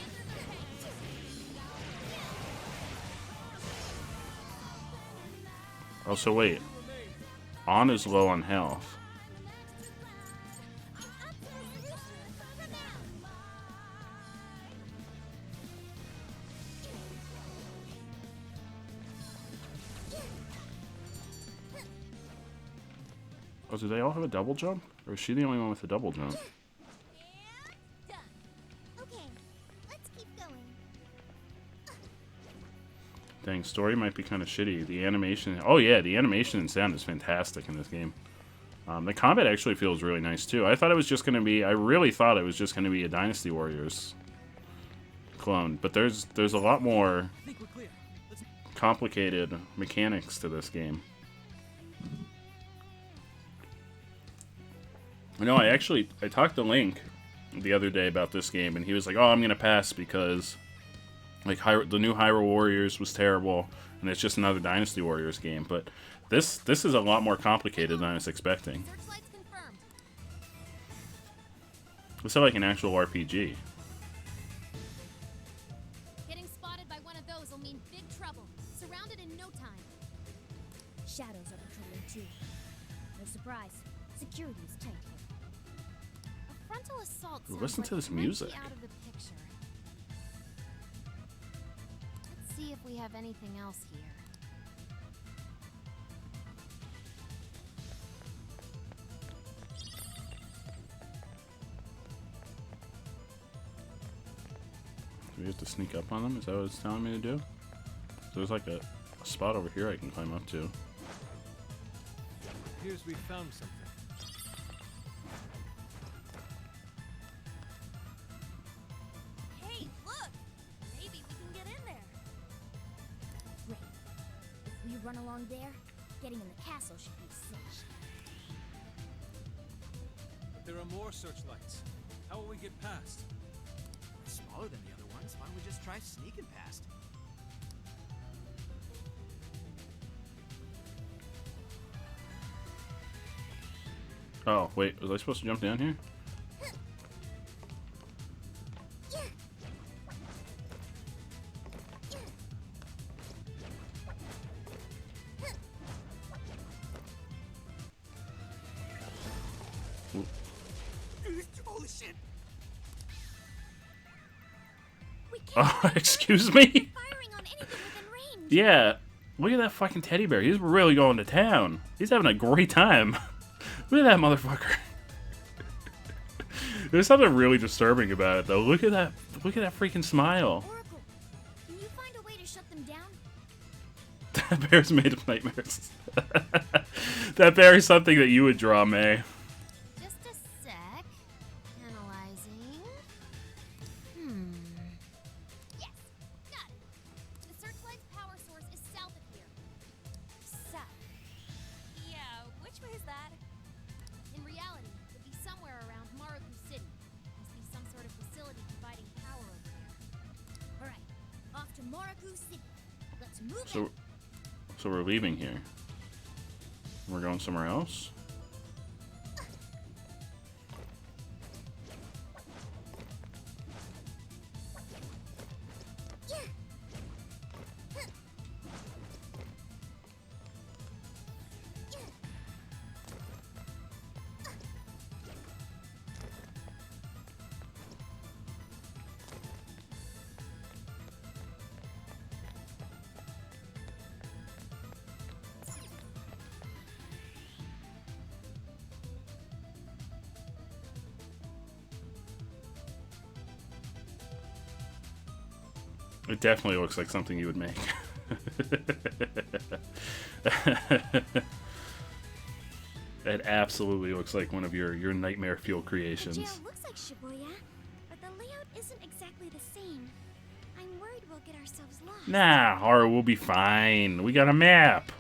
Speaker 1: Oh, so wait. On is low on health. Oh, do they all have a double jump? Or is she the only one with a double jump?
Speaker 4: Done. Okay, let's keep going.
Speaker 1: Dang, story might be kind of shitty. The animation... Oh yeah, the animation and sound is fantastic in this game. The combat actually feels really nice too. I thought it was just going to be... I really thought it was just going to be a Dynasty Warriors clone. But there's a lot more complicated mechanics to this game. No, I talked to Link the other day about this game, and he was like, "Oh, I'm gonna pass because like the new Hyrule Warriors was terrible, and it's just another Dynasty Warriors game." But this is a lot more complicated than I was expecting.
Speaker 2: Searchlights confirmed.
Speaker 1: It's like an actual RPG.
Speaker 2: Getting spotted by one of those will mean big trouble. Surrounded in no time.
Speaker 3: Shadows are patrolling too. No surprise. Security is tight here.
Speaker 2: A frontal assault
Speaker 1: Ooh,
Speaker 2: sounds
Speaker 1: listen
Speaker 2: like
Speaker 1: to this
Speaker 2: it might be
Speaker 1: music.
Speaker 2: out of the picture. Let's see if we have anything else here.
Speaker 1: Do we have to sneak up on them? Is that what it's telling me to do? There's like a spot over here I can climb up to.
Speaker 7: Appears we found something.
Speaker 9: Hey, look! Maybe we can get in there.
Speaker 3: Great. If we run along there, getting in the castle should be safe.
Speaker 7: But there are more searchlights. How will we get past?
Speaker 6: It's smaller than the other ones. Why don't we just try sneaking past?
Speaker 1: Oh, wait, was I supposed to jump down here?
Speaker 6: Holy shit!
Speaker 3: We can't
Speaker 1: Oh, excuse me?
Speaker 3: firing on anything within range.
Speaker 1: Yeah, look at that fucking teddy bear. He's really going to town. He's having a great time. Look at that motherfucker. There's something really disturbing about it, though. Look at that freaking smile.
Speaker 3: Oracle, can you find a way to shut them down?
Speaker 1: That bear's made of nightmares. That bear is something that you would draw, May.
Speaker 2: Just a sec. Analyzing. Yes, got it. The searchlight's power source is south of here.
Speaker 9: South. Yeah, which way is that?
Speaker 2: In reality, it would be somewhere around Maruku City. Must be some sort of facility providing power over there.
Speaker 3: All right, off to Moraku City. Let's
Speaker 1: So we're leaving here. We're going somewhere else? It definitely looks like something you would make. It absolutely looks like one of your nightmare fuel creations.
Speaker 4: The jail looks like Shibuya, but the layout isn't exactly the same. I'm worried we'll get ourselves lost.
Speaker 1: Nah, Haru, we'll be fine. We got a map.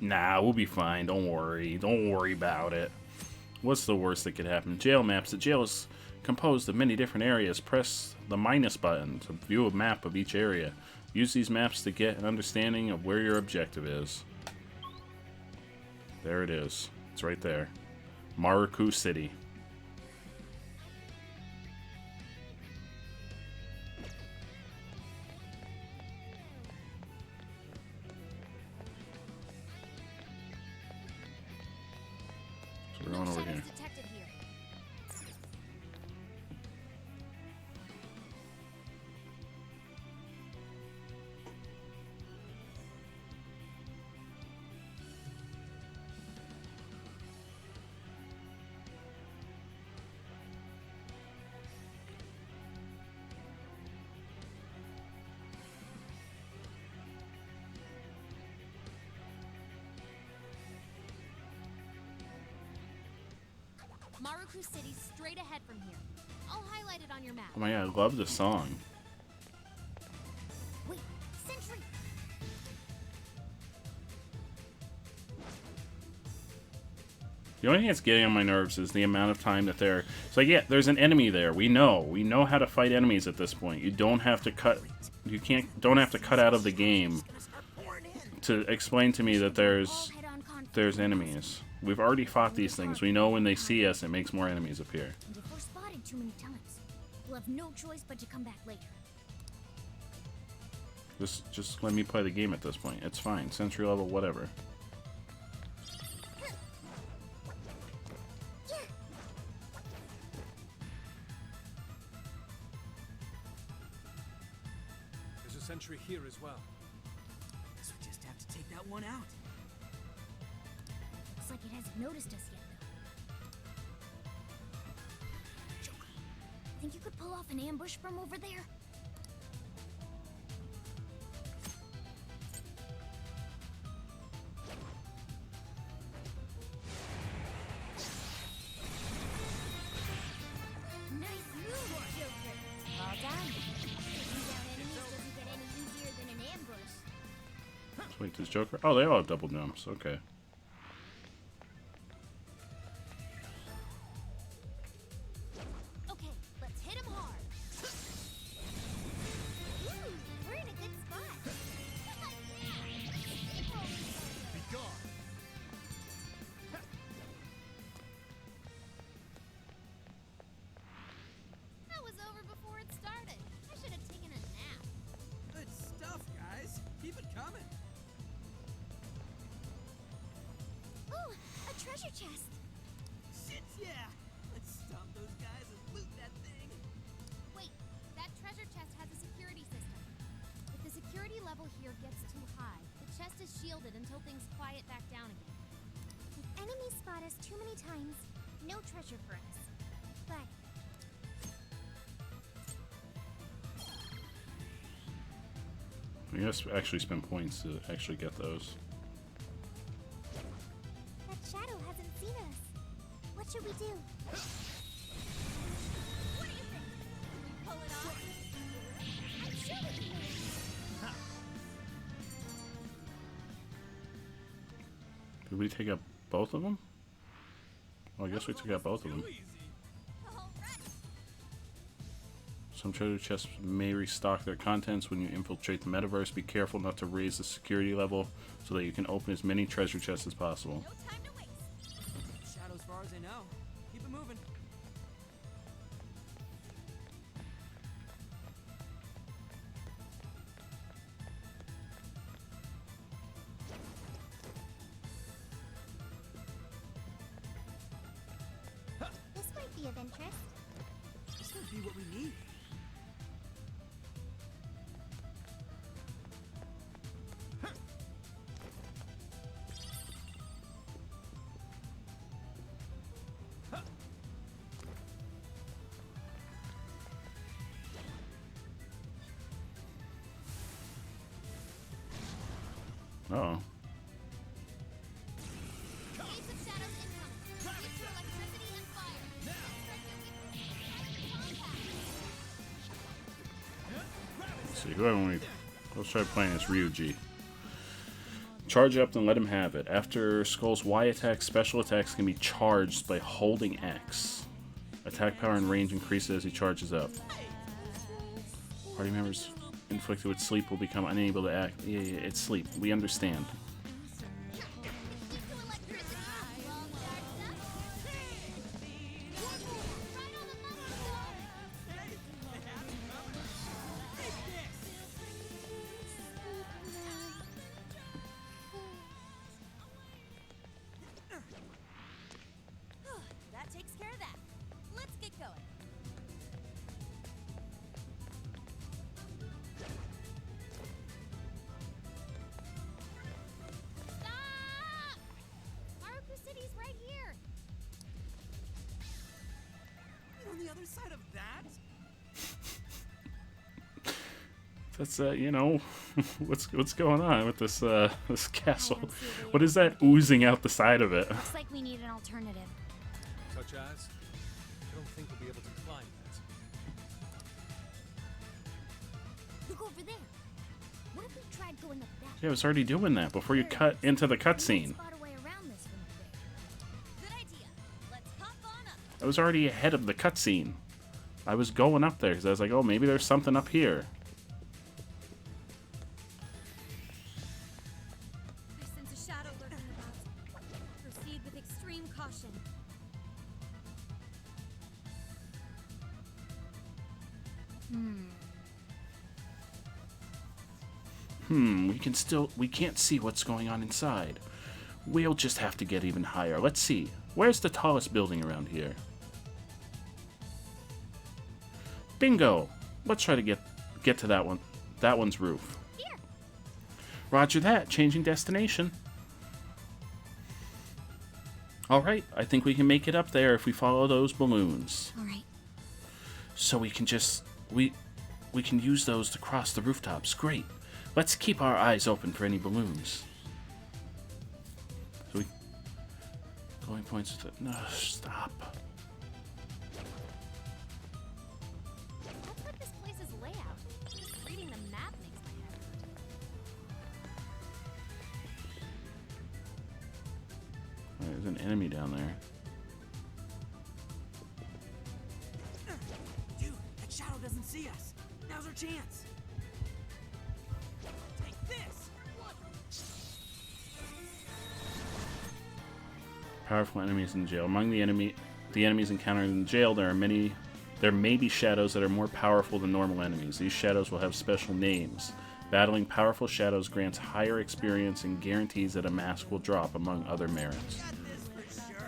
Speaker 1: Nah, we'll be fine. Don't worry. Don't worry about it. What's the worst that could happen? Jail maps. The jail is composed of many different areas. Press the minus button to view a map of each area. Use these maps to get an understanding of where your objective is. There it is. It's right there. Maruku City. We're going over here.
Speaker 2: Maruku City straight ahead from here. I'll highlight it on your map.
Speaker 1: Oh my god, I love the song.
Speaker 4: Wait, sentry!
Speaker 1: The only thing that's getting on my nerves is the amount of time that they're... It's like, yeah, there's an enemy there. We know how to fight enemies at this point. You don't have to cut... Don't have to cut out of the game to explain to me that there's enemies. We've already fought these things. We know when they see us, it makes more enemies appear.
Speaker 3: And if we're spotted too many times, we'll have no choice but to come back later.
Speaker 1: Just let me play the game at this point. It's fine. Sentry level, whatever.
Speaker 7: There's a sentry here as well.
Speaker 6: Guess we just have to take that one out.
Speaker 3: Looks like it hasn't noticed us yet, though. Joker, think you could pull off an ambush from over there? Nice move, Joker. Well done. Taking down enemies doesn't get any easier than an ambush.
Speaker 1: Wait, does Joker... Oh, they all have double jumps. Okay.
Speaker 3: Okay, let's hit him hard. Ooh, we're in a good spot.
Speaker 5: Be gone.
Speaker 2: That was over before it started. I should have taken a nap.
Speaker 6: Good stuff, guys. Keep it coming.
Speaker 3: Ooh, a treasure chest.
Speaker 6: Shit, yeah. Let's stomp those guys and loot that thing.
Speaker 2: Wait, that treasure chest has a security system. If the security level here gets too high, the chest is shielded until things quiet back down again.
Speaker 4: If enemies spot us too many times, no treasure for us. But
Speaker 1: You have to actually spend points to actually get those.
Speaker 4: that shadow hasn't seen us. What should we do?
Speaker 8: What do you think? Can we pull it off?
Speaker 4: I'm sure we can.
Speaker 1: Did we take out both of them? Well, I guess we took out both of them. Some treasure chests may restock their contents when you infiltrate the metaverse. Be careful not to raise the security level so that you can open as many treasure chests as possible.
Speaker 6: No time to waste. Shadow as far as I know. Keep it moving.
Speaker 4: This might be of interest.
Speaker 6: This might be what we need.
Speaker 1: Uh-oh.
Speaker 2: Waves of shadows incoming. Use your electricity and fire.
Speaker 1: Let's see, who haven't we... Let's try playing as Ryuji. Charge up and let him have it. After Skull's Y attack, special attacks can be charged by holding X. Attack power and range increases as he charges up. Party members inflicted with sleep will become unable to act. Yeah, it's sleep. We understand.
Speaker 9: That takes care of that. Let's get going.
Speaker 2: Stop! Haruku City's right here.
Speaker 6: On the other side of that?
Speaker 1: That's you know, what's going on with this this castle? What is that oozing out the side of it?
Speaker 2: Looks like we need an alternative.
Speaker 7: Such as? I don't think we'll be able to climb that.
Speaker 3: Look over there. What if we tried going up that?
Speaker 1: Yeah, I was already doing that before you cut into the cutscene.
Speaker 3: Spot a way around this from up there.
Speaker 9: Good idea. Let's hop on up.
Speaker 1: I was already ahead of the cutscene. I was going up there because I was like, oh, maybe there's something up here.
Speaker 8: I sense a shadow lurking about. Proceed with extreme caution.
Speaker 1: We can't see what's going on inside. We'll just have to get even higher. Let's see. Where's the tallest building around here? Bingo! Let's try to get to that one. That one's roof.
Speaker 2: Here.
Speaker 1: Roger that. Changing destination. Alright, I think we can make it up there if we follow those balloons.
Speaker 2: All right.
Speaker 1: So we can just... We can use those to cross the rooftops. Great. Let's keep our eyes open for any balloons. So we... Going points... No, stop.
Speaker 2: What's with this place's layout? Just reading the map makes my head hurt.
Speaker 1: There's an enemy down there.
Speaker 6: Dude, that shadow doesn't see us. Now's our chance. Take this.
Speaker 1: Powerful enemies in jail. Among the enemies encountered in jail, there may be shadows that are more powerful than normal enemies. These shadows will have special names. Battling powerful shadows grants higher experience and guarantees that a mask will drop, among other merits.
Speaker 6: Got this for sure.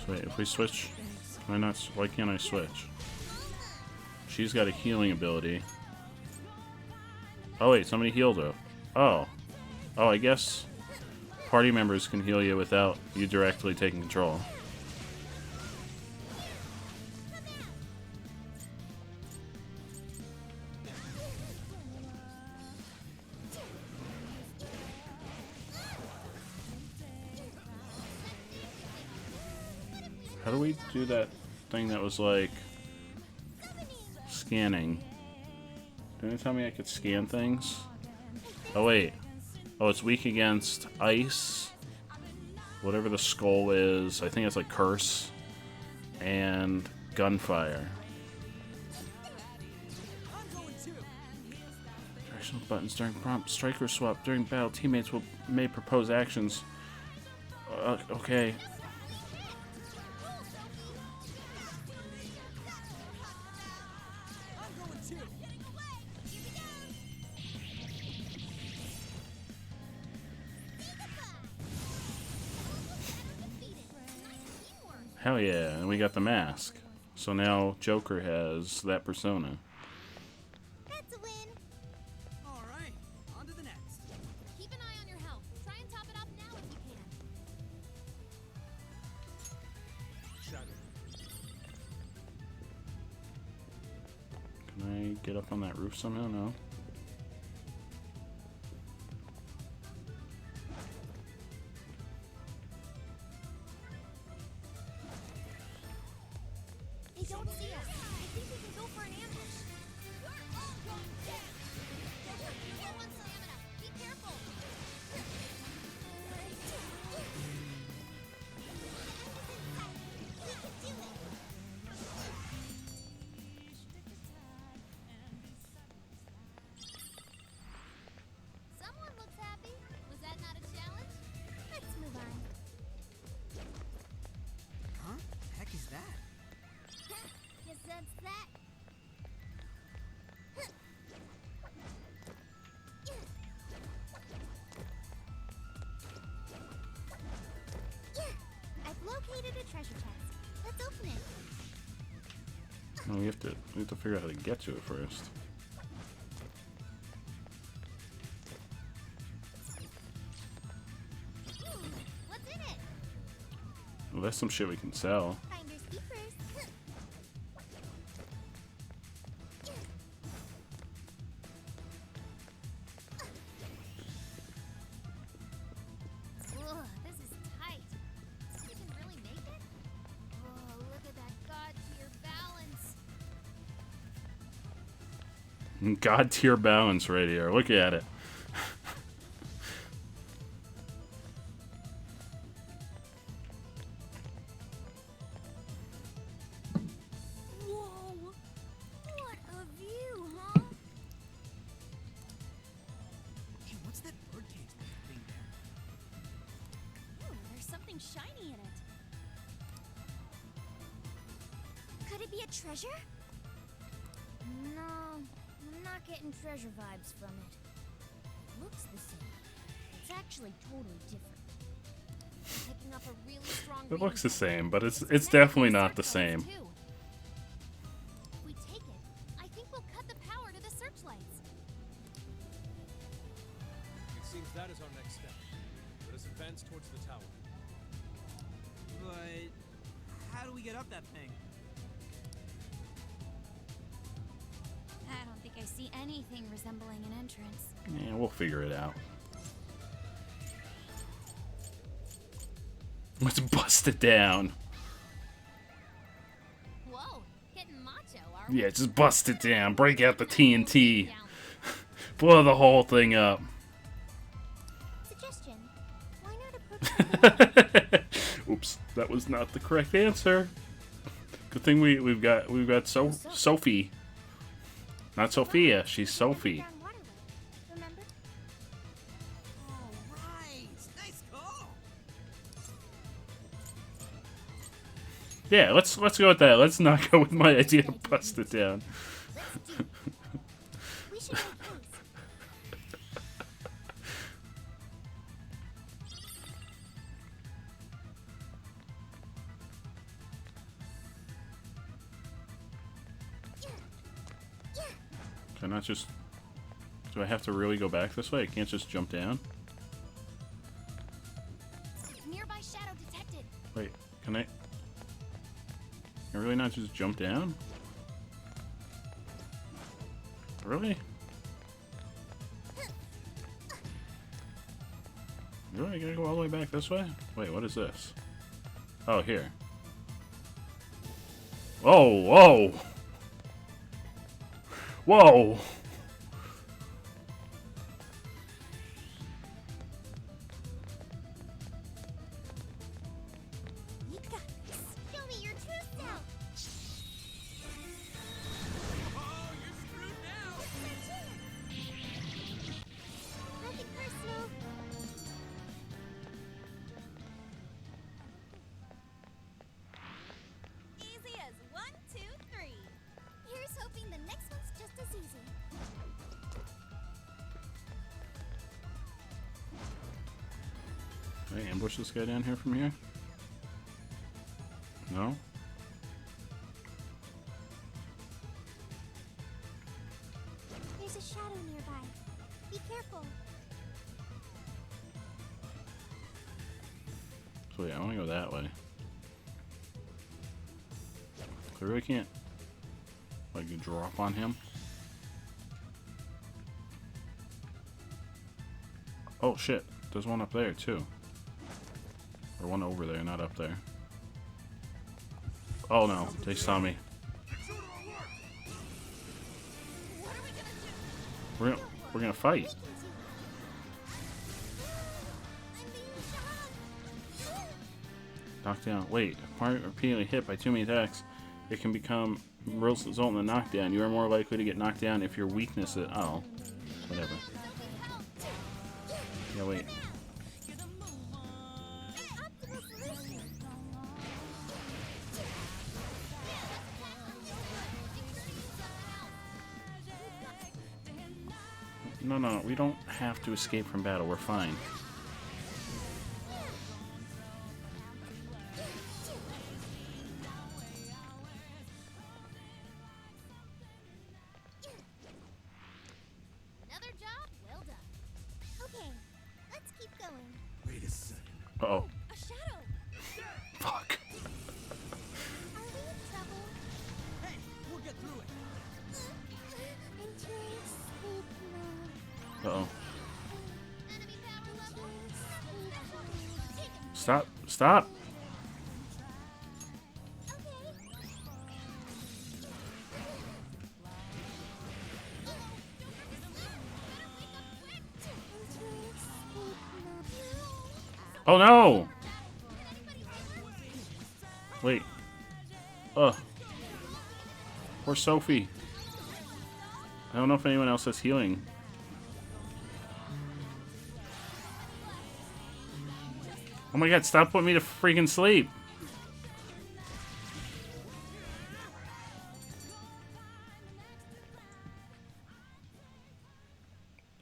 Speaker 1: So wait, if we switch, can I not? Why can't I switch? She's got a healing ability. Oh wait, somebody healed her. Oh, I guess party members can heal you without you directly taking control. How do we do that thing that was like scanning? Didn't it tell me I could scan things? Oh wait. Oh, it's weak against ice. Whatever the skull is. I think it's like curse. And gunfire. Directional buttons during prompt striker swap. During battle, teammates may propose actions. Okay. Hell yeah, and we got the mask. So now Joker has that persona.
Speaker 4: That's a win.
Speaker 6: All right, on to the next.
Speaker 2: Keep an eye on your health. Try and top it off now if you can.
Speaker 1: Can I get up on that roof somehow? No.
Speaker 2: They don't see us. I think we can go for an ambush. We're all going down. Low on stamina. Be careful.
Speaker 4: We can do it.
Speaker 2: Someone looks happy. Was that not a challenge?
Speaker 4: Let's move on.
Speaker 6: Huh? The heck is that?
Speaker 4: Guess that's that. I've located a treasure chest. Let's open it.
Speaker 1: No, we have to figure out how to get to it first.
Speaker 4: What's in it?
Speaker 1: Well, that's some shit we can sell.
Speaker 4: Finders keepers.
Speaker 2: Ugh, this is tight. You can really make it? Oh, look at that god tier balance.
Speaker 1: God tier balance right here. Look at it.
Speaker 8: Whoa! What a view, huh?
Speaker 6: Hey, what's that birdcage thing there?
Speaker 9: Ooh, there's something shiny in it.
Speaker 3: Could it be a treasure? No, I'm not getting treasure vibes from it. It looks the same. It's actually totally different.
Speaker 2: Picking up a really strong
Speaker 1: It looks the
Speaker 2: reading
Speaker 1: same, but it's
Speaker 2: Now
Speaker 1: definitely
Speaker 2: we
Speaker 1: not the
Speaker 2: searchlights,
Speaker 1: same.
Speaker 2: too. If we take it, I think we'll cut the power to the searchlights.
Speaker 7: It seems that is our next step. Let us advance towards the tower.
Speaker 6: But how do we get up that thing?
Speaker 9: I don't think I see anything resembling an entrance.
Speaker 1: Yeah, we'll figure it out. Let's bust it down.
Speaker 2: Whoa, getting macho, are we?
Speaker 1: Yeah, just bust it down. Break out the TNT. Blow the whole thing up.
Speaker 4: Suggestion. Why not approach
Speaker 1: Oops, that was not the correct answer. Good thing we've got Sophie. Not Sophia, she's Sophie.
Speaker 4: down waterway? Remember?
Speaker 6: Oh, right. Nice call.
Speaker 1: Yeah, let's go with that. Let's not go with my idea to bust it down.
Speaker 4: Let's do it. We should make haste.
Speaker 1: Can I not just... Do I have to really go back this way? I can't just jump down?
Speaker 2: Nearby shadow detected.
Speaker 1: Wait, can I really not just jump down? Really? Really? I gotta go all the way back this way? Wait, what is this? Oh, here. Oh, whoa! Whoa!
Speaker 4: You got this. Show me your true self.
Speaker 6: Oh, you're screwed now.
Speaker 4: Nothing personal.
Speaker 9: Easy as 1, 2, 3.
Speaker 4: Here's hoping the next one's just as easy.
Speaker 1: Can I ambush this guy down here from here? No?
Speaker 4: There's a shadow nearby. Be careful.
Speaker 1: So yeah, I want to go that way. I really can't, like, drop on him. Oh shit, there's one up there too. Or one over there, not up there. Oh no, they saw me. We're gonna fight. Knocked down. Wait, upon repeatedly hit by too many attacks, it can result in a knockdown. You are more likely to get knocked down if your weakness is. Oh, whatever. Yeah, wait. No, we don't have to escape from battle. We're fine.
Speaker 2: Another job well done.
Speaker 4: Okay, let's keep going.
Speaker 5: Wait a second.
Speaker 1: Uh-oh.
Speaker 9: A shadow.
Speaker 1: Fuck.
Speaker 4: Are we in trouble?
Speaker 6: Hey, we'll get through it.
Speaker 4: Enter sleep mode.
Speaker 1: Uh-oh.
Speaker 2: Enemy power level.
Speaker 4: Take him.
Speaker 1: Stop. Stop. Oh no! Wait. Poor Sophie. I don't know if anyone else has healing. Oh my god, stop putting me to freaking sleep!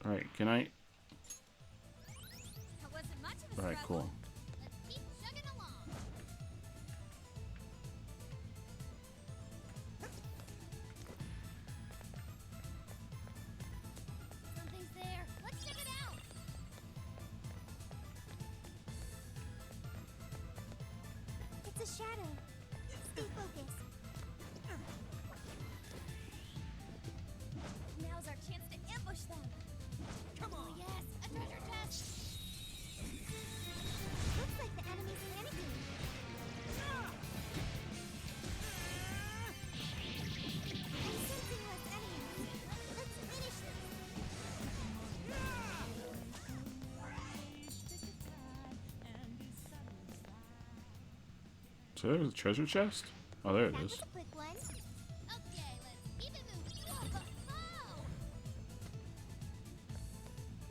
Speaker 1: Alright, can I?
Speaker 2: That wasn't much of a
Speaker 1: Alright,
Speaker 2: struggle.
Speaker 1: cool.
Speaker 2: Let's keep chugging along. Something's there. Let's check it out.
Speaker 4: It's a shadow. Stay focused.
Speaker 9: Now's our chance to ambush them.
Speaker 6: Come on.
Speaker 2: Yes, a treasure chest.
Speaker 4: Looks like the enemy's panicking. I'm sensing less enemies. Let's finish this.
Speaker 1: So there's a treasure chest? Oh, there it
Speaker 4: That
Speaker 1: is.
Speaker 4: was a quick one.
Speaker 2: Okay, let's keep it moving. Whoa.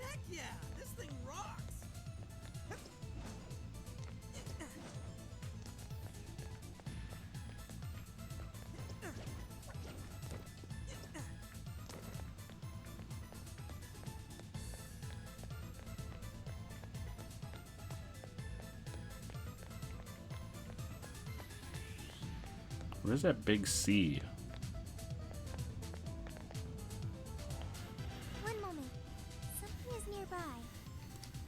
Speaker 6: Heck yeah, this thing rocks.
Speaker 1: Where's that big sea?
Speaker 4: One moment. Something is nearby.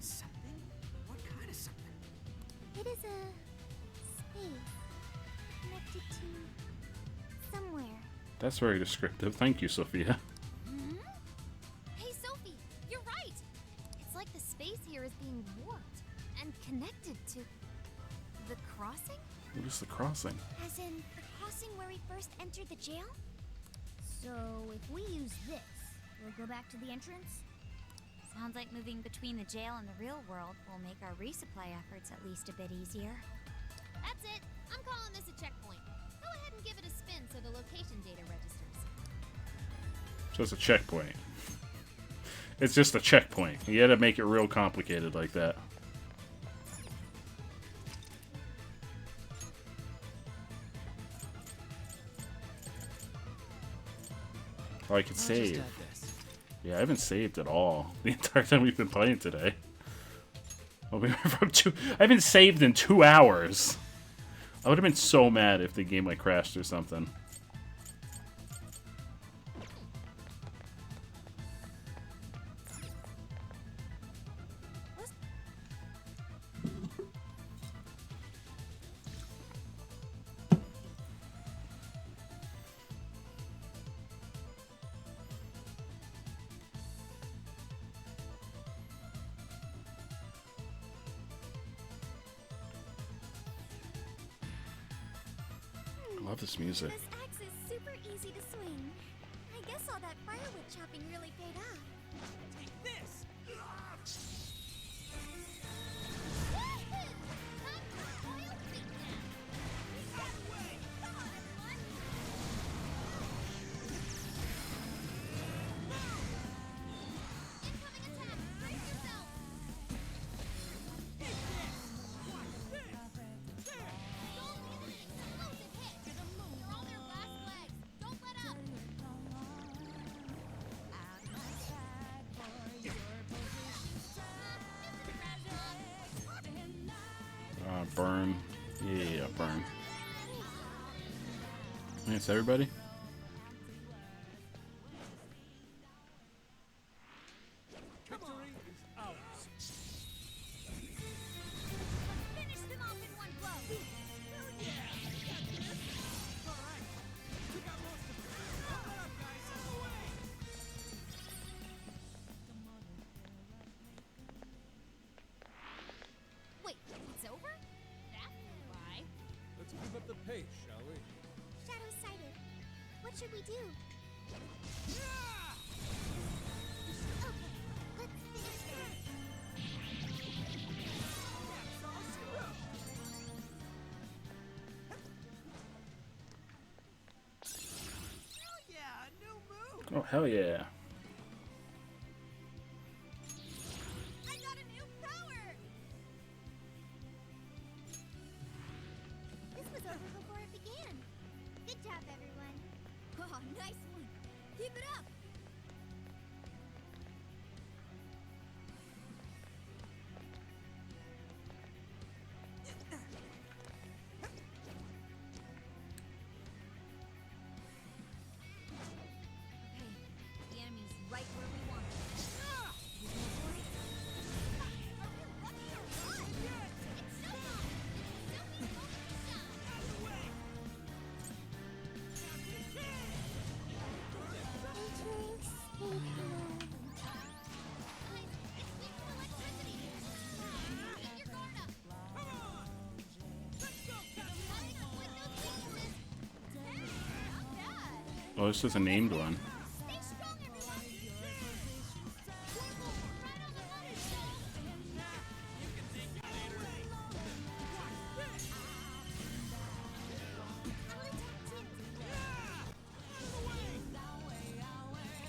Speaker 6: Something? What kind of something?
Speaker 4: It is a space connected to somewhere.
Speaker 1: That's very descriptive. Thank you, Sophia.
Speaker 2: Hmm? Hey, Sophie, you're right. It's like the space here is being warped and connected to the crossing.
Speaker 1: What is the crossing?
Speaker 4: As in the
Speaker 3: crossing where we first entered the jail? So, if we use this, we'll go back to the entrance?
Speaker 8: Sounds like moving between the jail and the real world will make our resupply efforts at least a bit easier.
Speaker 2: That's it. I'm calling this a checkpoint. Go ahead and give it a spin so the location data registers.
Speaker 1: So it's a checkpoint. It's just a checkpoint. You had to make it real complicated like that. Oh, I could save. Yeah, I haven't saved at all the entire time we've been playing today. Well, we went from I haven't saved in 2 hours. I would have been so mad if the game like crashed or something. I love this music.
Speaker 3: This axe is super easy to swing. I guess all that firewood chopping really paid off.
Speaker 6: Take this!
Speaker 1: Burn. Yeah, burn. Thanks, everybody.
Speaker 6: Victory is ours.
Speaker 3: Finish them off in one blow.
Speaker 6: Oh yeah! Alright. We got most of it. Wrap it up, guys. Out of the way!
Speaker 2: Wait, it's over? That flew by.
Speaker 7: Let's keep up the pace, shall we?
Speaker 4: Shadow's sighted. What should we do? Okay, let's finish this.
Speaker 6: Hell yeah! New move!
Speaker 1: Oh, hell yeah.
Speaker 8: I got a new power!
Speaker 4: This was over before it began. Good job, everyone.
Speaker 3: Oh, nice one. Keep it up.
Speaker 8: Okay, the enemy's right where we want them.
Speaker 1: Oh, this is a named one.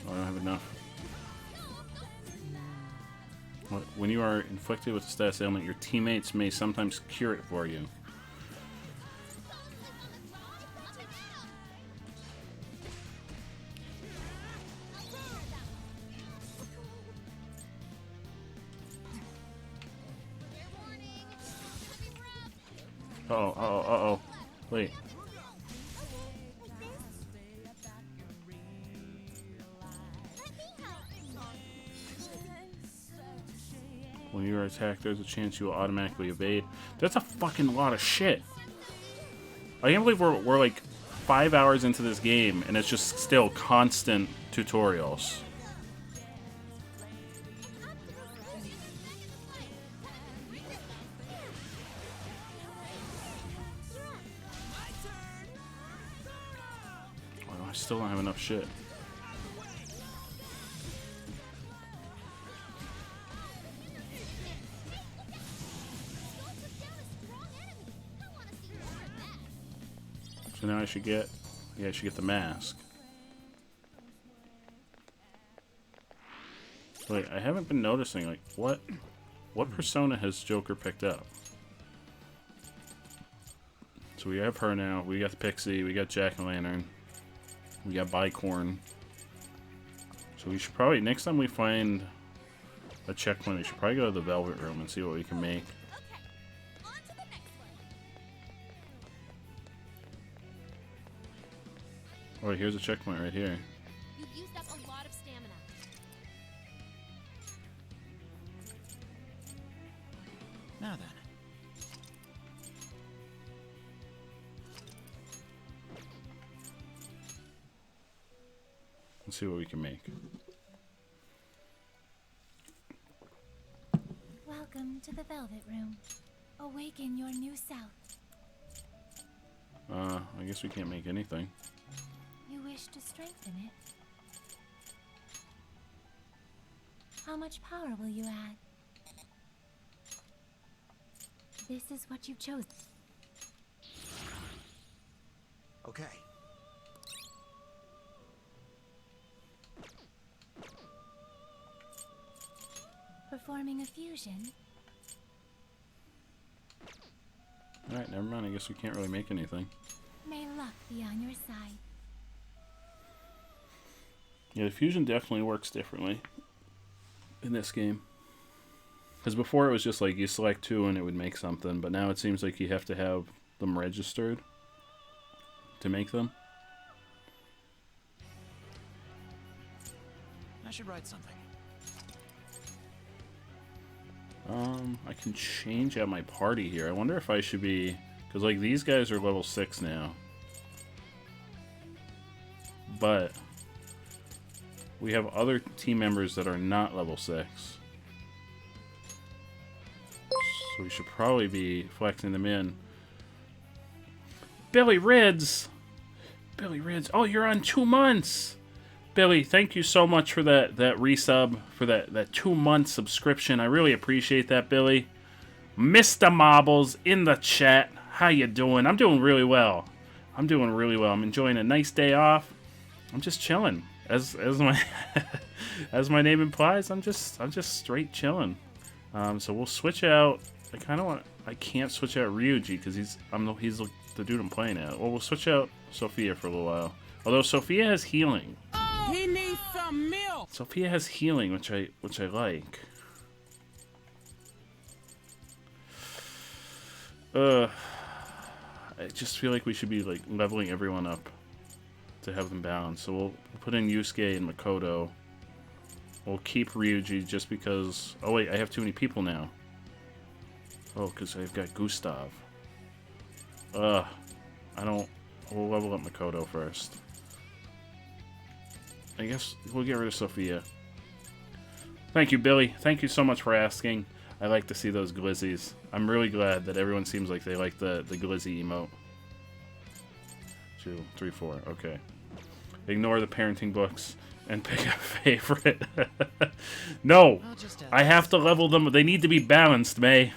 Speaker 1: Oh, I don't have enough. When you are inflicted with a status ailment, your teammates may sometimes cure it for you. Uh-oh. Wait. When you are attacked, there's a chance you will automatically evade. That's a fucking lot of shit. I can't believe we're like 5 hours into this game and it's just still constant tutorials. still don't have enough shit. So now I should get... Yeah, I should get the mask. Wait, I haven't been noticing, like, what persona has Joker picked up? So we have her now, we got the Pixie, we got Jack-o'-lantern, we got Bicorn. So we should probably, next time we find a checkpoint, we should probably go to the Velvet Room and see what we can make. Oh, here's a checkpoint right here.
Speaker 2: You've used up a lot of stamina.
Speaker 6: Now then.
Speaker 1: Let's see what we can make.
Speaker 12: Welcome to the Velvet Room. Awaken your new self.
Speaker 1: I guess we can't make anything.
Speaker 12: You wish to strengthen it? How much power will you add? This is what you chose.
Speaker 5: Okay.
Speaker 12: Performing a fusion.
Speaker 1: Alright, never mind. I guess we can't really make anything.
Speaker 12: May luck be on your side.
Speaker 1: Yeah, the fusion definitely works differently in this game. Because before it was just like you select two and it would make something, but now it seems like you have to have them registered to make them.
Speaker 6: I should write something.
Speaker 1: I can change out my party here. I wonder if I should be... Because, like, these guys are level 6 now. But we have other team members that are not level 6. So we should probably be flexing them in. Billy Rids! Billy Rids. Oh, you're on 2 months! Billy, thank you so much for that resub, for that 2-month subscription. I really appreciate that, Billy. Mr. Marbles in the chat. How you doing? I'm doing really well. I'm doing really well. I'm enjoying a nice day off. I'm just chilling. As my as my name implies, I'm just straight chilling. So we'll switch out. I can't switch out Ryuji because he's the dude I'm playing at. Well, we'll switch out Sophia for a little while. Although Sophia has healing.
Speaker 6: He needs some milk.
Speaker 1: Sophia has healing, which I like. I just feel like we should be like leveling everyone up to have them balanced. So we'll put in Yusuke and Makoto. We'll keep Ryuji just because... Oh wait, I have too many people now. Oh, because I've got Gustav. I don't... We'll level up Makoto first. I guess we'll get rid of Sophia. Thank you, Billy. Thank you so much for asking. I like to see those glizzies. I'm really glad that everyone seems like they like the glizzy emote. 2, 3, 4. Okay. Ignore the parenting books and pick a favorite. No! I have to level them. They need to be balanced, May.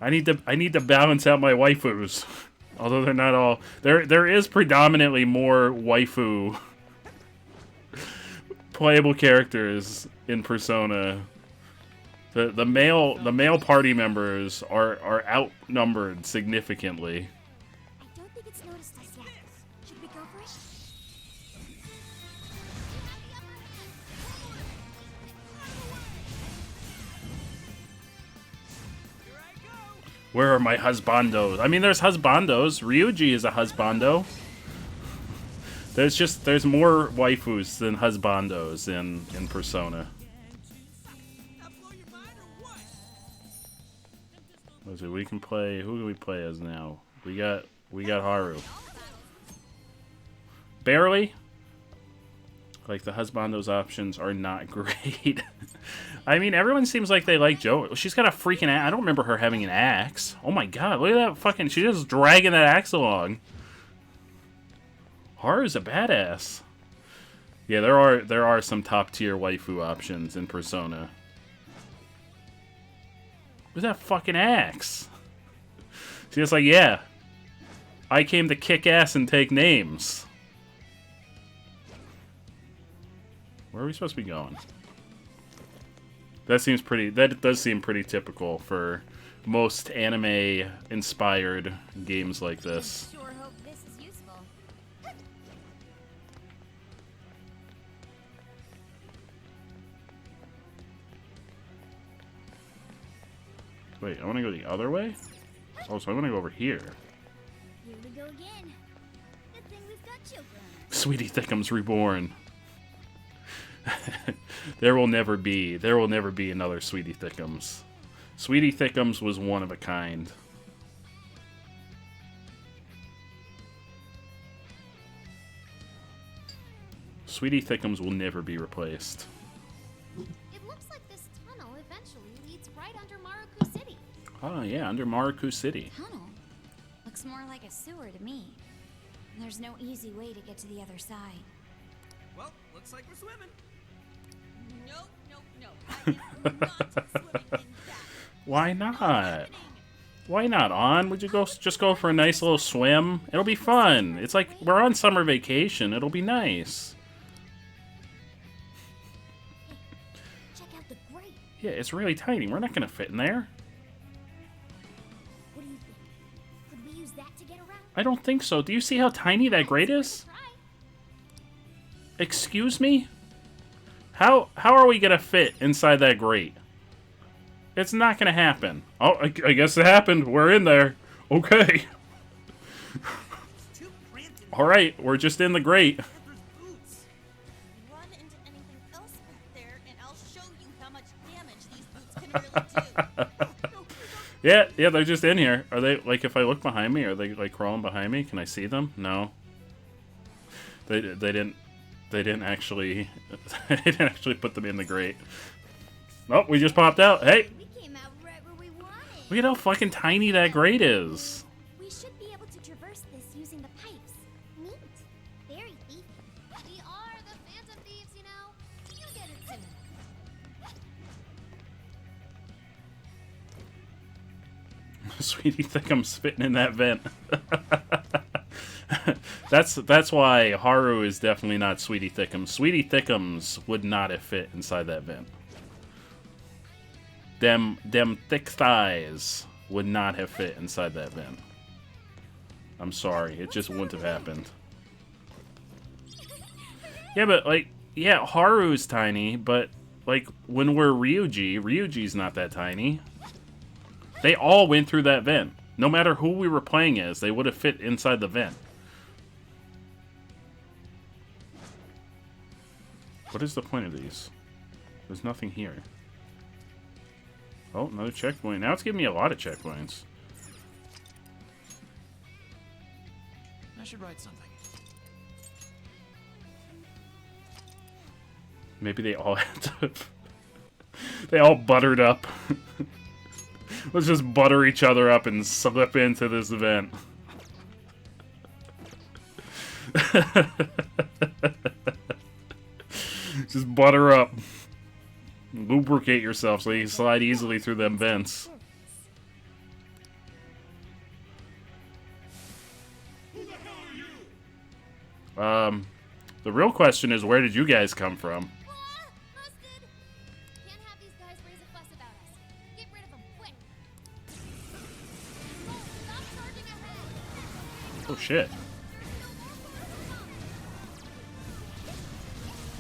Speaker 1: I need to balance out my waifus. Although they're not all... There is predominantly more waifu playable characters in Persona. The male party members are outnumbered significantly.
Speaker 3: I don't think it's noticed us yet. Should we go for it?
Speaker 1: Where are my husbandos? I mean, there's husbandos. Ryuji is a husbando. There's more waifus than husbandos in Persona. Let's see, we can play. Who do we play as now? We got Haru. Barely. Like the husbandos options are not great. I mean, everyone seems like they like Joe. She's got a freaking axe. I don't remember her having an axe. Oh my god, look at that fucking... She's just dragging that axe along. Haru's a badass. Yeah, there are some top tier waifu options in Persona. Where's that fucking axe? She's like, yeah, I came to kick ass and take names. Where are we supposed to be going? That seems pretty. That does seem pretty typical for most anime-inspired games like this.
Speaker 2: Sure hope this is useful.
Speaker 1: Wait, I want to go the other way? Oh, so I want to go over here.
Speaker 3: Here we go again. Good thing we've got children.
Speaker 1: Sweetie Thickums reborn. There will never be another Sweetie Thickums. Sweetie Thickums was one of a kind. Sweetie Thickums will never be replaced.
Speaker 2: It looks like this tunnel eventually leads right under Maruku City.
Speaker 1: Oh yeah, under Maruku City.
Speaker 8: Tunnel? Looks more like a sewer to me. There's no easy way to get to the other side.
Speaker 6: Well, looks like we're swimming.
Speaker 9: Nope, nope, nope. I am not swimming in that.
Speaker 1: Why not? Why not, On? Would you just go for a nice little swim? It'll be fun. It's like we're on summer vacation. It'll be nice.
Speaker 3: Check out the grate.
Speaker 1: Yeah, it's really tiny. We're not gonna fit in there.
Speaker 3: What do you think? Could we use that to get around?
Speaker 1: I don't think so. Do you see how tiny that grate is? Excuse me? How are we gonna fit inside that grate? It's not gonna happen. Oh, I guess it happened. We're in there. Okay. Alright, we're just in the grate.
Speaker 9: Run into anything else back there, and I'll show you how much damage these boots can really do.
Speaker 1: Yeah, they're just in here. Are they, like, if I look behind me, are they, like, crawling behind me? Can I see them? No. They didn't actually put them in the grate. Oh, we just popped out. Hey!
Speaker 3: We came out right where we wanted.
Speaker 1: Look at how fucking tiny that grate is.
Speaker 3: We should be able to traverse this using the pipes.
Speaker 4: Neat. Very thief.
Speaker 2: We are the Phantom Thieves, you know. You get it soon.
Speaker 1: Sweetie Thickums fitting in that vent. That's why Haru is definitely not Sweetie Thickums. Sweetie Thickums would not have fit inside that vent. Them thick thighs would not have fit inside that vent. I'm sorry, it just wouldn't have happened. Yeah, but like, yeah, Haru's tiny, but like when we're Ryuji's not that tiny. They all went through that vent. No matter who we were playing as, they would have fit inside the vent. What is the point of these? There's nothing here. Oh, another checkpoint. Now it's giving me a lot of checkpoints.
Speaker 11: I should write something.
Speaker 1: Maybe they all had to... They all buttered up. Let's just butter each other up and slip into this event. Just butter up. Lubricate yourself so you can slide easily through them vents. The real question is, where did you guys come from?
Speaker 2: Busted! Can't have these guys raise a fuss about us. Get rid of them, quick! Oh, stop charging ahead!
Speaker 1: Oh shit.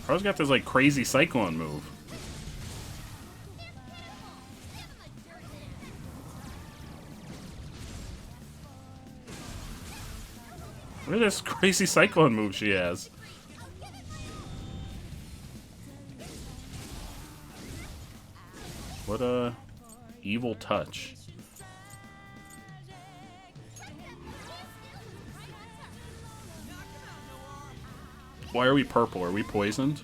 Speaker 1: Haru's got this like crazy cyclone move. Look at this crazy cyclone move she has. What a evil touch. Why are we purple? Are we poisoned?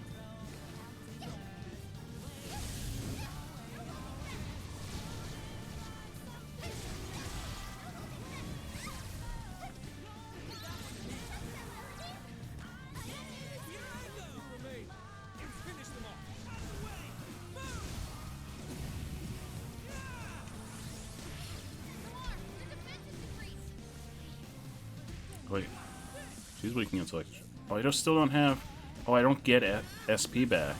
Speaker 1: Wait. She's weak against electric. Oh, I just still don't have... Oh, I don't get SP back.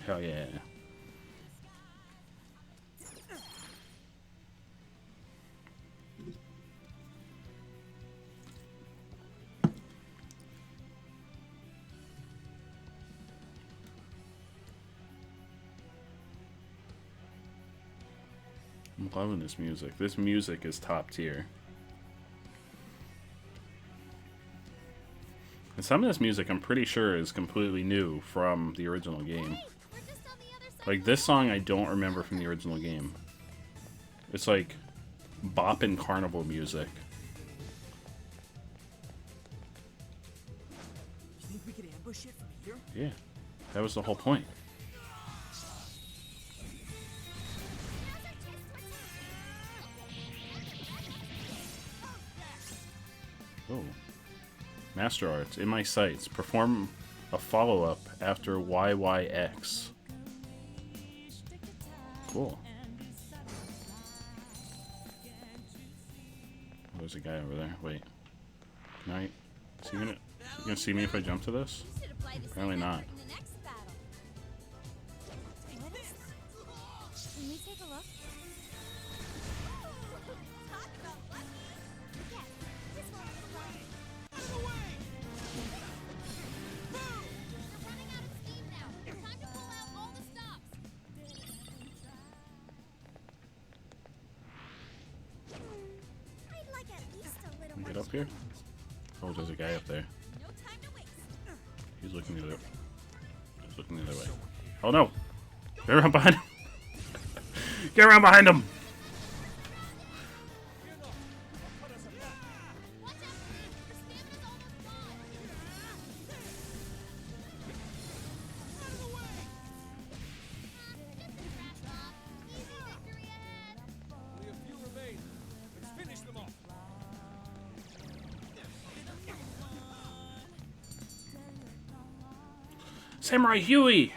Speaker 1: Hell yeah. I'm loving this music. This music is top tier. And some of this music I'm pretty sure is completely new from the original game. Like this song I don't remember from the original game. It's like boppin' carnival music.
Speaker 6: You think we could ambush it from here?
Speaker 1: Yeah, that was the whole point. Oh. Master Arts. In my sights. Perform a follow-up after YYX. Cool. Oh, there's a guy over there. Wait. Can I... Is he gonna see me if I jump to this? Apparently not.
Speaker 8: Can we take a look?
Speaker 1: Can I get up here? Oh, there's a guy up there. He's looking the other... He's looking the other way. Oh no! Get around behind him! Get around behind him!
Speaker 11: Only a few remain. Let's finish them off.
Speaker 1: Samurai Huey!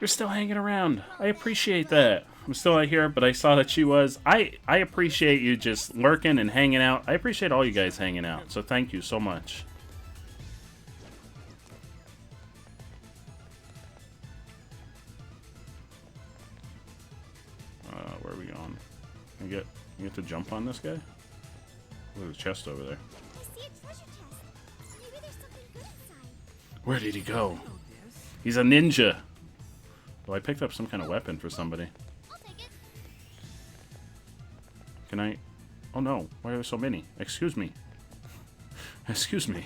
Speaker 1: You're still hanging around. I appreciate that. I'm still out here, but I saw that she was. I appreciate you just lurking and hanging out. I appreciate all you guys hanging out, so thank you so much. Where are we going? You get to jump on this guy? There's a chest over there.
Speaker 4: I see a treasure chest. Maybe there's something good inside.
Speaker 1: Where did he go? He's a ninja. Well, I picked up some kind of weapon for somebody.
Speaker 4: I'll take it.
Speaker 1: Can I... Oh no, why are there so many? Excuse me. Excuse me.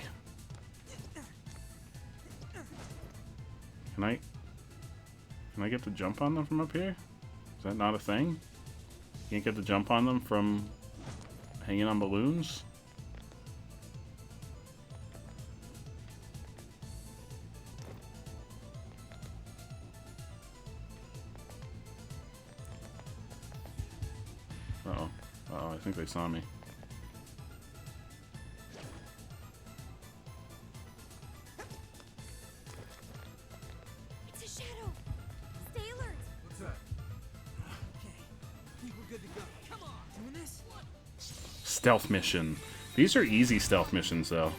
Speaker 1: Can I get to jump on them from up here? Is that not a thing? You can't get to jump on them from hanging on balloons? Uh-oh. Uh-oh, I think they saw me.
Speaker 8: It's a shadow. Stay alert.
Speaker 6: What's that? Okay. I think we're good to go. Come on. Doing this?
Speaker 1: Stealth mission. These are easy stealth missions, though.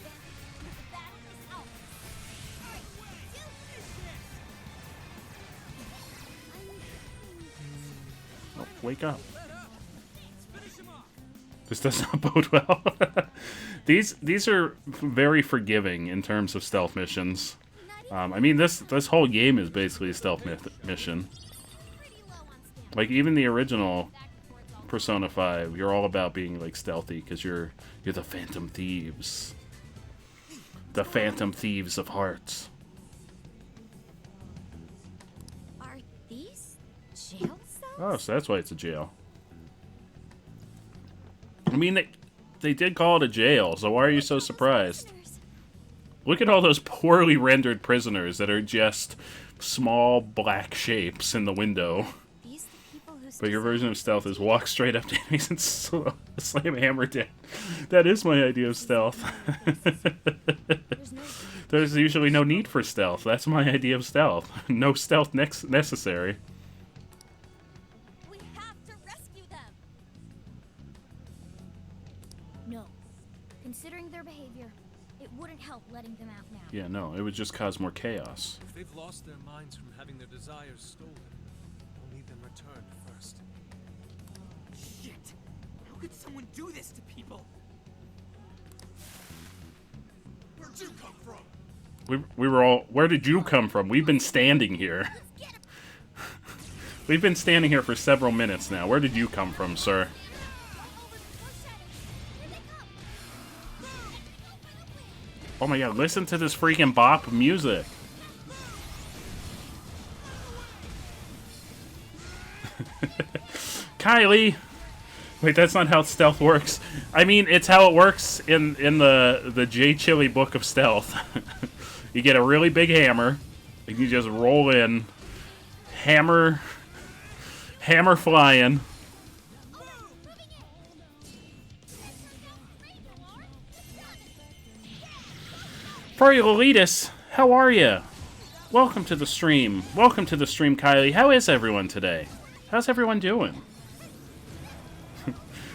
Speaker 1: Oh, wake up. This does not bode well. These are very forgiving in terms of stealth missions. I mean, this whole game is basically a stealth mission. Like, even the original Persona 5, you're all about being, like, stealthy, because you're the Phantom Thieves. The Phantom Thieves of Hearts.
Speaker 8: Are these jail cells?
Speaker 1: Oh, so that's why it's a jail. I mean, they did call it a jail, so why are you so surprised? Look at all those poorly rendered prisoners that are just small black shapes in the window.
Speaker 8: These the people who
Speaker 1: But your version of stealth is walk straight up to enemies and slam a hammer down. That is my idea of stealth. There's usually no need for stealth. That's my idea of stealth. No stealth necessary.
Speaker 9: We have to rescue them.
Speaker 3: No. Considering their behavior, it wouldn't help letting them out now.
Speaker 1: Yeah, no, it would just cause more chaos.
Speaker 7: If they've lost their minds from having their desires stolen, we'll need them returned first.
Speaker 6: Shit! How could someone do this to people?
Speaker 5: Where'd you come from?
Speaker 1: We were all... Where did you come from? We've been standing here. We've been standing here for several minutes now. Where did you come from, sir? Oh my god, listen to this freaking bop music. Kylie! Wait, that's not how stealth works. I mean, it's how it works in the J. Chili book of stealth. You get a really big hammer, and you just roll in, hammer flying. Furry Lolitas, how are you? Welcome to the stream. Welcome to the stream, Kylie. How is everyone today? How's everyone doing?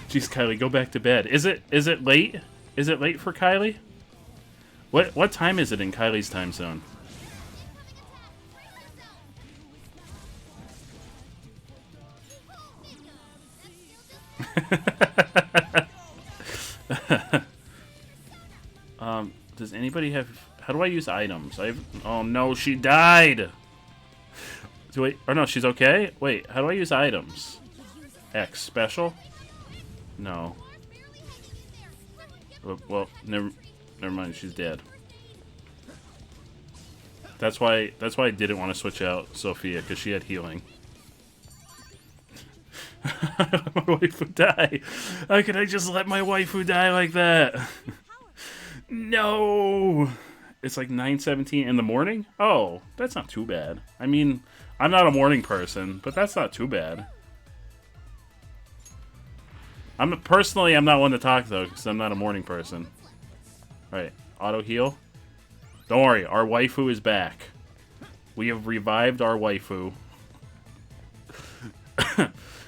Speaker 1: Jeez, Kylie, go back to bed. Is it late? Is it late for Kylie? What time is it in Kylie's time zone? Does anybody have... How do I use items? Oh no, she died! Wait, or no, she's okay? Wait, how do I use items? X, special? No. Well, never mind, she's dead. That's why I didn't want to switch out Sophia, because she had healing. My waifu die. How could I just let my waifu die like that? No! It's like 9:17 in the morning? Oh, that's not too bad. I mean, I'm not a morning person, but that's not too bad. Personally, I'm not one to talk, though, because I'm not a morning person. Alright, auto heal. Don't worry, our waifu is back. We have revived our waifu.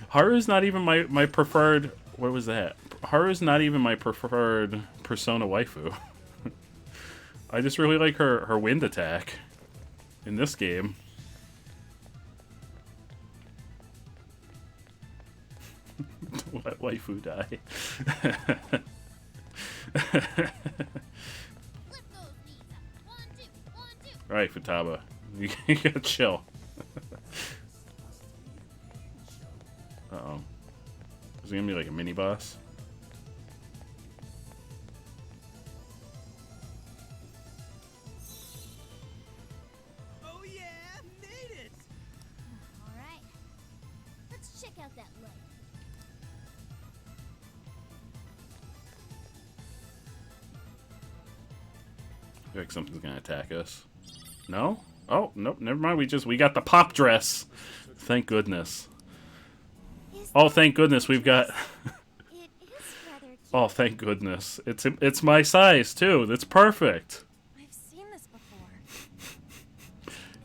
Speaker 1: Haru's not even my preferred... What was that? Haru's not even my preferred Persona waifu. I just really like her wind attack in this game. Let waifu die. Alright, Futaba. You gotta chill. Uh-oh. Is it gonna be like a mini-boss?
Speaker 6: Oh yeah, made it!
Speaker 3: Alright. Let's check out that light.
Speaker 1: I feel like something's gonna attack us. No? Oh, nope, never mind. We got the pop dress. Thank goodness. Oh, thank goodness we've got... Oh, thank goodness. It's my size, too. That's perfect.
Speaker 9: I've seen this before.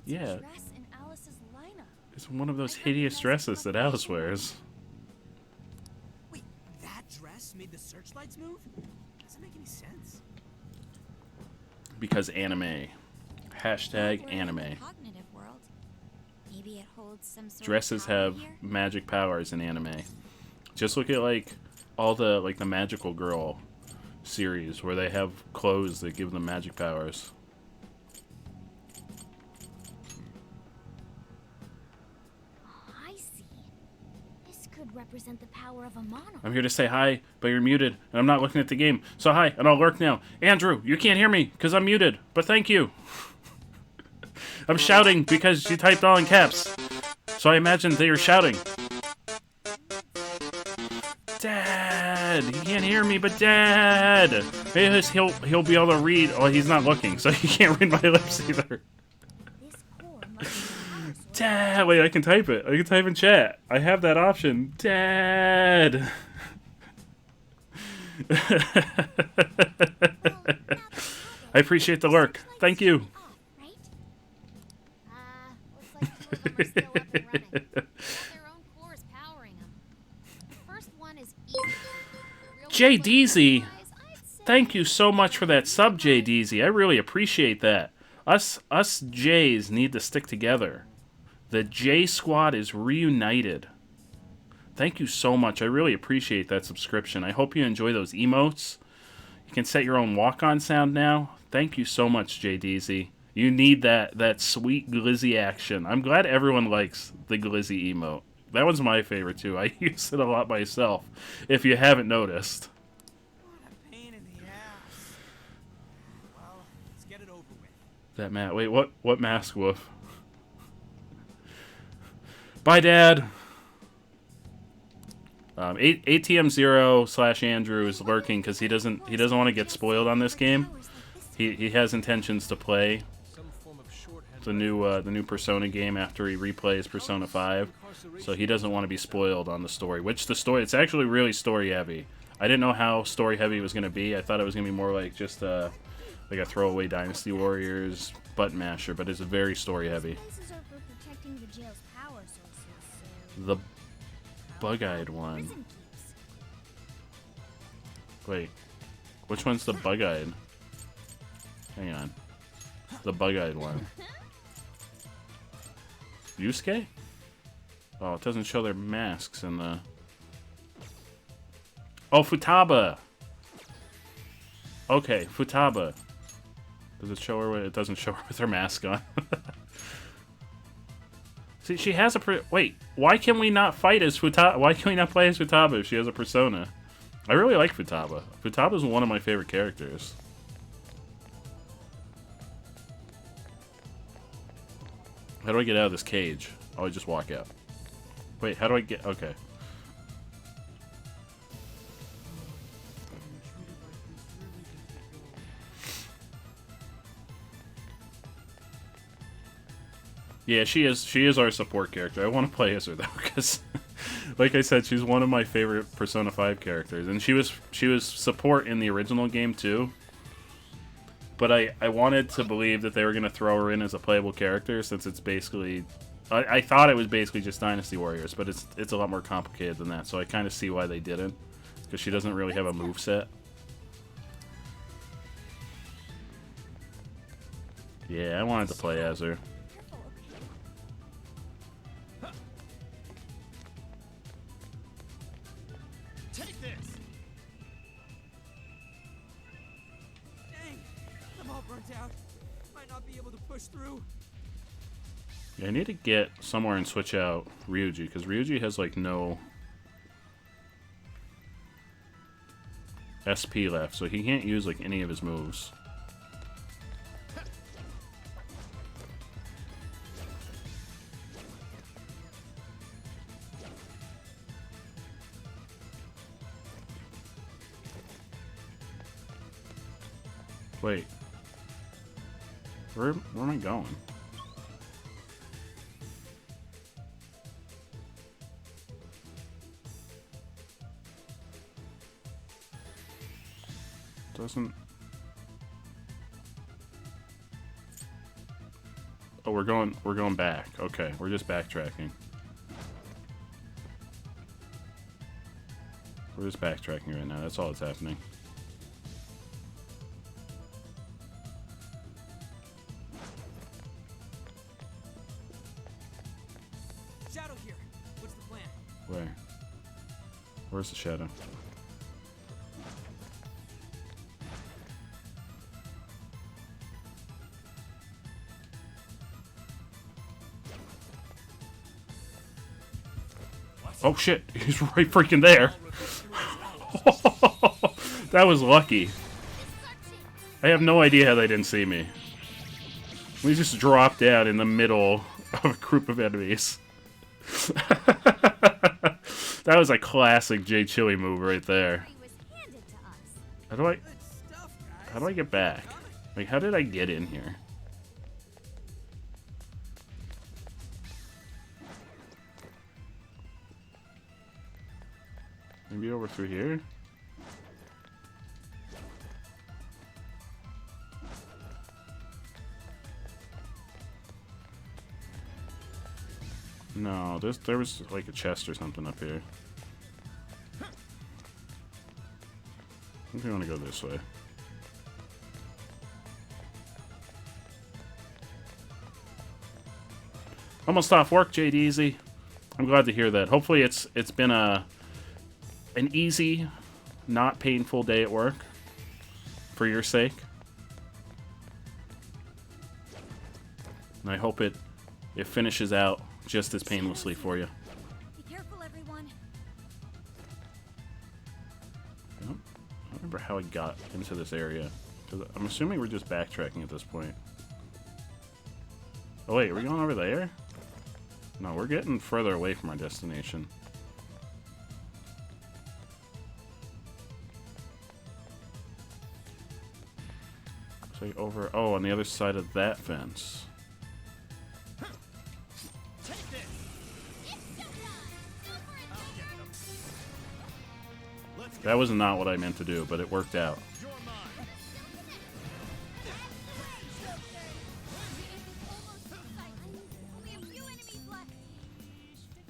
Speaker 1: Yeah.
Speaker 9: A dress in Alice's lineup.
Speaker 1: It's one of those hideous dresses that Alice wears.
Speaker 6: Wait, that dress made the searchlights move? Doesn't make any sense.
Speaker 1: Because anime. Hashtag
Speaker 9: We're in
Speaker 1: anime.
Speaker 9: the cognitive world. Maybe it holds some sort
Speaker 1: Dresses
Speaker 9: of power
Speaker 1: have
Speaker 9: here?
Speaker 1: magic powers in anime. Just look at like all the the Magical Girl series where they have clothes that give them magic powers.
Speaker 3: I see. This could represent the power of a monarch.
Speaker 1: I'm here to say hi, but you're muted, and I'm not looking at the game. So hi, and I'll lurk now. Andrew, you can't hear me because I'm muted, but thank you. I'm shouting because you typed all in caps. So I imagined that you're shouting. Dad! He can't hear me, but Dad! Maybe he'll be able to read. Oh, he's not looking, so he can't read my lips either.
Speaker 3: This core must be the power
Speaker 1: Dad! Wait, I can type it. I can type in chat. I have that option. Dad! I appreciate the lurk. Thank you.
Speaker 2: Looks like two of them are still up and running. They have their own cores powering them. The first one is easy.
Speaker 1: JDZ, thank you so much for that sub, JDZ. I really appreciate that. Us J's need to stick together. The J Squad is reunited. Thank you so much. I really appreciate that subscription. I hope you enjoy those emotes. You can set your own walk-on sound now. Thank you so much, JDZ. You need that sweet glizzy action. I'm glad everyone likes the glizzy emote. That one's my favorite too. I use it a lot myself, if you haven't noticed.
Speaker 6: What a pain in the ass. Well, let's get it over with.
Speaker 1: That wait, what mask wolf? Bye, Dad. ATM0/Andrew is lurking because he doesn't want to get spoiled on this game. He has intentions to play the new Persona game after he replays Persona 5, so he doesn't want to be spoiled on the story. It's actually really story heavy. I didn't know how story heavy it was going to be. I thought it was going to be more like just like a throwaway Dynasty Warriors button masher, but it's very story heavy. The bug-eyed one. Wait, which one's the bug-eyed? Hang on. The bug-eyed one. Yusuke? Oh, it doesn't show their masks in the... Oh, Futaba! Okay, Futaba. Does it show her? It doesn't show her with her mask on. See, she has a... Wait, why can we not fight as Futaba? Why can we not play as Futaba if she has a persona? I really like Futaba. Futaba is one of my favorite characters. How do I get out of this cage? Oh, I just walk out. Wait, how do I get... Okay. Yeah, she is our support character. I want to play as her though, because, like I said, she's one of my favorite Persona 5 characters, and she was support in the original game too. But I wanted to believe that they were gonna throw her in as a playable character, since it's basically, I thought it was basically just Dynasty Warriors, but it's a lot more complicated than that. So I kind of see why they didn't, because she doesn't really have a moveset. Yeah, I wanted to play as her.
Speaker 6: Take this. Dang, I'm all burnt out. Might not be able to push through.
Speaker 1: Yeah, I need to get somewhere and switch out Ryuji, because Ryuji has like no SP left, so he can't use like any of his moves. Wait. Where am I going? Doesn't... Oh, we're going back. Okay, we're just backtracking. We're just backtracking right now. That's all that's happening.
Speaker 6: Shadow here. What's the plan?
Speaker 1: Where? Where's the shadow? Oh shit, he's right freaking there. That was lucky. I have no idea how they didn't see me. We just dropped down in the middle of a group of enemies. That was a classic J Chili move right there. How do I get back? Like, how did I get in here? over through here? No, there was like a chest or something up here. I think we want to go this way. Almost off work, JDeezy. I'm glad to hear that. Hopefully it's been an easy, not painful day at work for your sake. And I hope it finishes out just as painlessly for you.
Speaker 8: Be careful, everyone.
Speaker 1: I don't remember how I got into this area. 'Cause I'm assuming we're just backtracking at this point. Oh wait, are we going over there? No, we're getting further away from our destination. Looks like over... Oh, on the other side of that fence. That was not what I meant to do, but it worked out.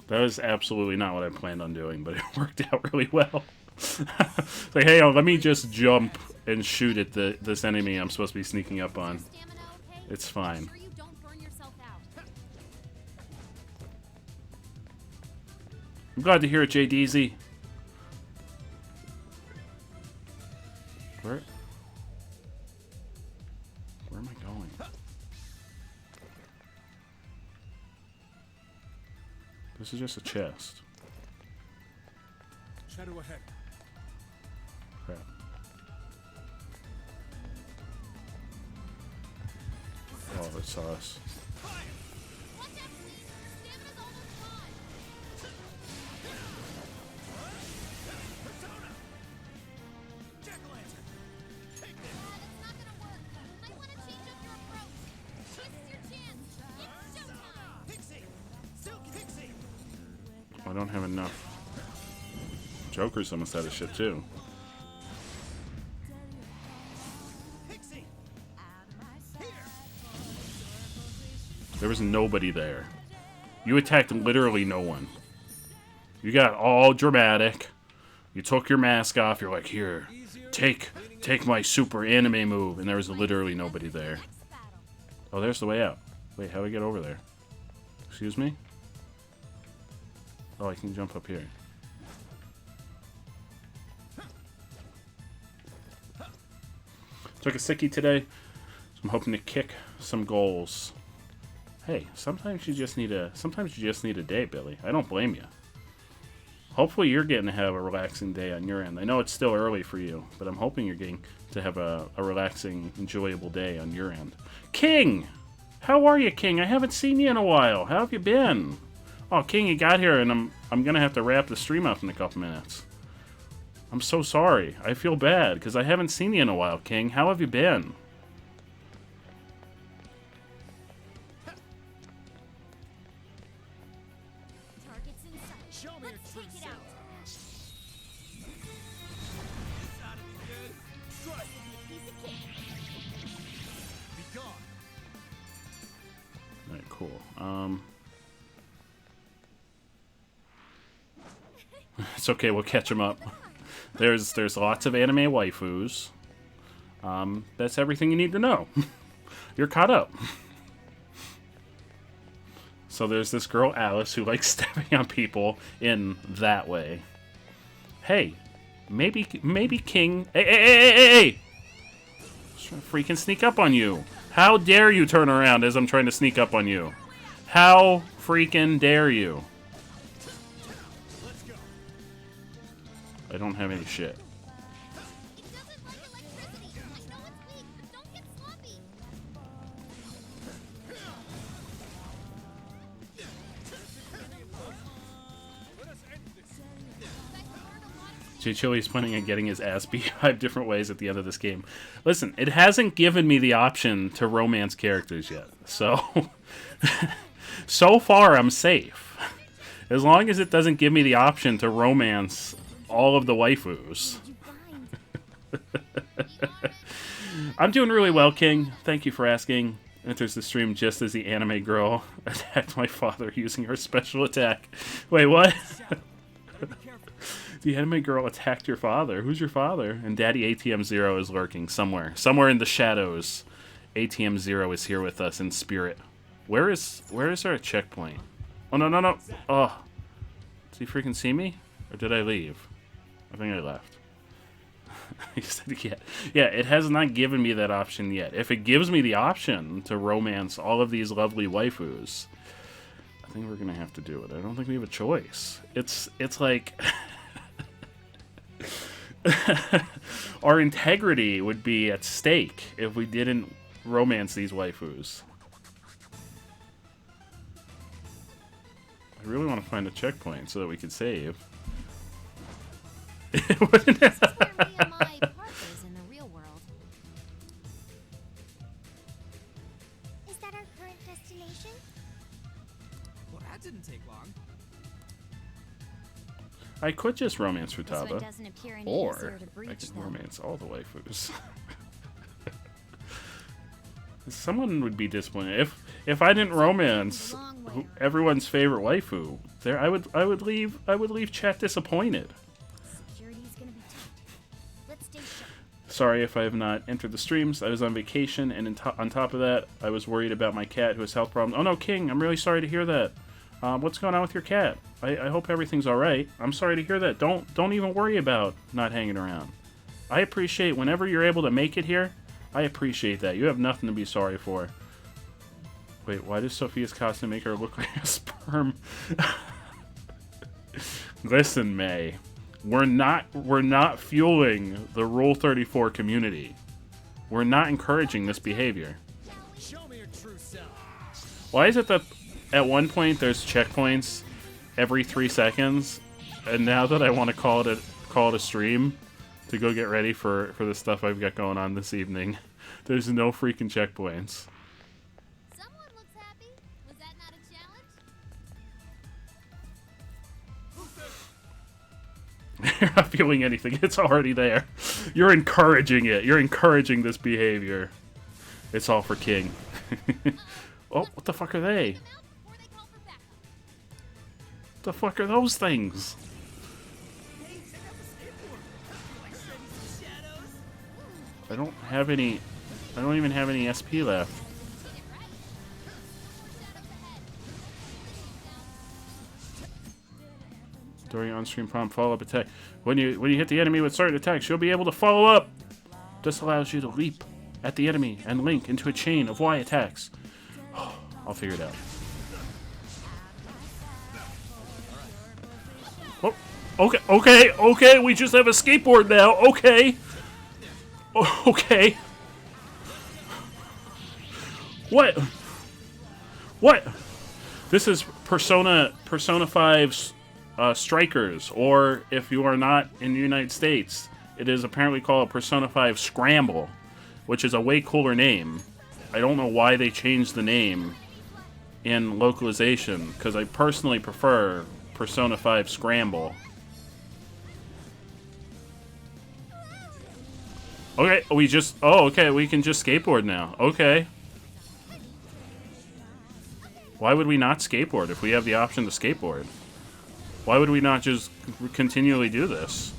Speaker 1: That was absolutely not what I planned on doing, but it worked out really well. It's like, hey, let me just jump and shoot at this enemy I'm supposed to be sneaking up on. It's fine. I'm glad to hear it, JDeezy. Where am I going? This is just a chest.
Speaker 5: Shadow ahead.
Speaker 1: Crap. Oh, that saw us. I don't have enough. Joker's almost out of shit too. There was nobody there. You attacked literally no one. You got all dramatic. You took your mask off. You're like, here, take my super anime move. And there was literally nobody there. Oh, there's the way out. Wait, how do I get over there? Excuse me? Oh, I can jump up here. Took a sickie today, so I'm hoping to kick some goals. Hey, sometimes you just need a day, Billy. I don't blame you. Hopefully you're getting to have a relaxing day on your end. I know it's still early for you, but I'm hoping you're getting to have a relaxing, enjoyable day on your end. King! How are you, King? I haven't seen you in a while. How have you been? Oh, King, you got here, and I'm gonna have to wrap the stream up in a couple minutes. I'm so sorry. I feel bad, because I haven't seen you in a while, King. How have you been?
Speaker 8: Target's in sight. Show me Let's take it out.
Speaker 1: Alright, cool. It's okay, we'll catch him up. There's lots of anime waifus. That's everything you need to know. You're caught up. So there's this girl, Alice, who likes stepping on people in that way. Hey, maybe King... Hey! Just trying to freaking sneak up on you. How dare you turn around as I'm trying to sneak up on you? How freaking dare you? I don't have any shit. Jay Chili's planning on getting his ass beat 5 different ways at the end of this game. Listen, it hasn't given me the option to romance characters yet. So, so far I'm safe. As long as it doesn't give me the option to romance all of the waifus.
Speaker 3: What did you find?
Speaker 1: I'm doing really well, King. Thank you for asking. Enters the stream just as the anime girl attacked my father using her special attack. Wait, what? The anime girl attacked your father. Who's your father? And Daddy ATM Zero is lurking somewhere. Somewhere in the shadows. ATM Zero is here with us in spirit. Where is our checkpoint? Oh, no, no, no. Oh. Does he freaking see me? Or did I leave? I think I left. He said, yeah. Yeah, it has not given me that option yet. If it gives me the option to romance all of these lovely waifus, I think we're going to have to do it. I don't think we have a choice. It's like... our integrity would be at stake if we didn't romance these waifus. I really want to find a checkpoint so that we could save.
Speaker 2: That's where me and my partners in the real world.
Speaker 4: Is that our current destination?
Speaker 6: Well, that didn't take long.
Speaker 1: I could just romance
Speaker 2: This one
Speaker 1: Futaba,
Speaker 2: doesn't appear any
Speaker 1: or
Speaker 2: easier to
Speaker 1: I
Speaker 2: breach,
Speaker 1: could
Speaker 2: though.
Speaker 1: romance all the waifus. Someone would be disappointed if I didn't romance everyone's favorite waifu. There, I would leave chat disappointed.
Speaker 3: Security's gonna be tight. Let's stay sharp.
Speaker 1: Sorry if I have not entered the streams. I was on vacation, and on top of that, I was worried about my cat who has health problems. Oh no, King, I'm really sorry to hear that. What's going on with your cat? I hope everything's all right. I'm sorry to hear that. Don't even worry about not hanging around. I appreciate whenever you're able to make it here. I appreciate that. You have nothing to be sorry for. Wait, why does Sophia's costume make her look like a sperm? Listen, May. We're not fueling the Rule 34 community. We're not encouraging this behavior.
Speaker 11: Show me your true self.
Speaker 1: Why is it that at one point there's checkpoints every 3 seconds, and now that I want to call it a stream to go get ready for the stuff I've got going on this evening, there's no freaking checkpoints.
Speaker 2: Someone looks happy. Was that not a challenge?
Speaker 1: You're not feeling anything. It's already there. You're encouraging it. You're encouraging this behavior. It's all for King. Oh, what the fuck are they?
Speaker 2: Before they call for backup.
Speaker 1: What the fuck are those things?
Speaker 6: Hey, check out the skateboard. You like shredding some shadows?
Speaker 1: I don't have any... I don't even have any SP left.
Speaker 2: Get it right. Shadows ahead.
Speaker 1: During on-stream prompt follow-up attack. When you hit the enemy with certain attacks, you'll be able to follow up. This allows you to leap at the enemy and link into a chain of Y attacks. I'll figure it out. Oh, okay, we just have a skateboard now. Okay. Okay. What? This is Persona 5's Strikers, or if you are not in the United States, it is apparently called Persona 5 Scramble, which is a way cooler name. I don't know why they changed the name in localization, because I personally prefer Persona 5 Scramble. Okay, okay, we can just skateboard now. Okay. Why would we not skateboard if we have the option to skateboard? Why would we not just continually do this?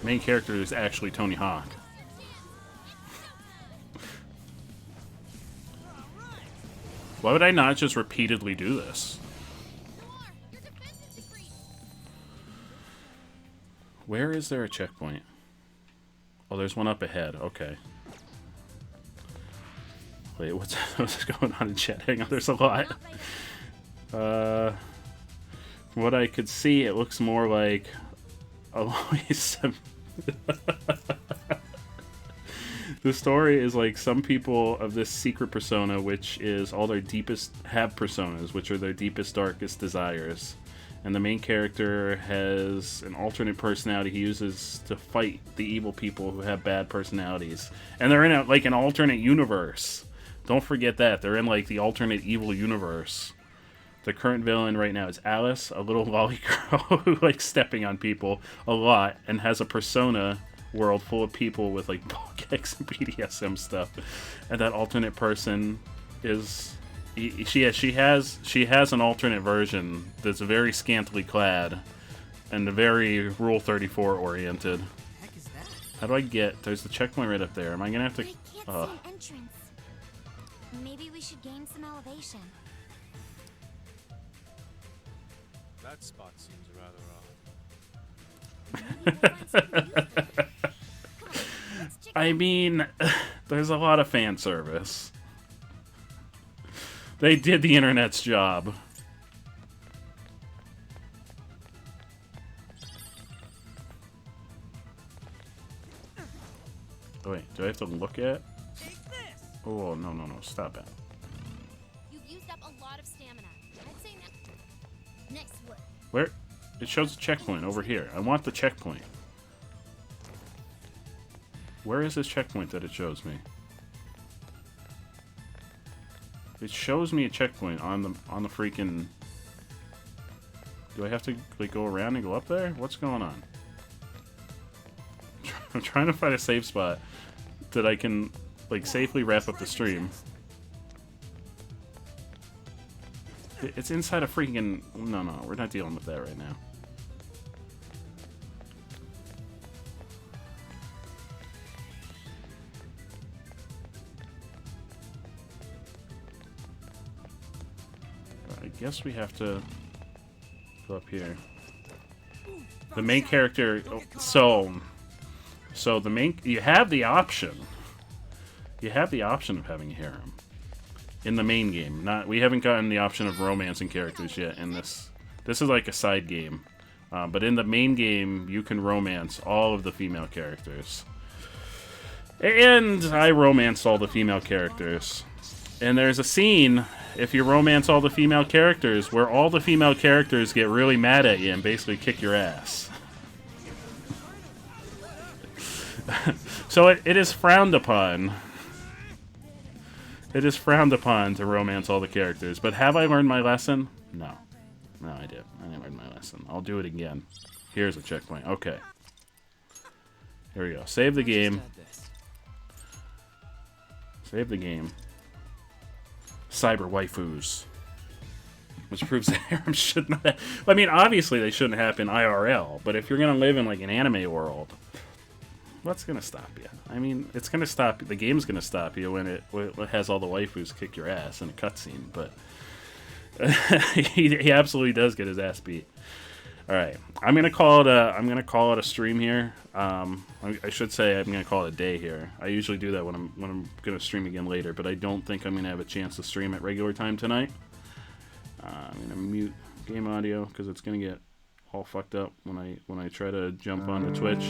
Speaker 1: Main character is actually Tony Hawk. Why would I not just repeatedly do this? Where is there a checkpoint? Oh, there's one up ahead. Okay. Wait, what's going on in chat? Hang on, there's a lot. From what I could see, it looks more like Alois. The story is like some people of this secret persona, which is all their deepest, have personas, which are their deepest, darkest desires. And the main character has an alternate personality he uses to fight the evil people who have bad personalities. And they're in like an alternate universe. Don't forget that. They're in like the alternate evil universe. The current villain right now is Alice, a little lolly girl who likes stepping on people a lot and has a persona world full of people with like ball kicks and BDSM stuff. And that alternate person is... She has an alternate version that's very scantily clad and very Rule 34 oriented.
Speaker 6: Heck is that?
Speaker 1: How do I get? There's the checkpoint right up there. Am I gonna have to?
Speaker 4: I can't see an entrance. Maybe we should gain some elevation.
Speaker 7: That spot seems rather odd.
Speaker 4: Maybe we'll find something useful. Come on, let's check
Speaker 1: I mean, there's a lot of fan service. They did the internet's job. Oh, wait, do I have to look at?
Speaker 6: Take this.
Speaker 1: Oh, no, stop it.
Speaker 2: You've used up a lot of stamina. I'd say
Speaker 3: Nice work.
Speaker 1: Where? It shows a checkpoint over here. I want the checkpoint. Where is this checkpoint that it shows me? It shows me a checkpoint on the freaking... Do I have to like go around and go up there? What's going on? I'm trying to find a safe spot that I can like safely wrap up the stream. It's inside a freaking... No, we're not dealing with that right now. I guess we have to go up here. The main character... So the main... You have the option. You have the option of having a harem. In the main game. We haven't gotten the option of romancing characters yet in this. This is like a side game. But in the main game, you can romance all of the female characters. And I romanced all the female characters. And there's a scene, if you romance all the female characters, where all the female characters get really mad at you and basically kick your ass. So it is frowned upon. It is frowned upon to romance all the characters. But have I learned my lesson? No. No, I did. I didn't learn my lesson. I'll do it again. Here's a checkpoint. Okay. Here we go. Save the game. Save the game. Cyber waifus. Which proves that harem should not have... I mean, obviously they shouldn't happen IRL, but if you're going to live in like an anime world, what's going to stop you? I mean, it's going to stop... The game's going to stop you when it has all the waifus kick your ass in a cutscene, but... he absolutely does get his ass beat. Alright, I'm gonna call it a stream here. I should say I'm gonna call it a day here. I usually do that when I'm gonna stream again later, but I don't think I'm gonna have a chance to stream at regular time tonight. I'm gonna mute game audio because it's gonna get all fucked up when I try to jump onto Twitch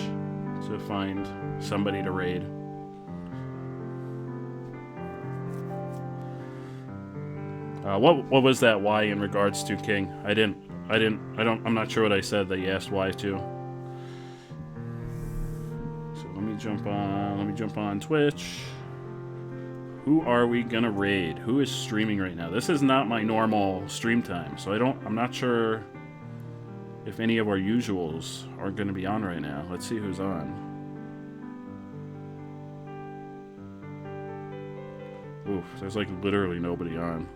Speaker 1: to find somebody to raid. What was that Y in regards to King? I'm not sure what I said that you asked Y to. So let me jump on Twitch. Who are we gonna raid? Who is streaming right now? This is not my normal stream time, so I'm not sure if any of our usuals are gonna be on right now. Let's see who's on. Oof, there's like literally nobody on.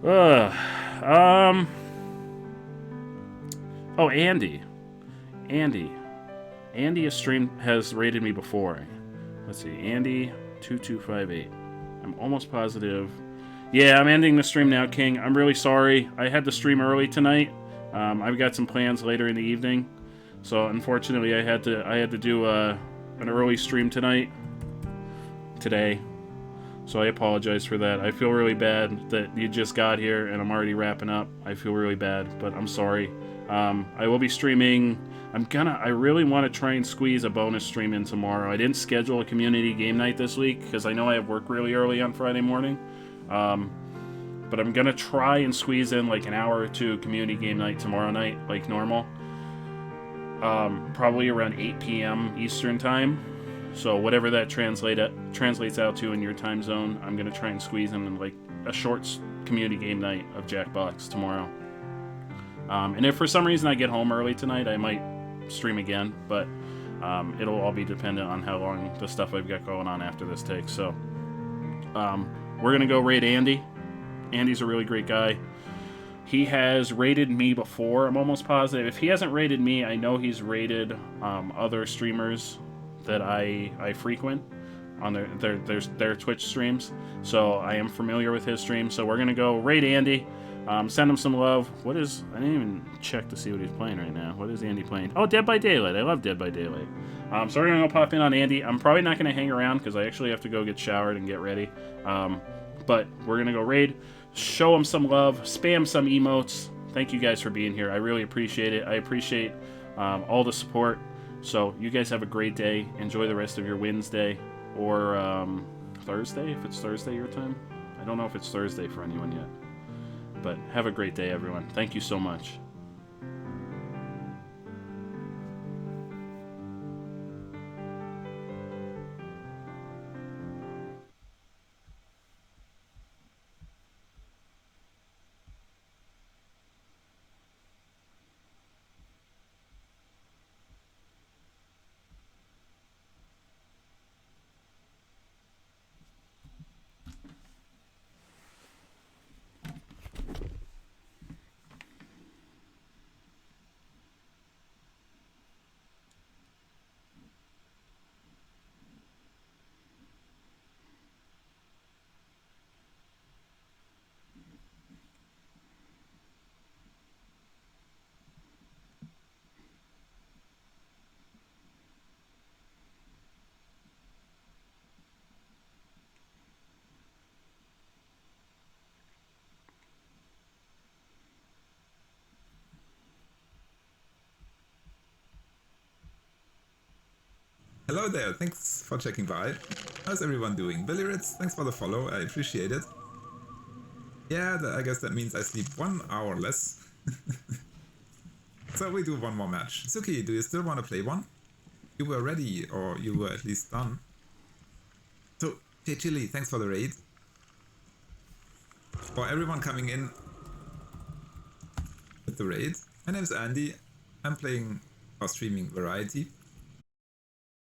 Speaker 1: Oh, Andy has rated me before. Let's see, Andy2258. I'm almost positive. Yeah, I'm ending the stream now, King. I'm really sorry. I had to stream early tonight. I've got some plans later in the evening, so unfortunately I had to do an early stream today. So I apologize for that. I feel really bad that you just got here and I'm already wrapping up. I feel really bad, but I'm sorry. I will be streaming. I really want to try and squeeze a bonus stream in tomorrow. I didn't schedule a community game night this week because I know I have work really early on Friday morning. But I'm gonna try and squeeze in like an hour or two community game night tomorrow night, like normal. Probably around 8 p.m. Eastern time. So whatever that translates out to in your time zone, I'm gonna try and squeeze in like a short community game night of Jackbox tomorrow. And if for some reason I get home early tonight, I might stream again, but it'll all be dependent on how long the stuff I've got going on after this takes. So we're gonna go raid Andy. Andy's a really great guy. He has raided me before, I'm almost positive. If he hasn't raided me, I know he's raided other streamers that I frequent on their Twitch streams. So I am familiar with his streams. So we're going to go raid Andy, send him some love. I didn't even check to see what he's playing right now. What is Andy playing? Oh, Dead by Daylight. I love Dead by Daylight. So we're going to go pop in on Andy. I'm probably not going to hang around because I actually have to go get showered and get ready. But we're going to go raid. Show him some love, spam some emotes. Thank you guys for being here. I really appreciate it. I appreciate all the support. So you guys have a great day. Enjoy the rest of your Wednesday or Thursday, if it's Thursday your time. I don't know if it's Thursday for anyone yet. But have a great day, everyone. Thank you so much.
Speaker 13: Hello there, thanks for checking by. How's everyone doing? Billy Ritz, thanks for the follow, I appreciate it. Yeah, I guess that means I sleep 1 hour less. So we do one more match. Suki, do you still want to play one? You were ready, or you were at least done. So, hey Chili, thanks for the raid. For everyone coming in with the raid, my name is Andy. I'm playing or streaming Variety.